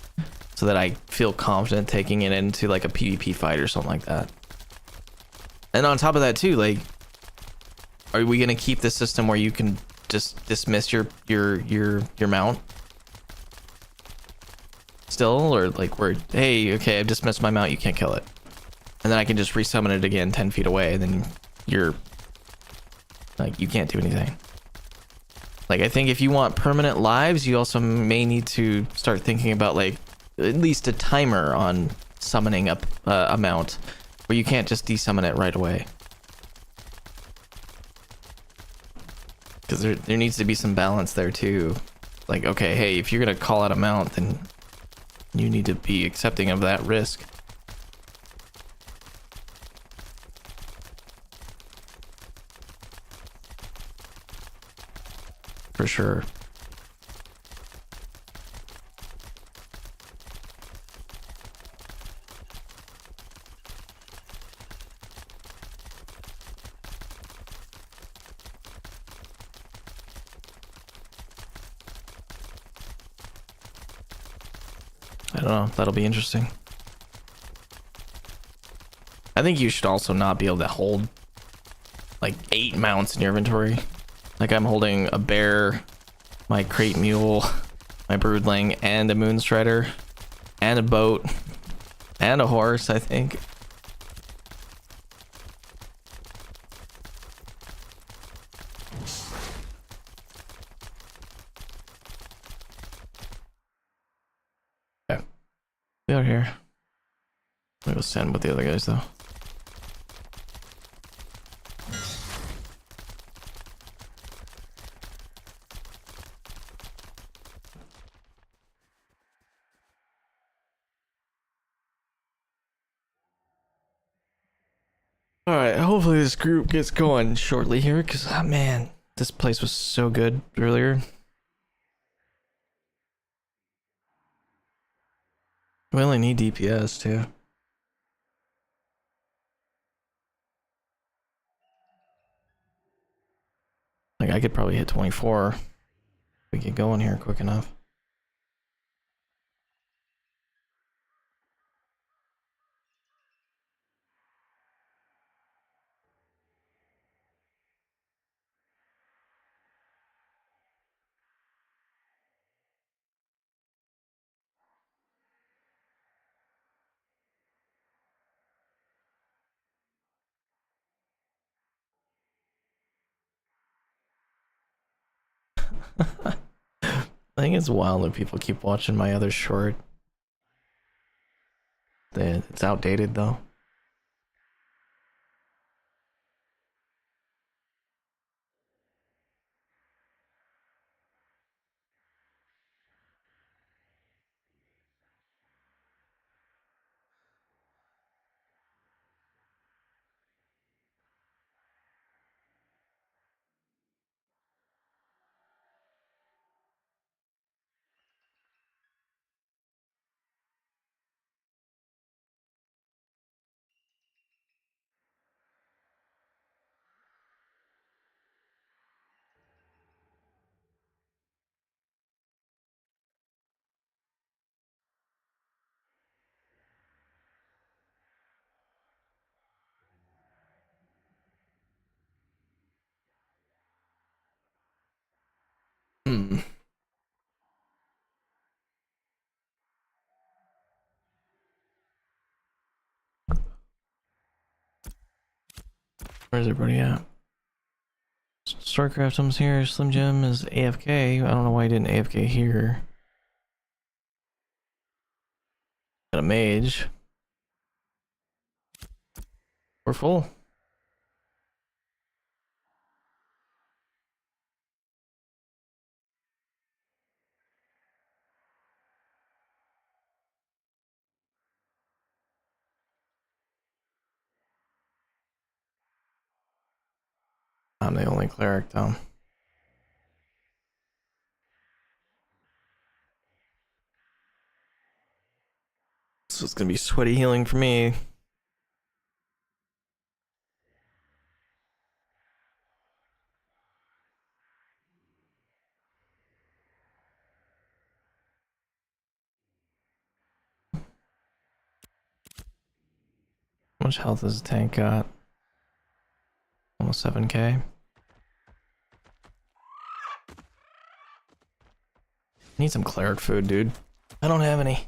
Speaker 1: so that I feel confident taking it into like a PvP fight or something like that. And on top of that too, like, are we gonna keep the system where you can just dismiss your mount still, or like where, hey, okay, I've dismissed my mount, you can't kill it, and then I can just resummon it again 10 feet away, and then you're like, you can't do anything. Like, I think if you want permanent lives, you also may need to start thinking about like at least a timer on summoning up a mount, where you can't just desummon it right away. Because there needs to be some balance there too. Like, okay, hey, if you're gonna call out a mount, then you need to be accepting of that risk. For sure. I don't know, that'll be interesting. I think you should also not be able to hold like 8 mounts in your inventory. Like, I'm holding a bear, my crate mule, my broodling, and a moonstrider, and a boat, and a horse, I think. Okay. We out here. I'm gonna go stand with the other guys though. Alright, hopefully this group gets going shortly here, because, oh man, this place was so good earlier. We only need DPS too. Like, I could probably hit 24 if we get going here quick enough. I think it's wild that people keep watching my other short. It's outdated though. Hmm. Where's everybody at? Starcraft comes here. Slim Jim is AFK. I don't know why he didn't AFK here. Got a mage. We're full. I'm the only cleric though. So it's gonna be sweaty healing for me. How much health has the tank got? Almost 7k. Need some cleric food, dude. I don't have any.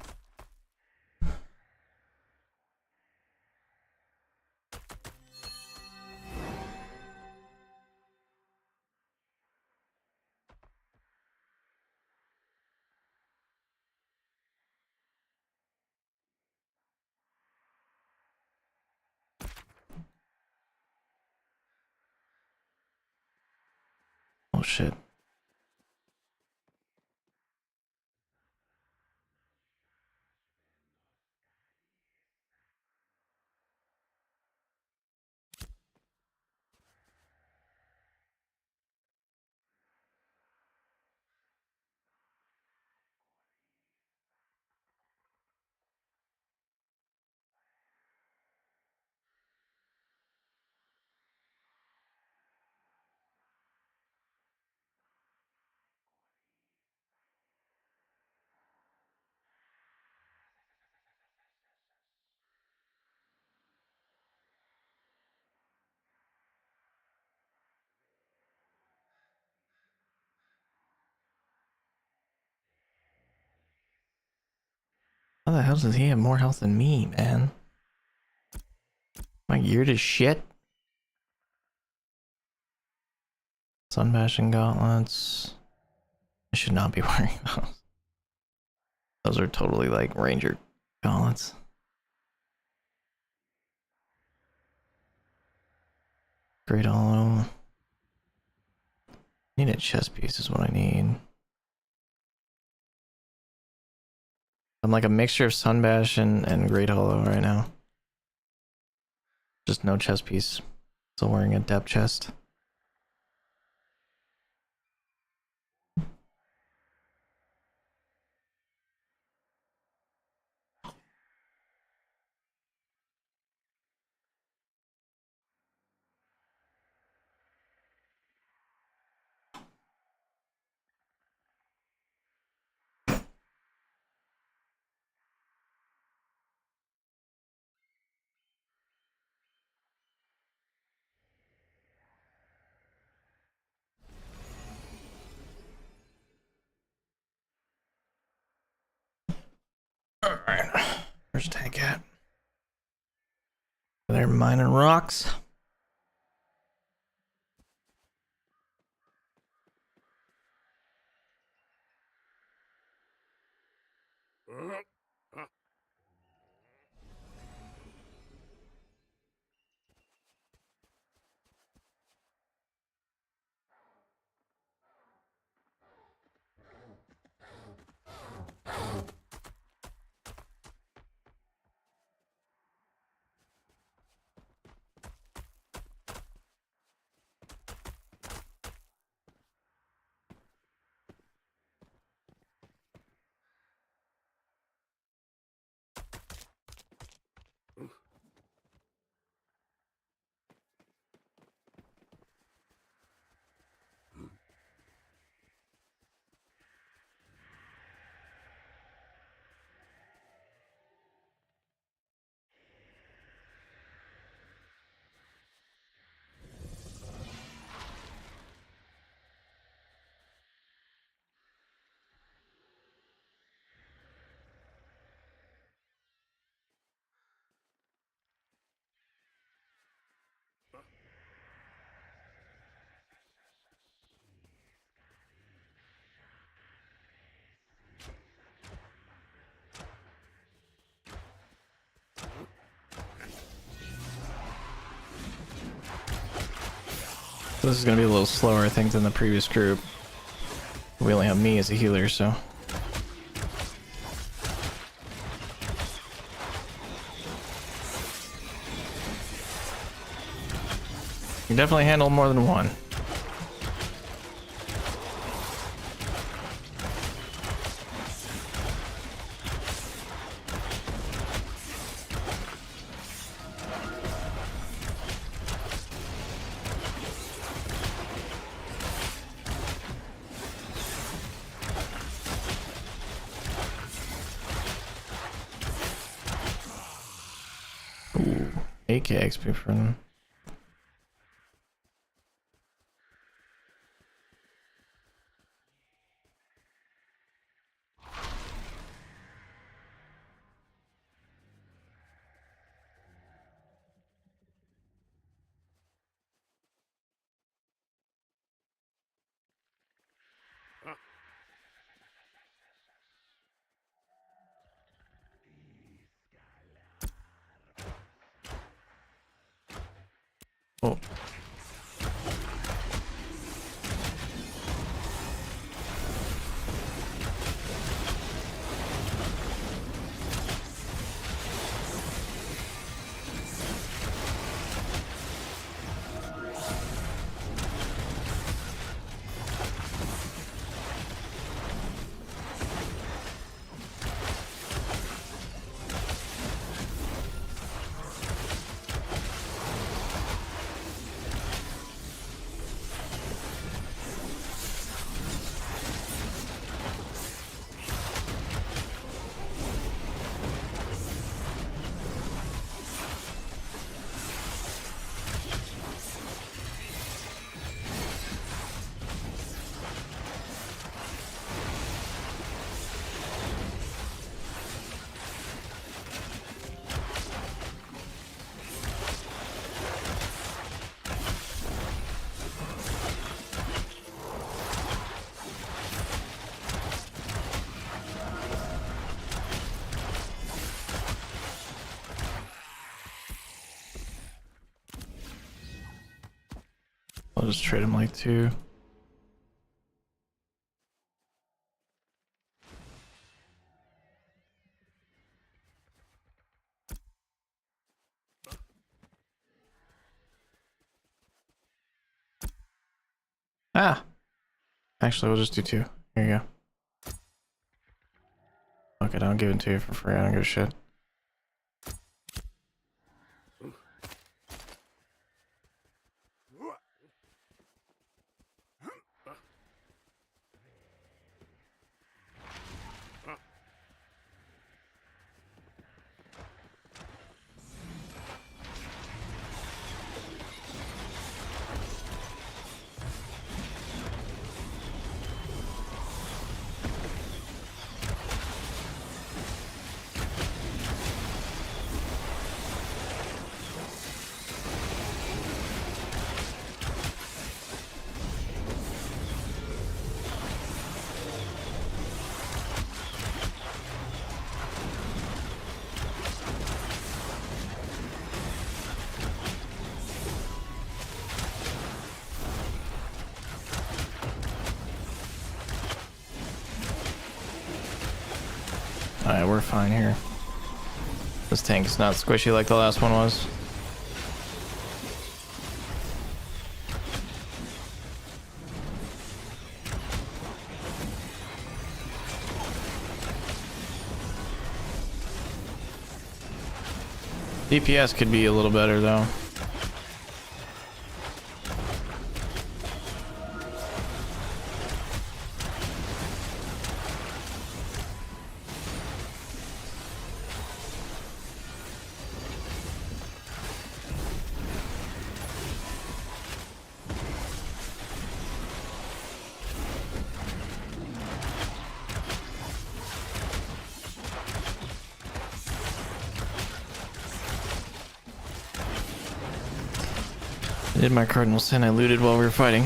Speaker 1: Oh shit. How the hell does he have more health than me, man? My gear to shit. Sunbashing gauntlets. I should not be wearing those. Those are totally like ranger gauntlets. Great hollow. Need a chest piece is what I need. I'm like a mixture of Sunbash and Great Hollow right now. Just no chest piece. Still wearing a depth chest. Alright. Where's the tank at? They're mining rocks. This is gonna be a little slower, I think, than the previous group. We only have me as a healer, so. You can definitely handle more than one. Ooh, 8k XP for them. Oh. I'll just trade him like 2. Ah! Actually, we'll just do 2. Here you go. Okay, I'll give it to you for free. I don't give a shit. Alright, we're fine here. This tank is not squishy like the last one was. DPS could be a little better though. I did my cardinal sin. I looted while we were fighting.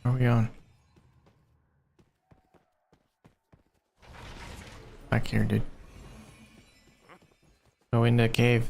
Speaker 1: Where are we going? Back here, dude. Go into a cave.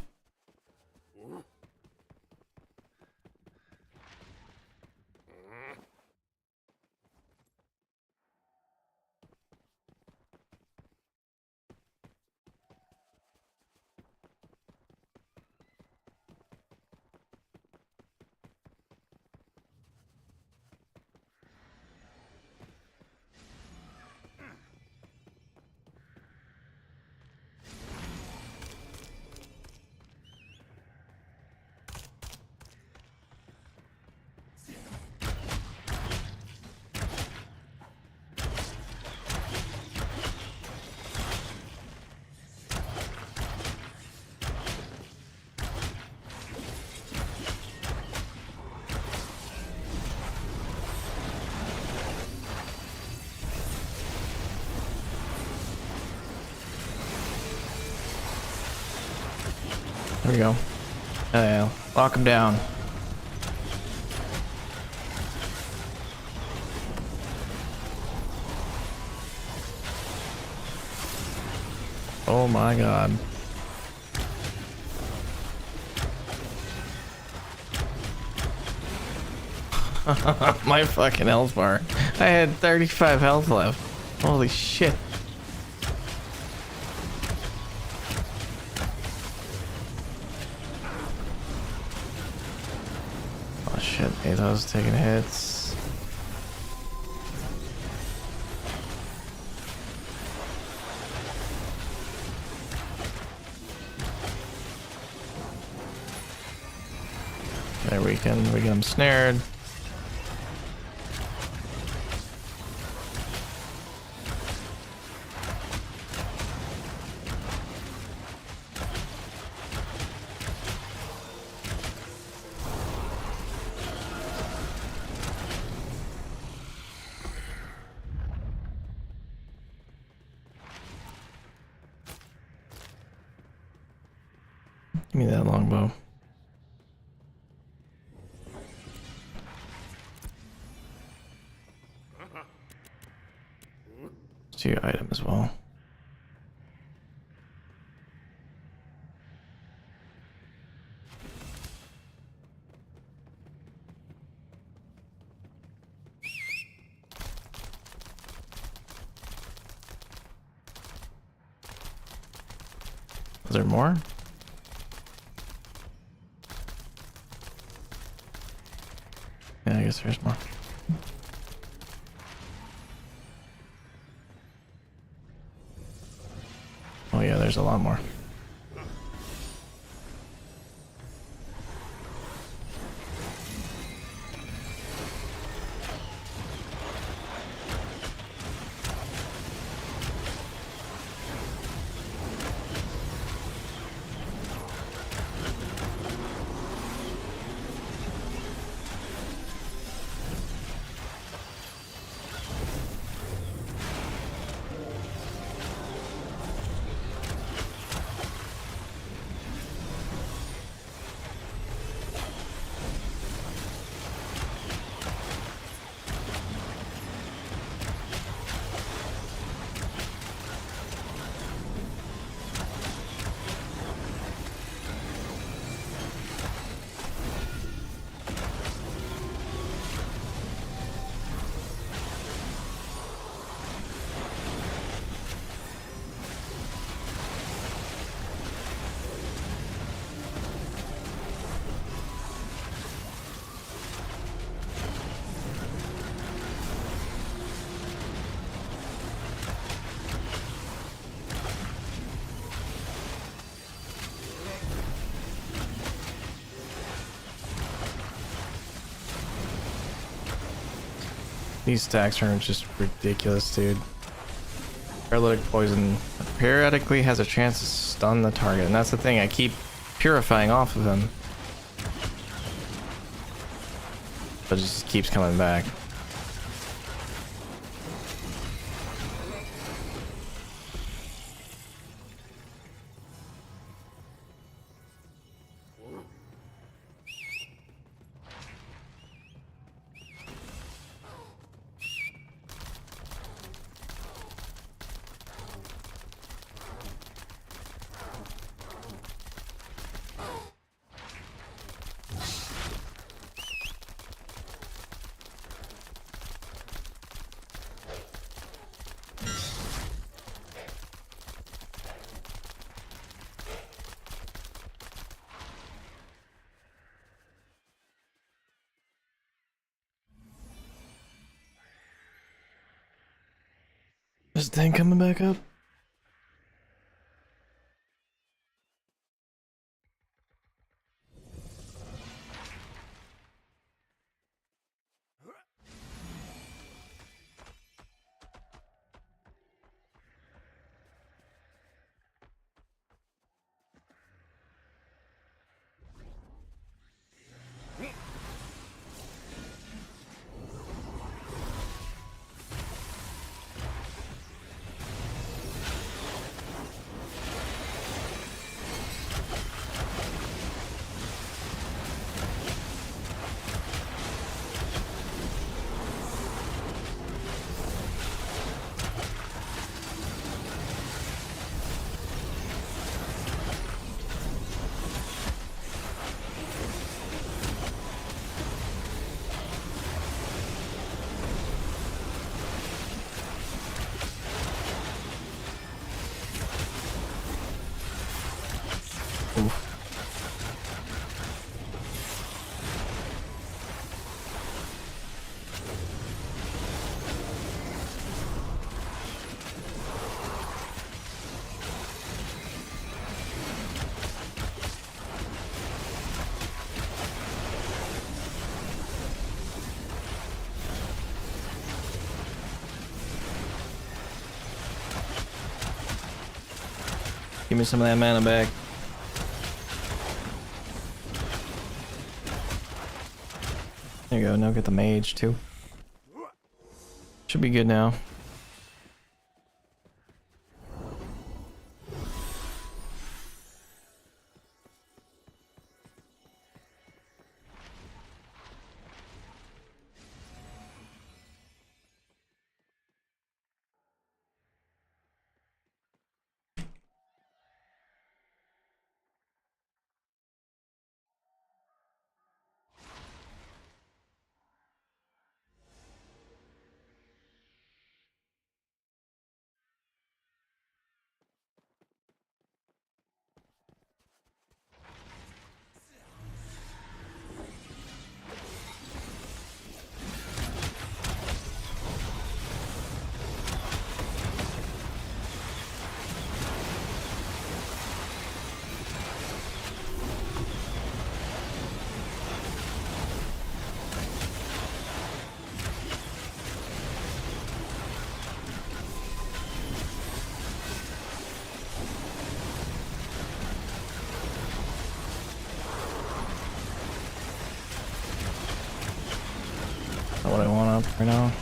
Speaker 1: There we go. Oh yeah, lock him down. Oh my god. My fucking health bar. I had 35 health left. Holy shit. Oh shit, Atho's taking hits. There we get him snared. Give me that longbow. 2 item as well. Is there more? Yeah, I guess there's more. Oh yeah, there's a lot more. These stacks are just ridiculous, dude. Paralytic poison periodically has a chance to stun the target, and that's the thing, I keep purifying off of him. But it just keeps coming back. Is the thing coming back up? Oof. Give me some of that mana back. There you go, now get the mage too. Should be good now. Not what I want up right now.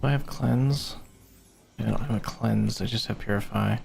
Speaker 1: Do I have cleanse? I don't have a cleanse, I just have purify.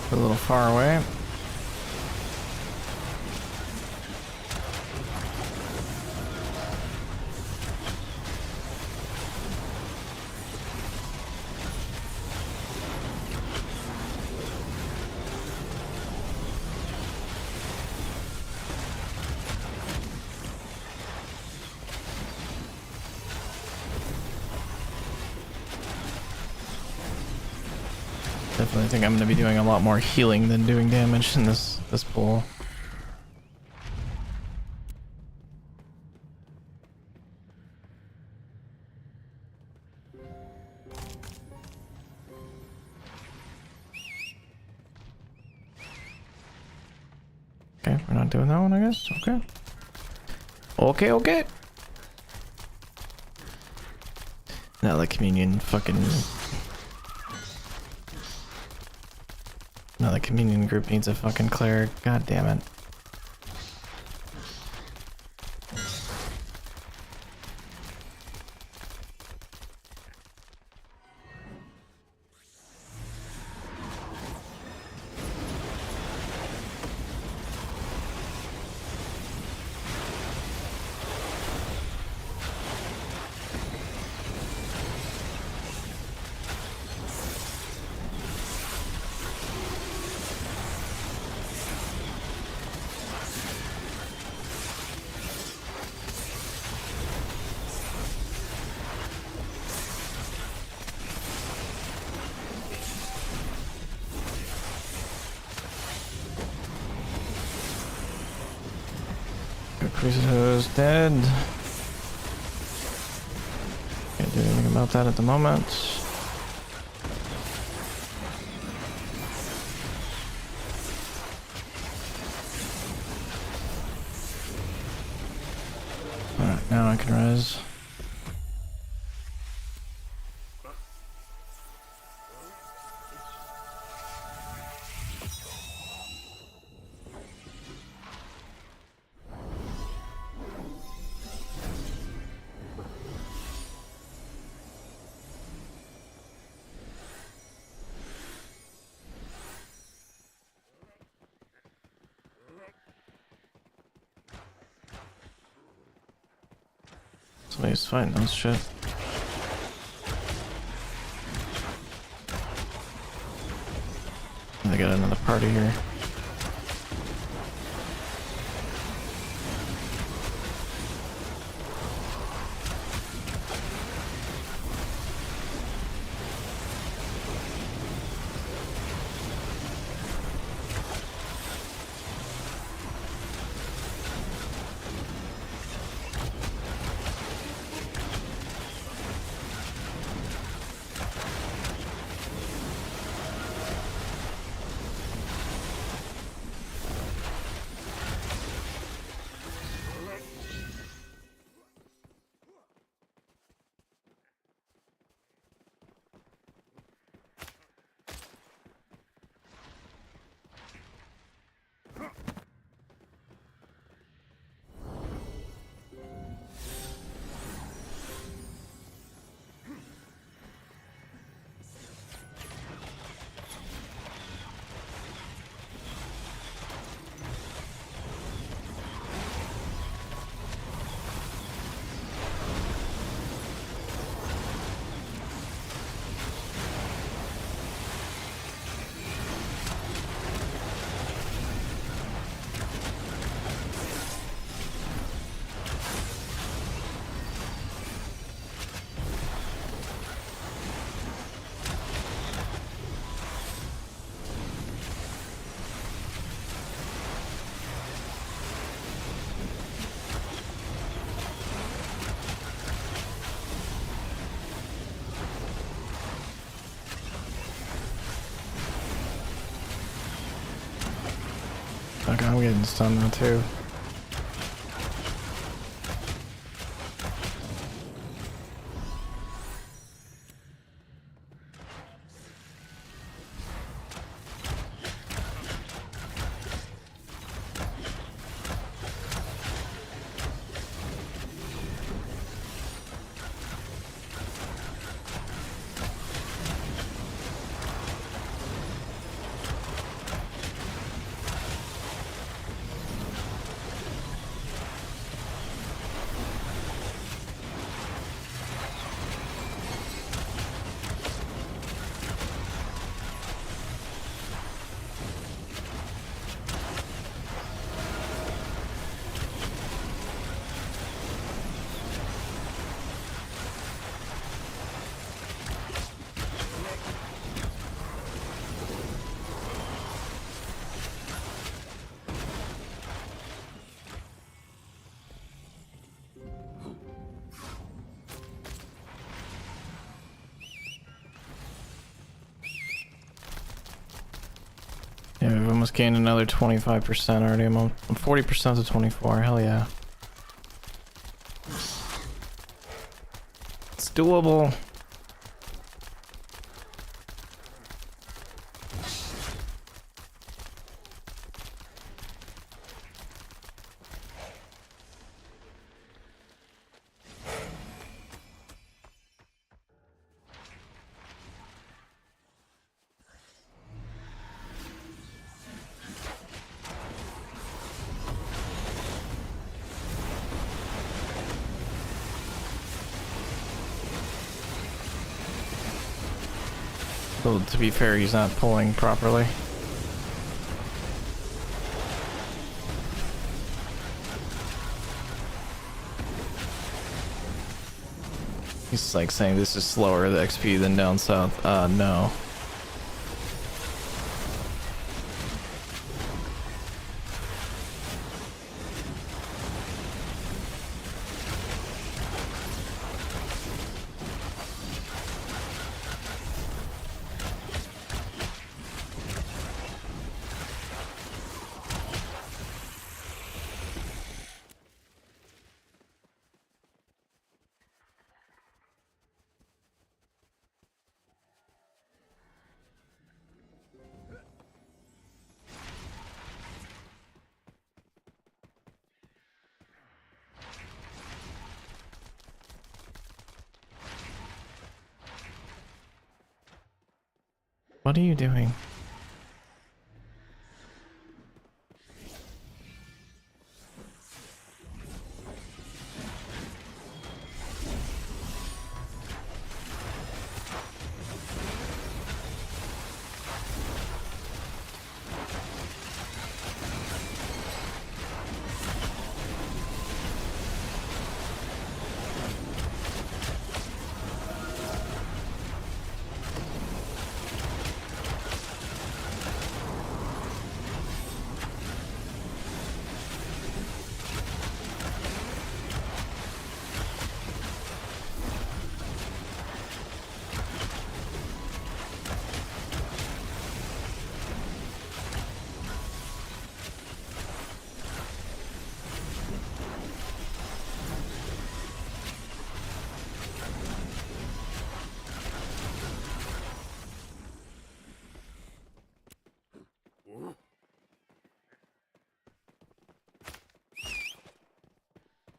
Speaker 1: A little far away. Definitely think I'm going to be doing a lot more healing than doing damage in this pool. Okay, we're not doing that one, I guess. Okay. Okay. Now the communion fucking... No, the communion group needs a fucking cleric. God damn it. Priesthood's dead. Can't do anything about that at the moment. Alright, now I can res. Somebody's fighting those shit. They got another party here. Okay, I'm getting stunned now too. Yeah, we've almost gained another 25% already. I'm on 40% to 24. Hell yeah. It's doable. So, to be fair, he's not pulling properly. He's like saying this is slower, the XP, than down south. No. What are you doing?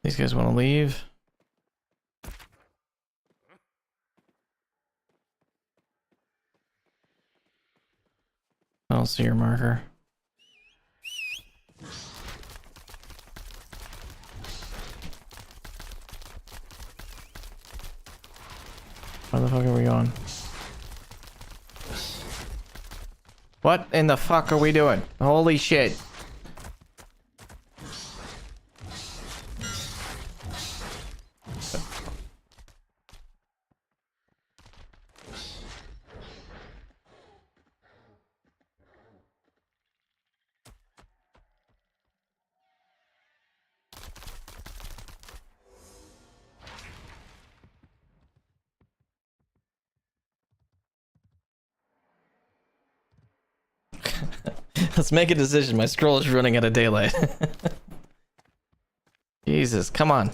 Speaker 1: These guys want to leave. I don't see your marker. Where the fuck are we going? What in the fuck are we doing? Holy shit. Let's make a decision. My scroll is running out of daylight. Jesus, come on.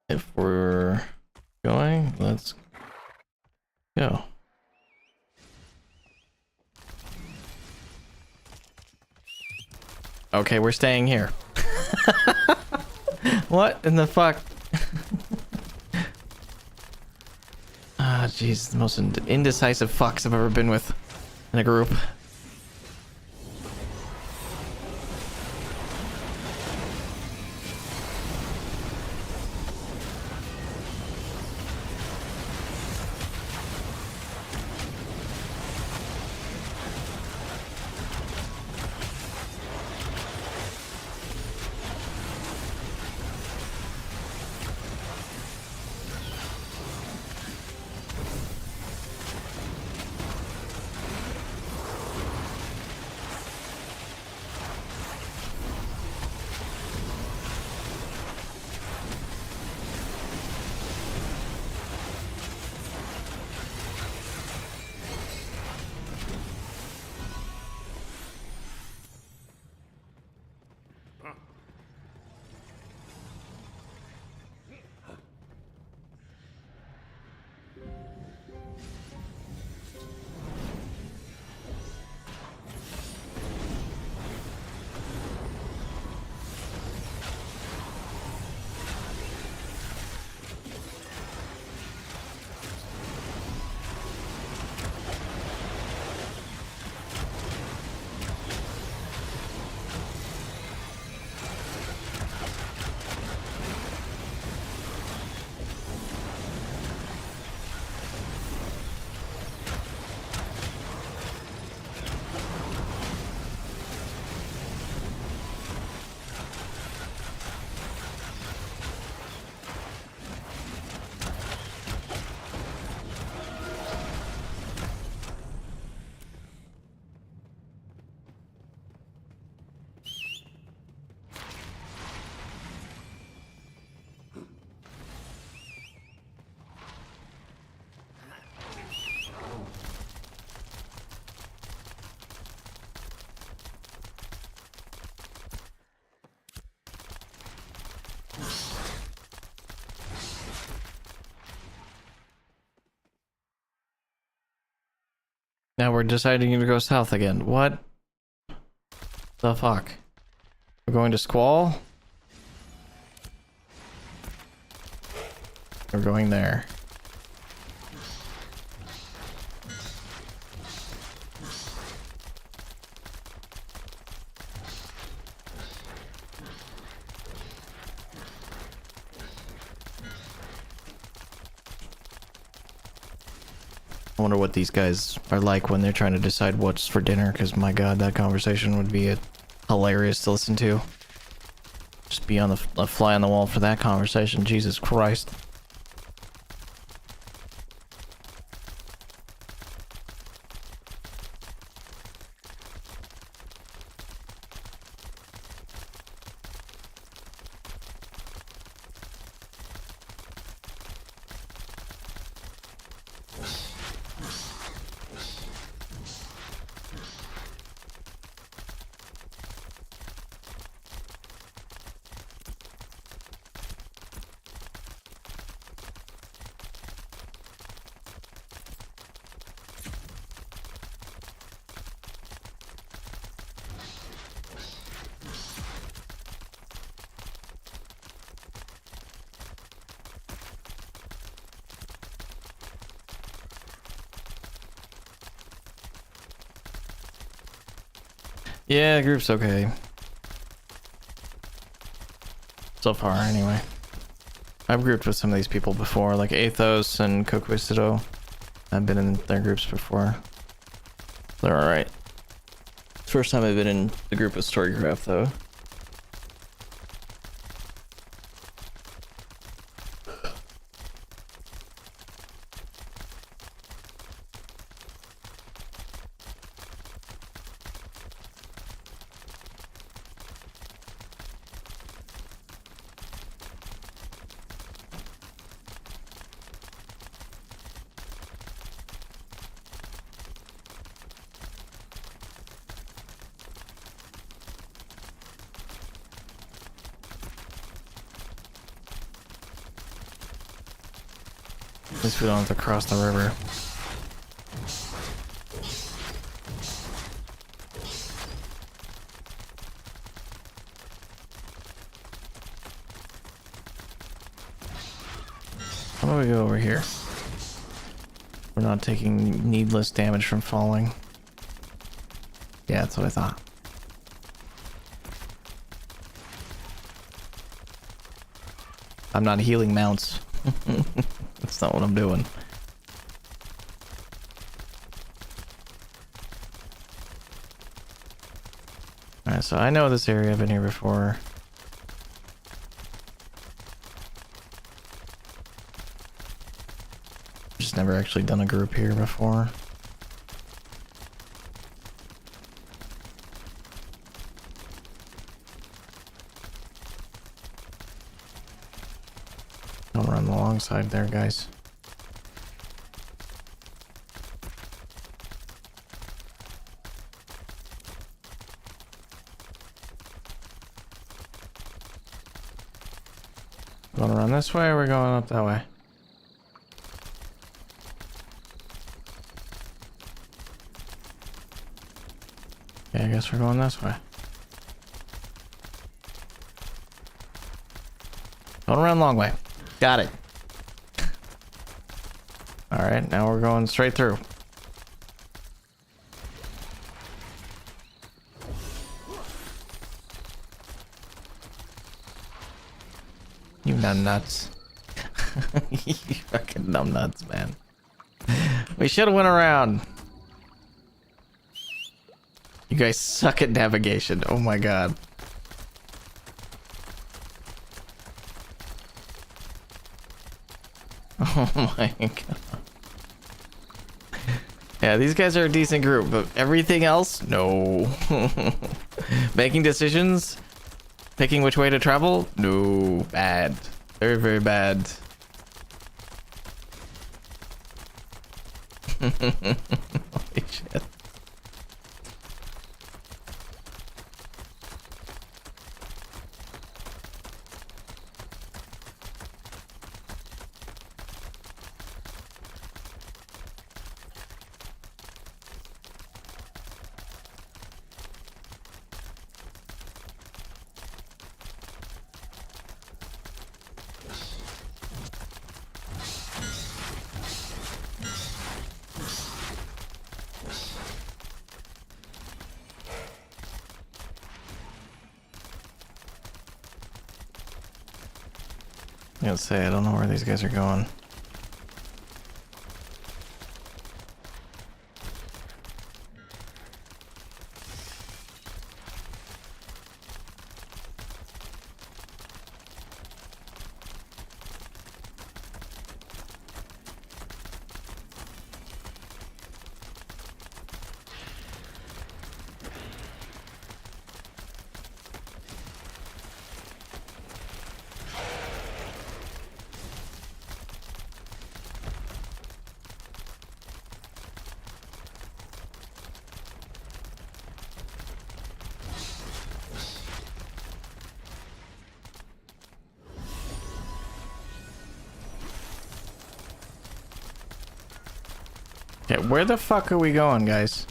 Speaker 1: If we're going, let's go. Okay, we're staying here. What in the fuck? Ah, jeez, the most indecisive fucks I've ever been with in a group. Now we're deciding to go south again. What the fuck? We're going to Squall? We're going there. I wonder what these guys are like when they're trying to decide what's for dinner, because my god, that conversation would be hilarious to listen to. Just be on the fly on the wall for that conversation, Jesus Christ. Yeah, the group's okay. So far, anyway. I've grouped with some of these people before, like Athos and Coquisido. I've been in their groups before. They're alright. First time I've been in the group with Storycraft, though. At least we don't have to cross the river. How about we go over here? We're not taking needless damage from falling. Yeah, that's what I thought. I'm not healing mounts. That's not what I'm doing. Alright, so I know this area. I've been here before. Just never actually done a group here before. Don't run alongside there, guys. Want to run this way, or we're going up that way? Yeah, I guess we're going this way. Going around long way. Got it. Alright, now we're going straight through. You numbnuts. You fucking numbnuts, man. We should have went around. You guys suck at navigation. Oh my god. Oh my god. Yeah, these guys are a decent group, but everything else? No. Making decisions? Picking which way to travel? No. Bad. Very, very bad. Holy shit. I gotta say, I don't know where these guys are going. Okay, where the fuck are we going, guys?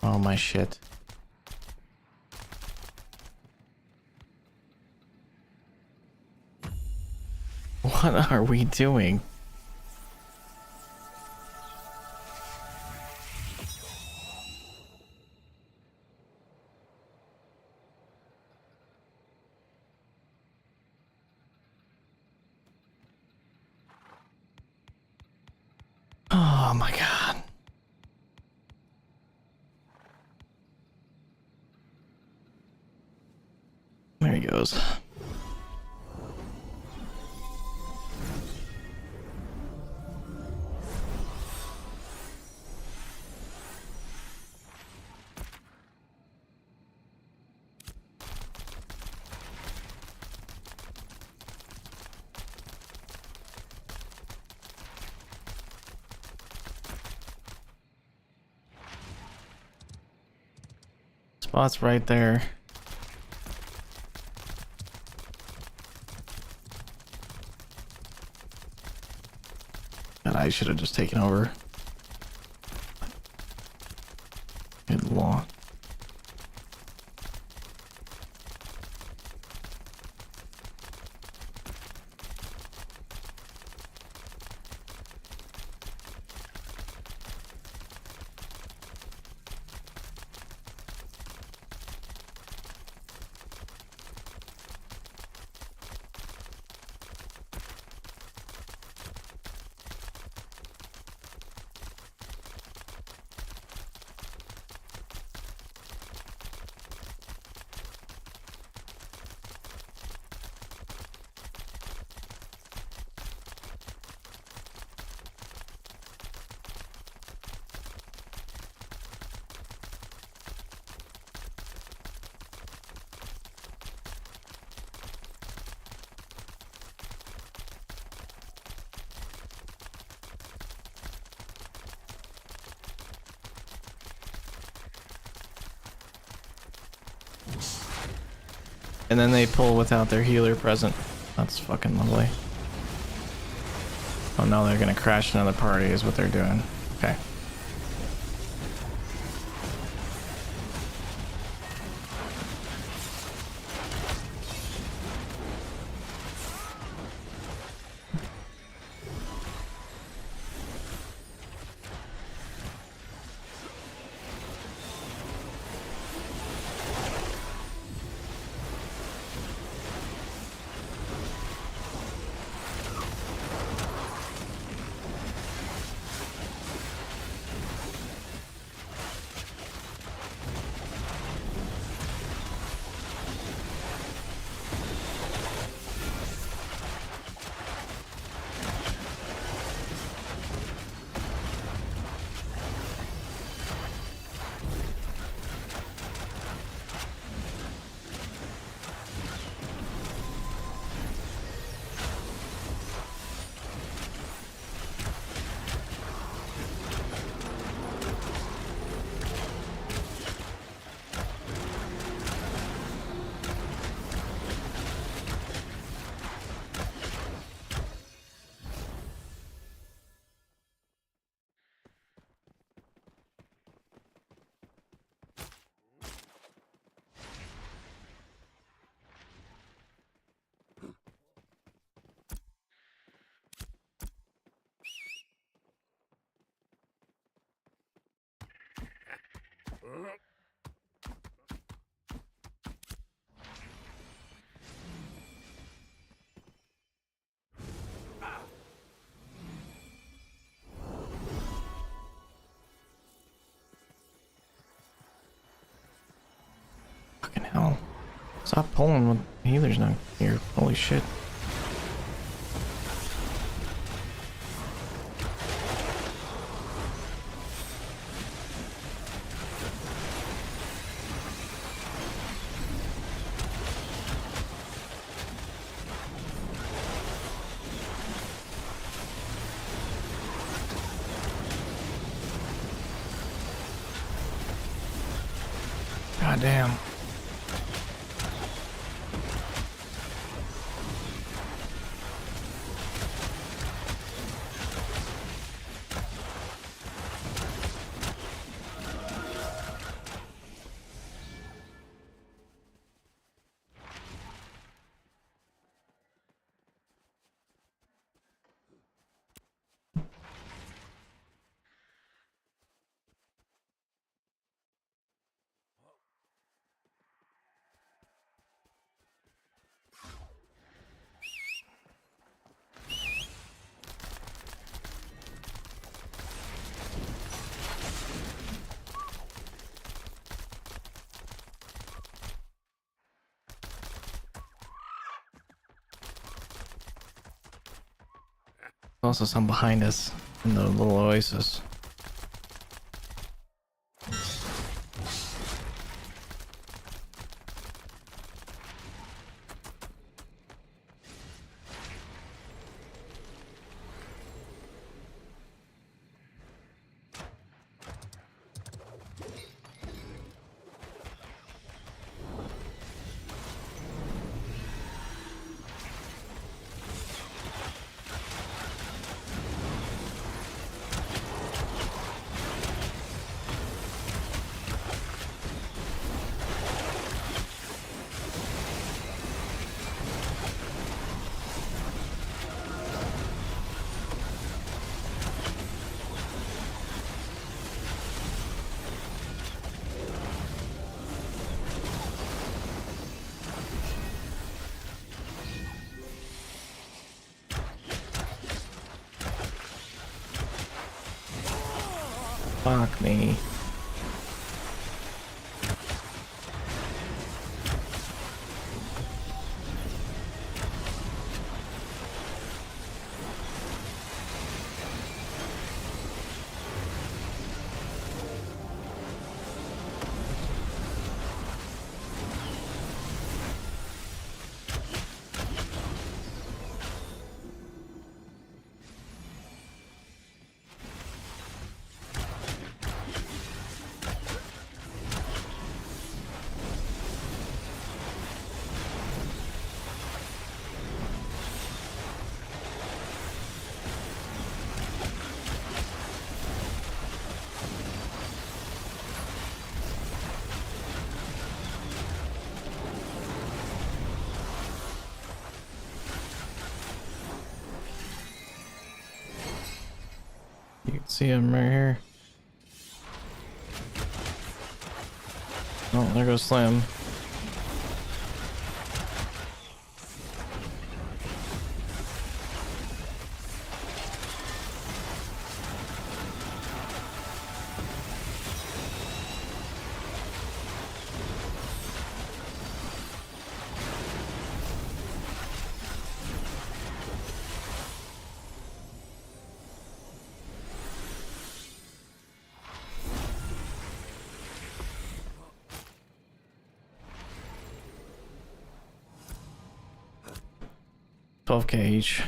Speaker 1: Oh my shit. What are we doing? Oh my god. There he goes. Spot's right there. God, I should have just taken over. Good lord. And then they pull without their healer present. That's fucking lovely. Oh, now they're gonna crash another party is what they're doing. Okay. Stop pulling when the healer's not here. Holy shit. God damn. Also some behind us in the little oasis. Fuck me. You can see him right here. Oh, there goes Slam. $12K each.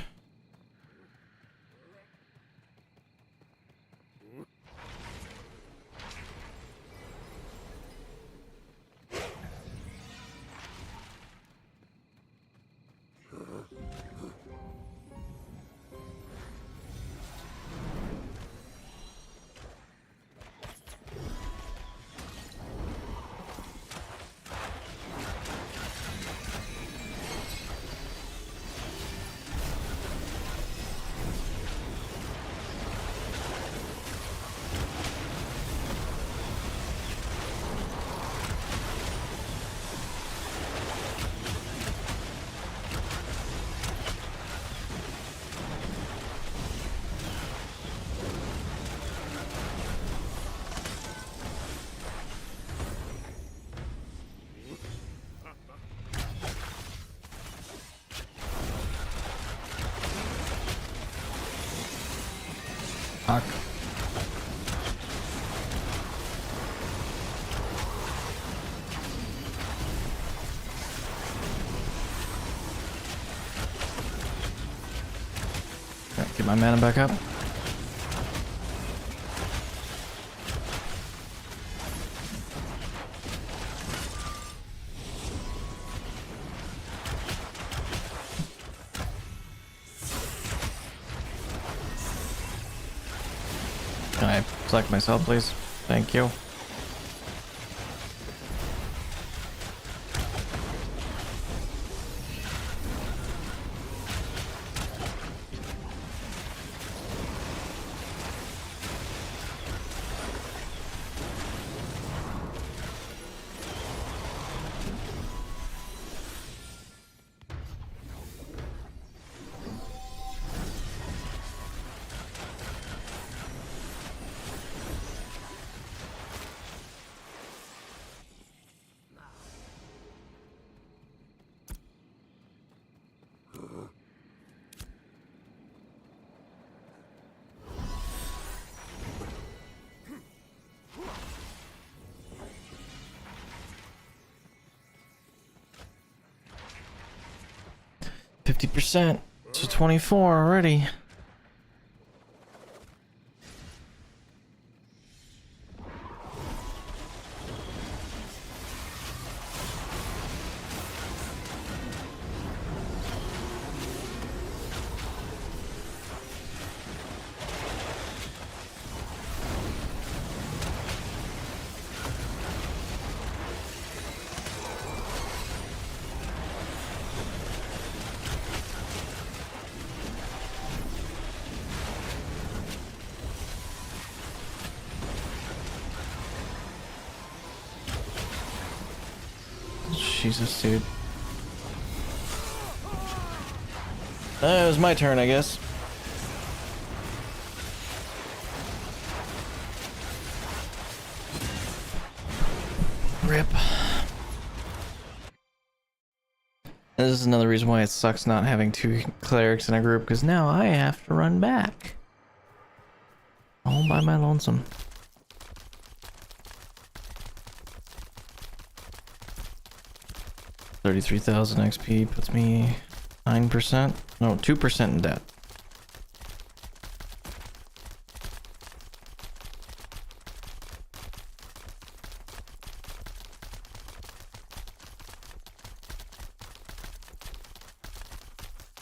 Speaker 1: Fuck. Get my mana back up. Can I select myself, please? Thank you. %, to 24 already. Jesus, dude. It was my turn, I guess. Rip. This is another reason why it sucks not having 2 clerics in a group, because now I have to run back. All by my lonesome. 33,000 XP puts me 9%, no, 2% in debt.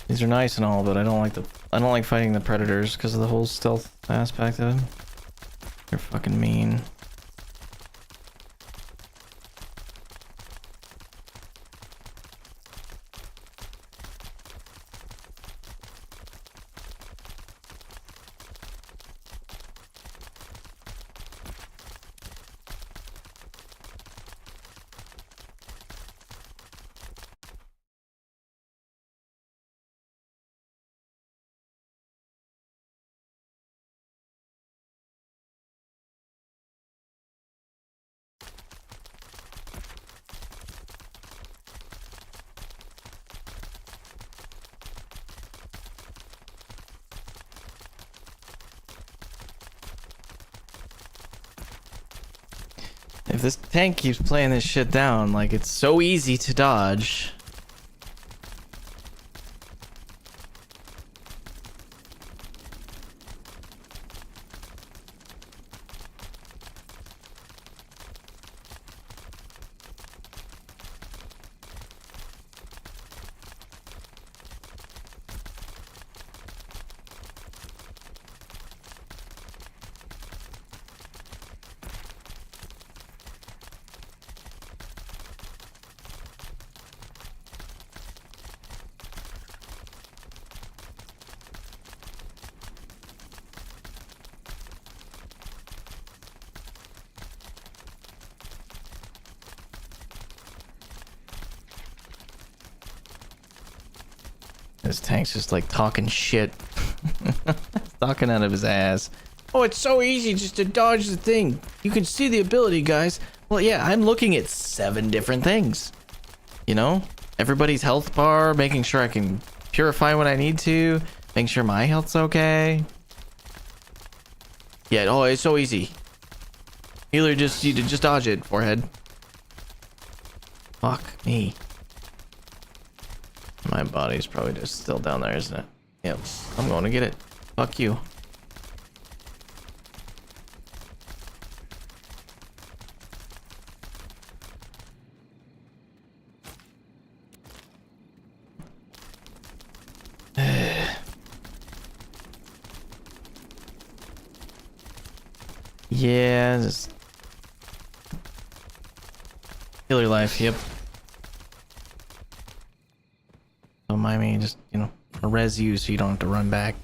Speaker 1: These are nice and all, but I don't like fighting the predators because of the whole stealth aspect of them. They're fucking mean. If this tank keeps playing this shit down, like, it's so easy to dodge. This tank's just like talking shit. Talking out of his ass. Oh, it's so easy just to dodge the thing. You can see the ability, guys. Well, yeah, I'm looking at 7 different things. You know? Everybody's health bar, making sure I can purify when I need to, making sure my health's okay. Yeah, oh, it's so easy. Healer, you just dodge it, forehead. Fuck me. My body's probably just still down there, isn't it? Yep, I'm going to get it. Fuck you. Yeah, just heal your life. Yep. Don't mind me. Just, you know, res you so you don't have to run back.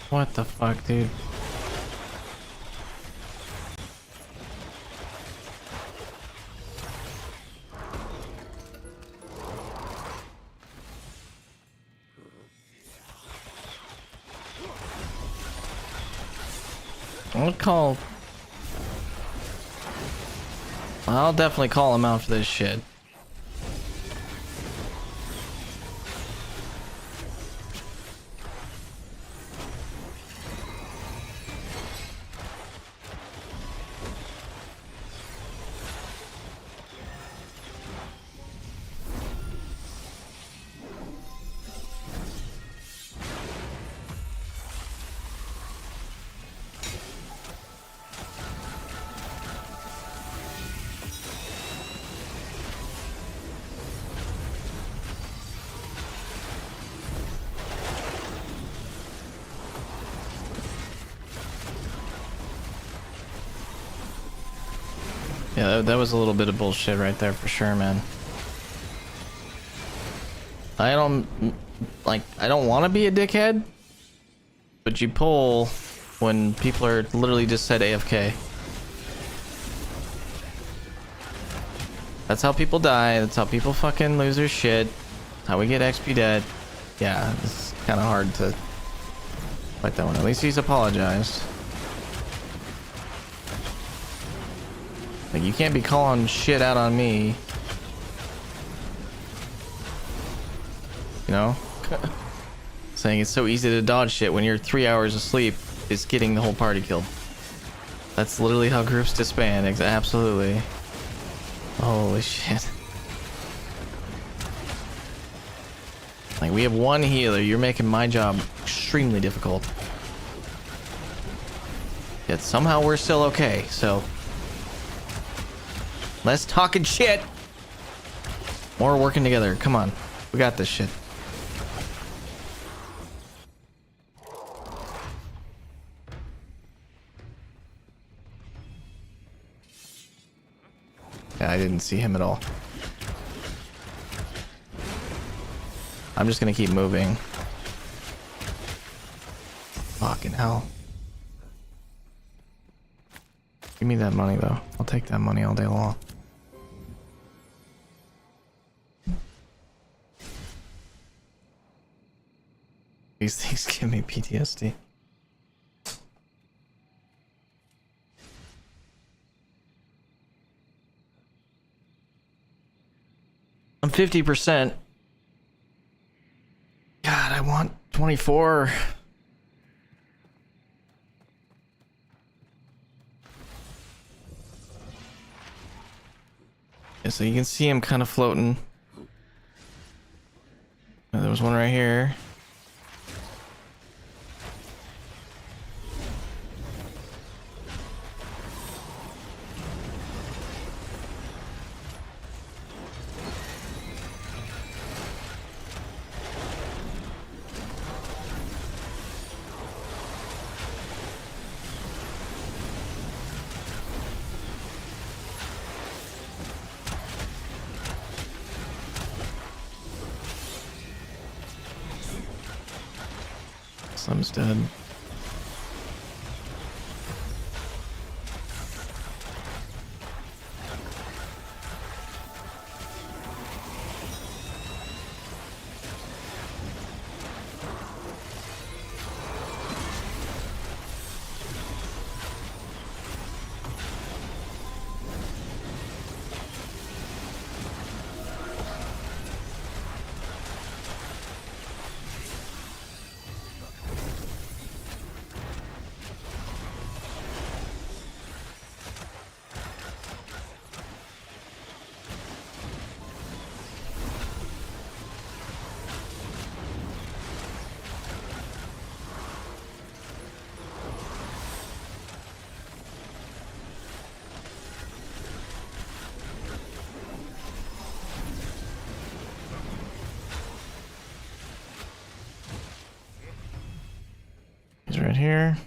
Speaker 1: What the fuck, dude? I'll definitely call him out for this shit. Yeah, that was a little bit of bullshit right there for sure, man. I don't want to be a dickhead, but you pull when people are literally just said AFK. That's how people die. That's how people fucking lose their shit. How we get XP dead. Yeah, it's kind of hard to fight that one. At least he's apologized. Like, you can't be calling shit out on me. You know? Saying it's so easy to dodge shit when you're 3 hours asleep is getting the whole party killed. That's literally how groups disband. Absolutely. Holy shit. Like, we have one healer. You're making my job extremely difficult. Yet somehow we're still okay, so... less talking shit. More working together. Come on. We got this shit. Yeah, I didn't see him at all. I'm just gonna keep moving. Fucking hell. Give me that money though. I'll take that money all day long. These things give me PTSD. I'm 50%. God, I want 24. Yeah, so you can see him kind of floating. There was one right here. Slim's dead. He's right here.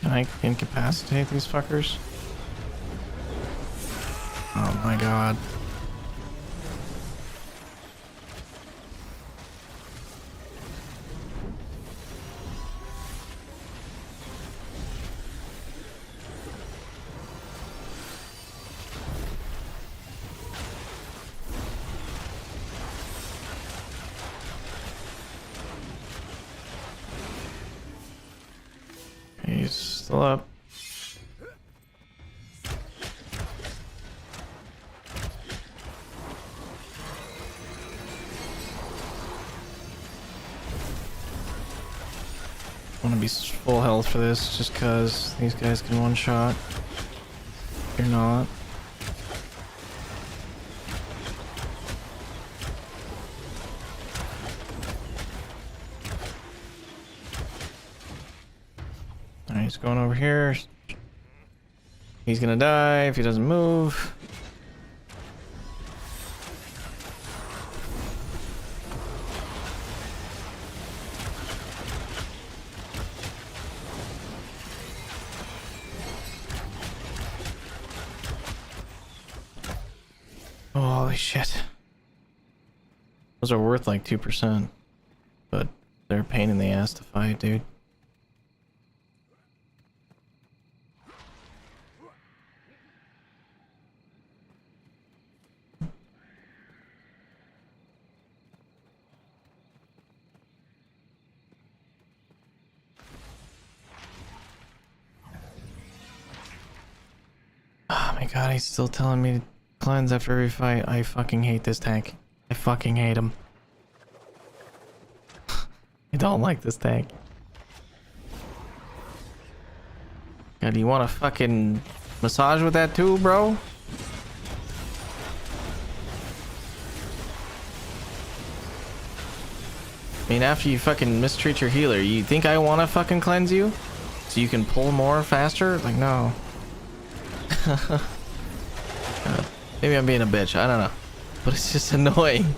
Speaker 1: Can I incapacitate these fuckers? Oh my god. He's still up. I want to be full health for this just because these guys can one shot. You're not. Alright, he's going over here. He's gonna die if he doesn't move. Holy shit. Those are worth like 2%. But they're a pain in the ass to fight, dude. Oh my god, he's still telling me to cleanse after every fight. I fucking hate this tank. I fucking hate him. I don't like this tank. God, do you want to fucking massage with that too, bro? I mean, after you fucking mistreat your healer, you think I want to fucking cleanse you? So you can pull more faster? Like, no. Maybe I'm being a bitch, I don't know. But it's just annoying.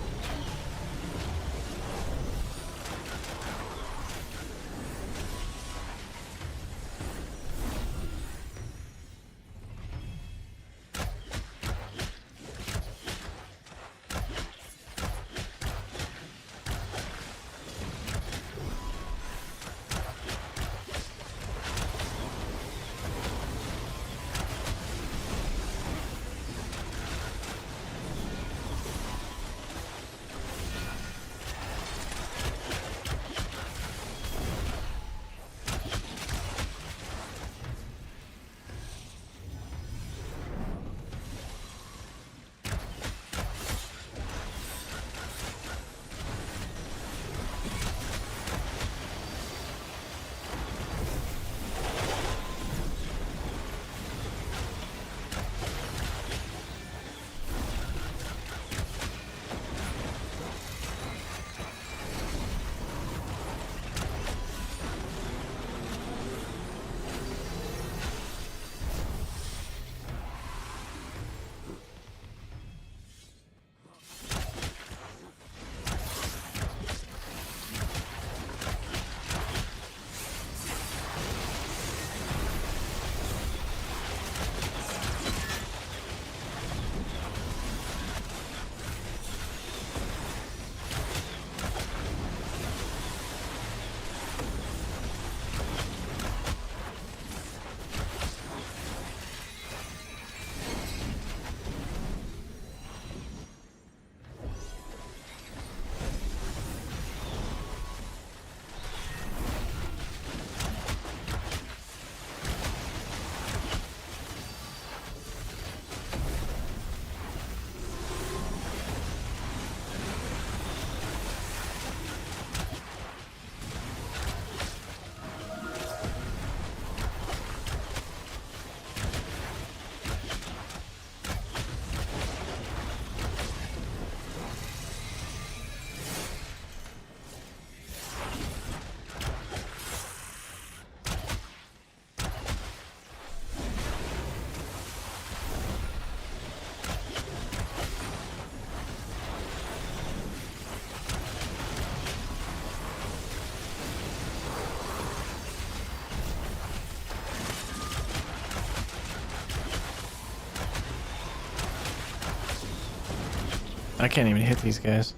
Speaker 1: I can't even hit these guys.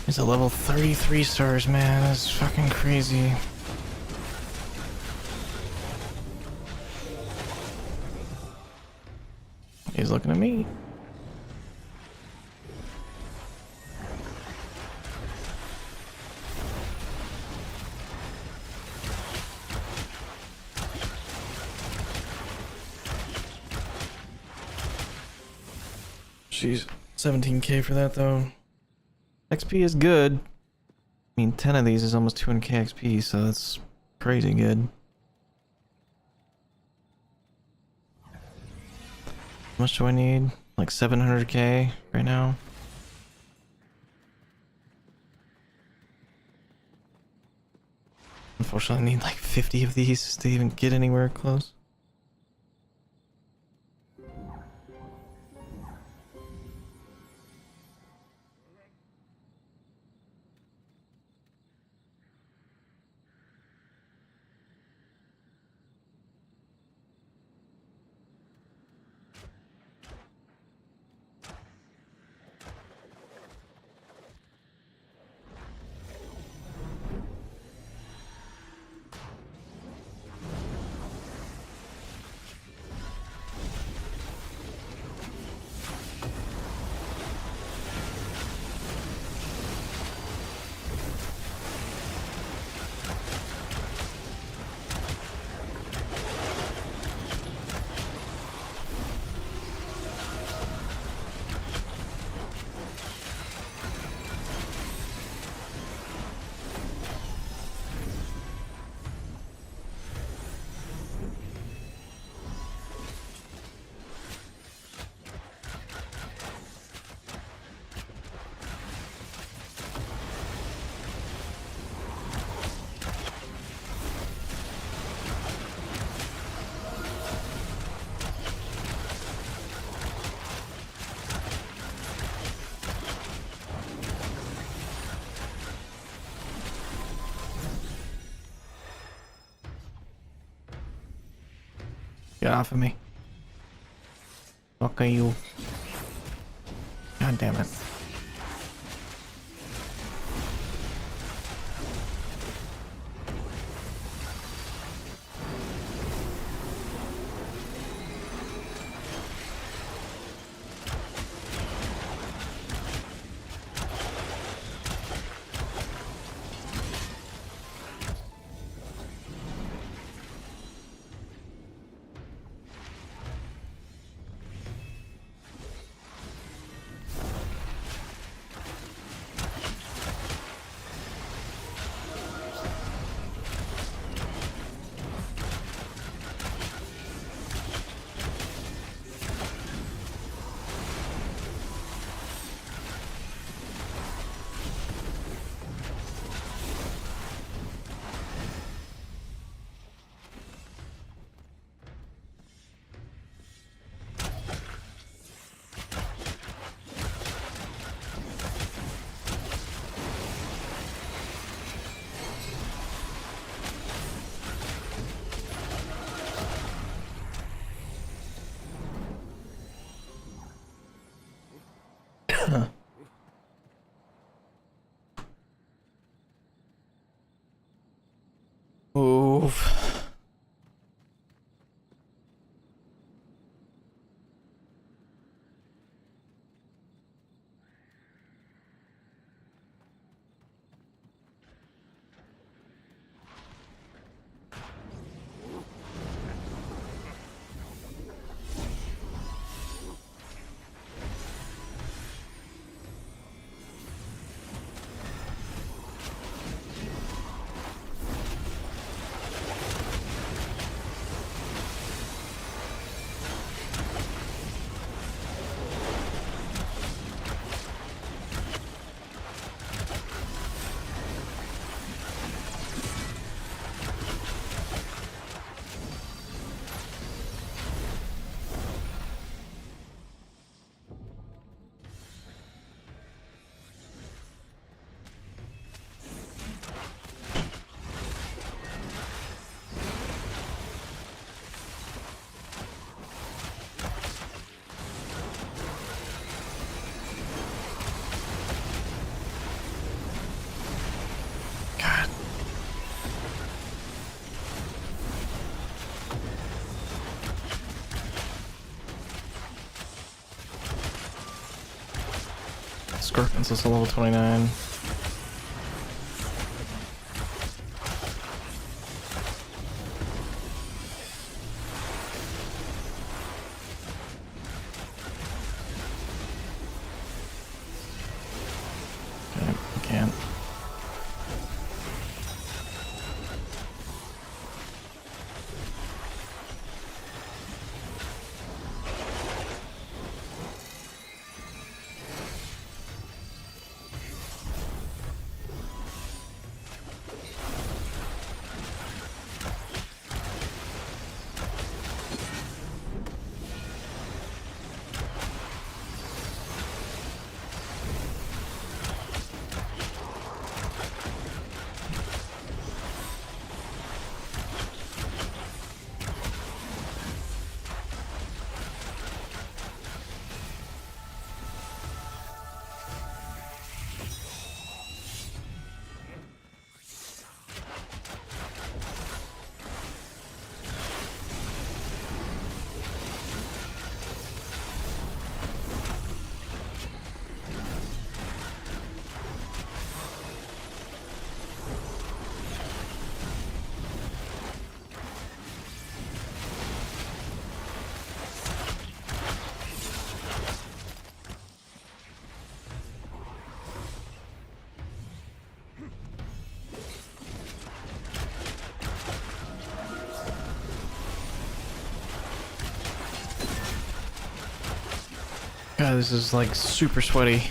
Speaker 1: He's a level 33 stars, man. That's fucking crazy. He's looking at me. Jeez, 17k for that though. XP is good. I mean, 10 of these is almost 200k XP, so that's crazy good. How much do I need? Like 700k right now. Unfortunately, I need like 50 of these to even get anywhere close. Get off of me. Fuck are you? God damn it. Oof. Scorpion's also level 29. Okay, I can't. God, this is like super sweaty.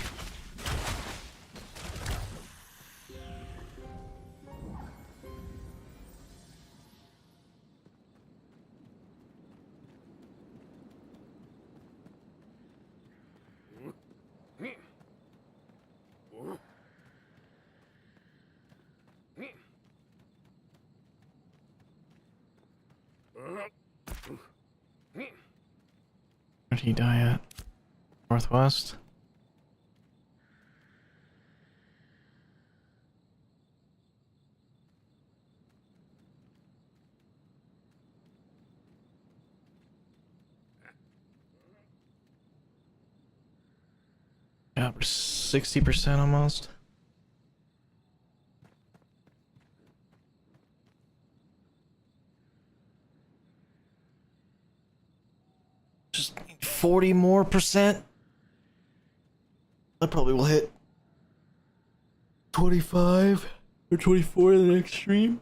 Speaker 1: Where'd he die at? Northwest? Yeah, we're 60% almost. Just 40 more percent. That probably will hit 25 or 24 in the next stream.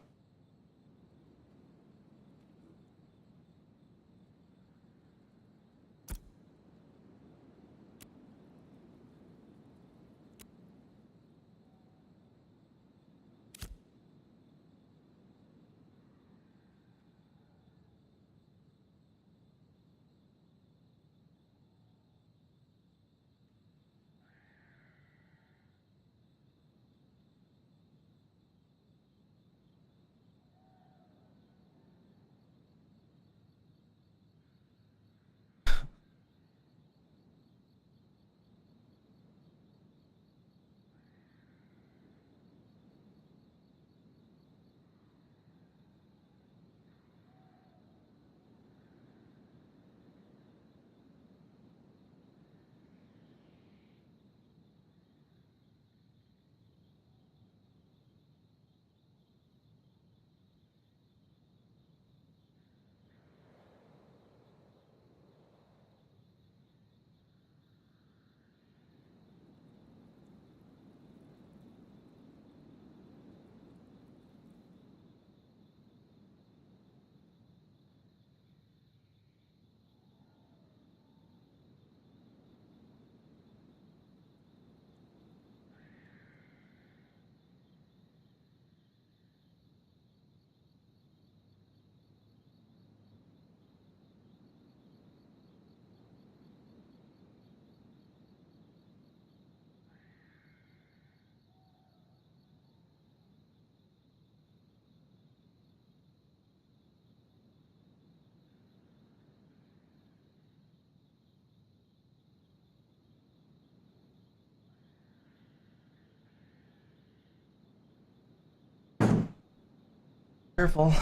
Speaker 1: Careful.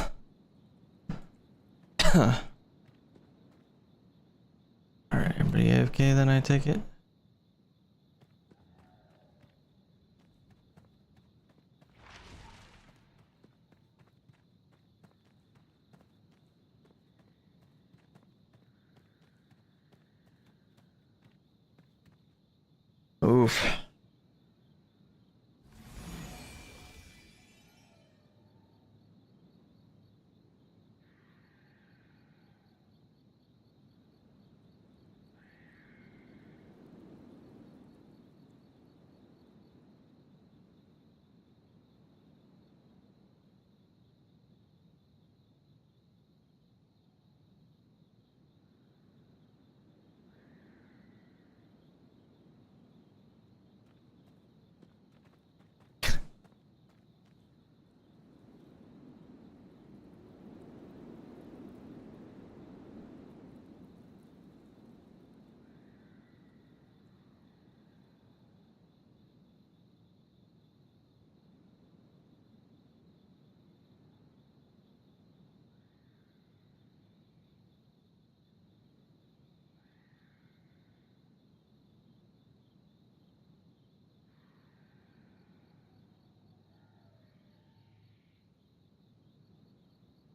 Speaker 1: Alright, everybody AFK then, I take it? Oof.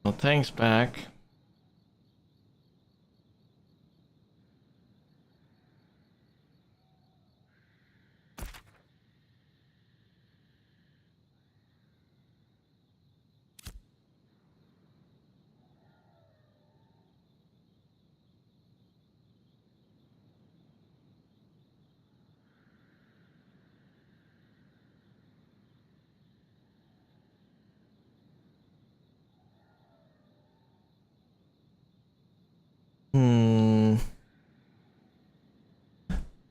Speaker 1: Well, thanks back.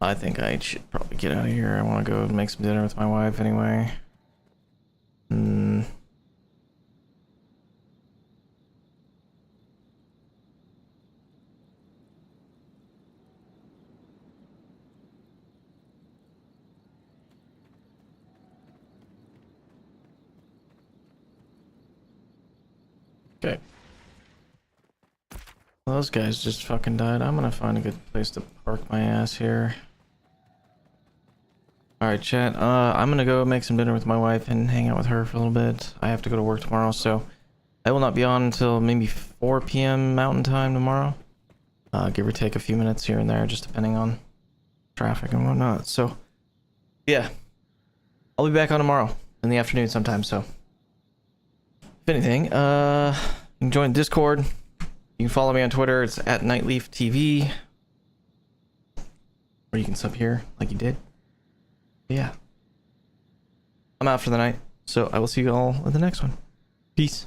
Speaker 1: I think I should probably get out of here. I want to go make some dinner with my wife anyway. Okay. Well, those guys just fucking died. I'm gonna find a good place to park my ass here. Alright, chat. I'm gonna go make some dinner with my wife and hang out with her for a little bit. I have to go to work tomorrow, so I will not be on until maybe 4 p.m. Mountain Time tomorrow. Give or take a few minutes here and there, just depending on traffic and whatnot. So, yeah. I'll be back on tomorrow in the afternoon sometime, so. If anything, you can join Discord. You can follow me on Twitter. It's at Nightleaf TV. Or you can sub here, like you did. But yeah. I'm out for the night, so I will see you all in the next one. Peace.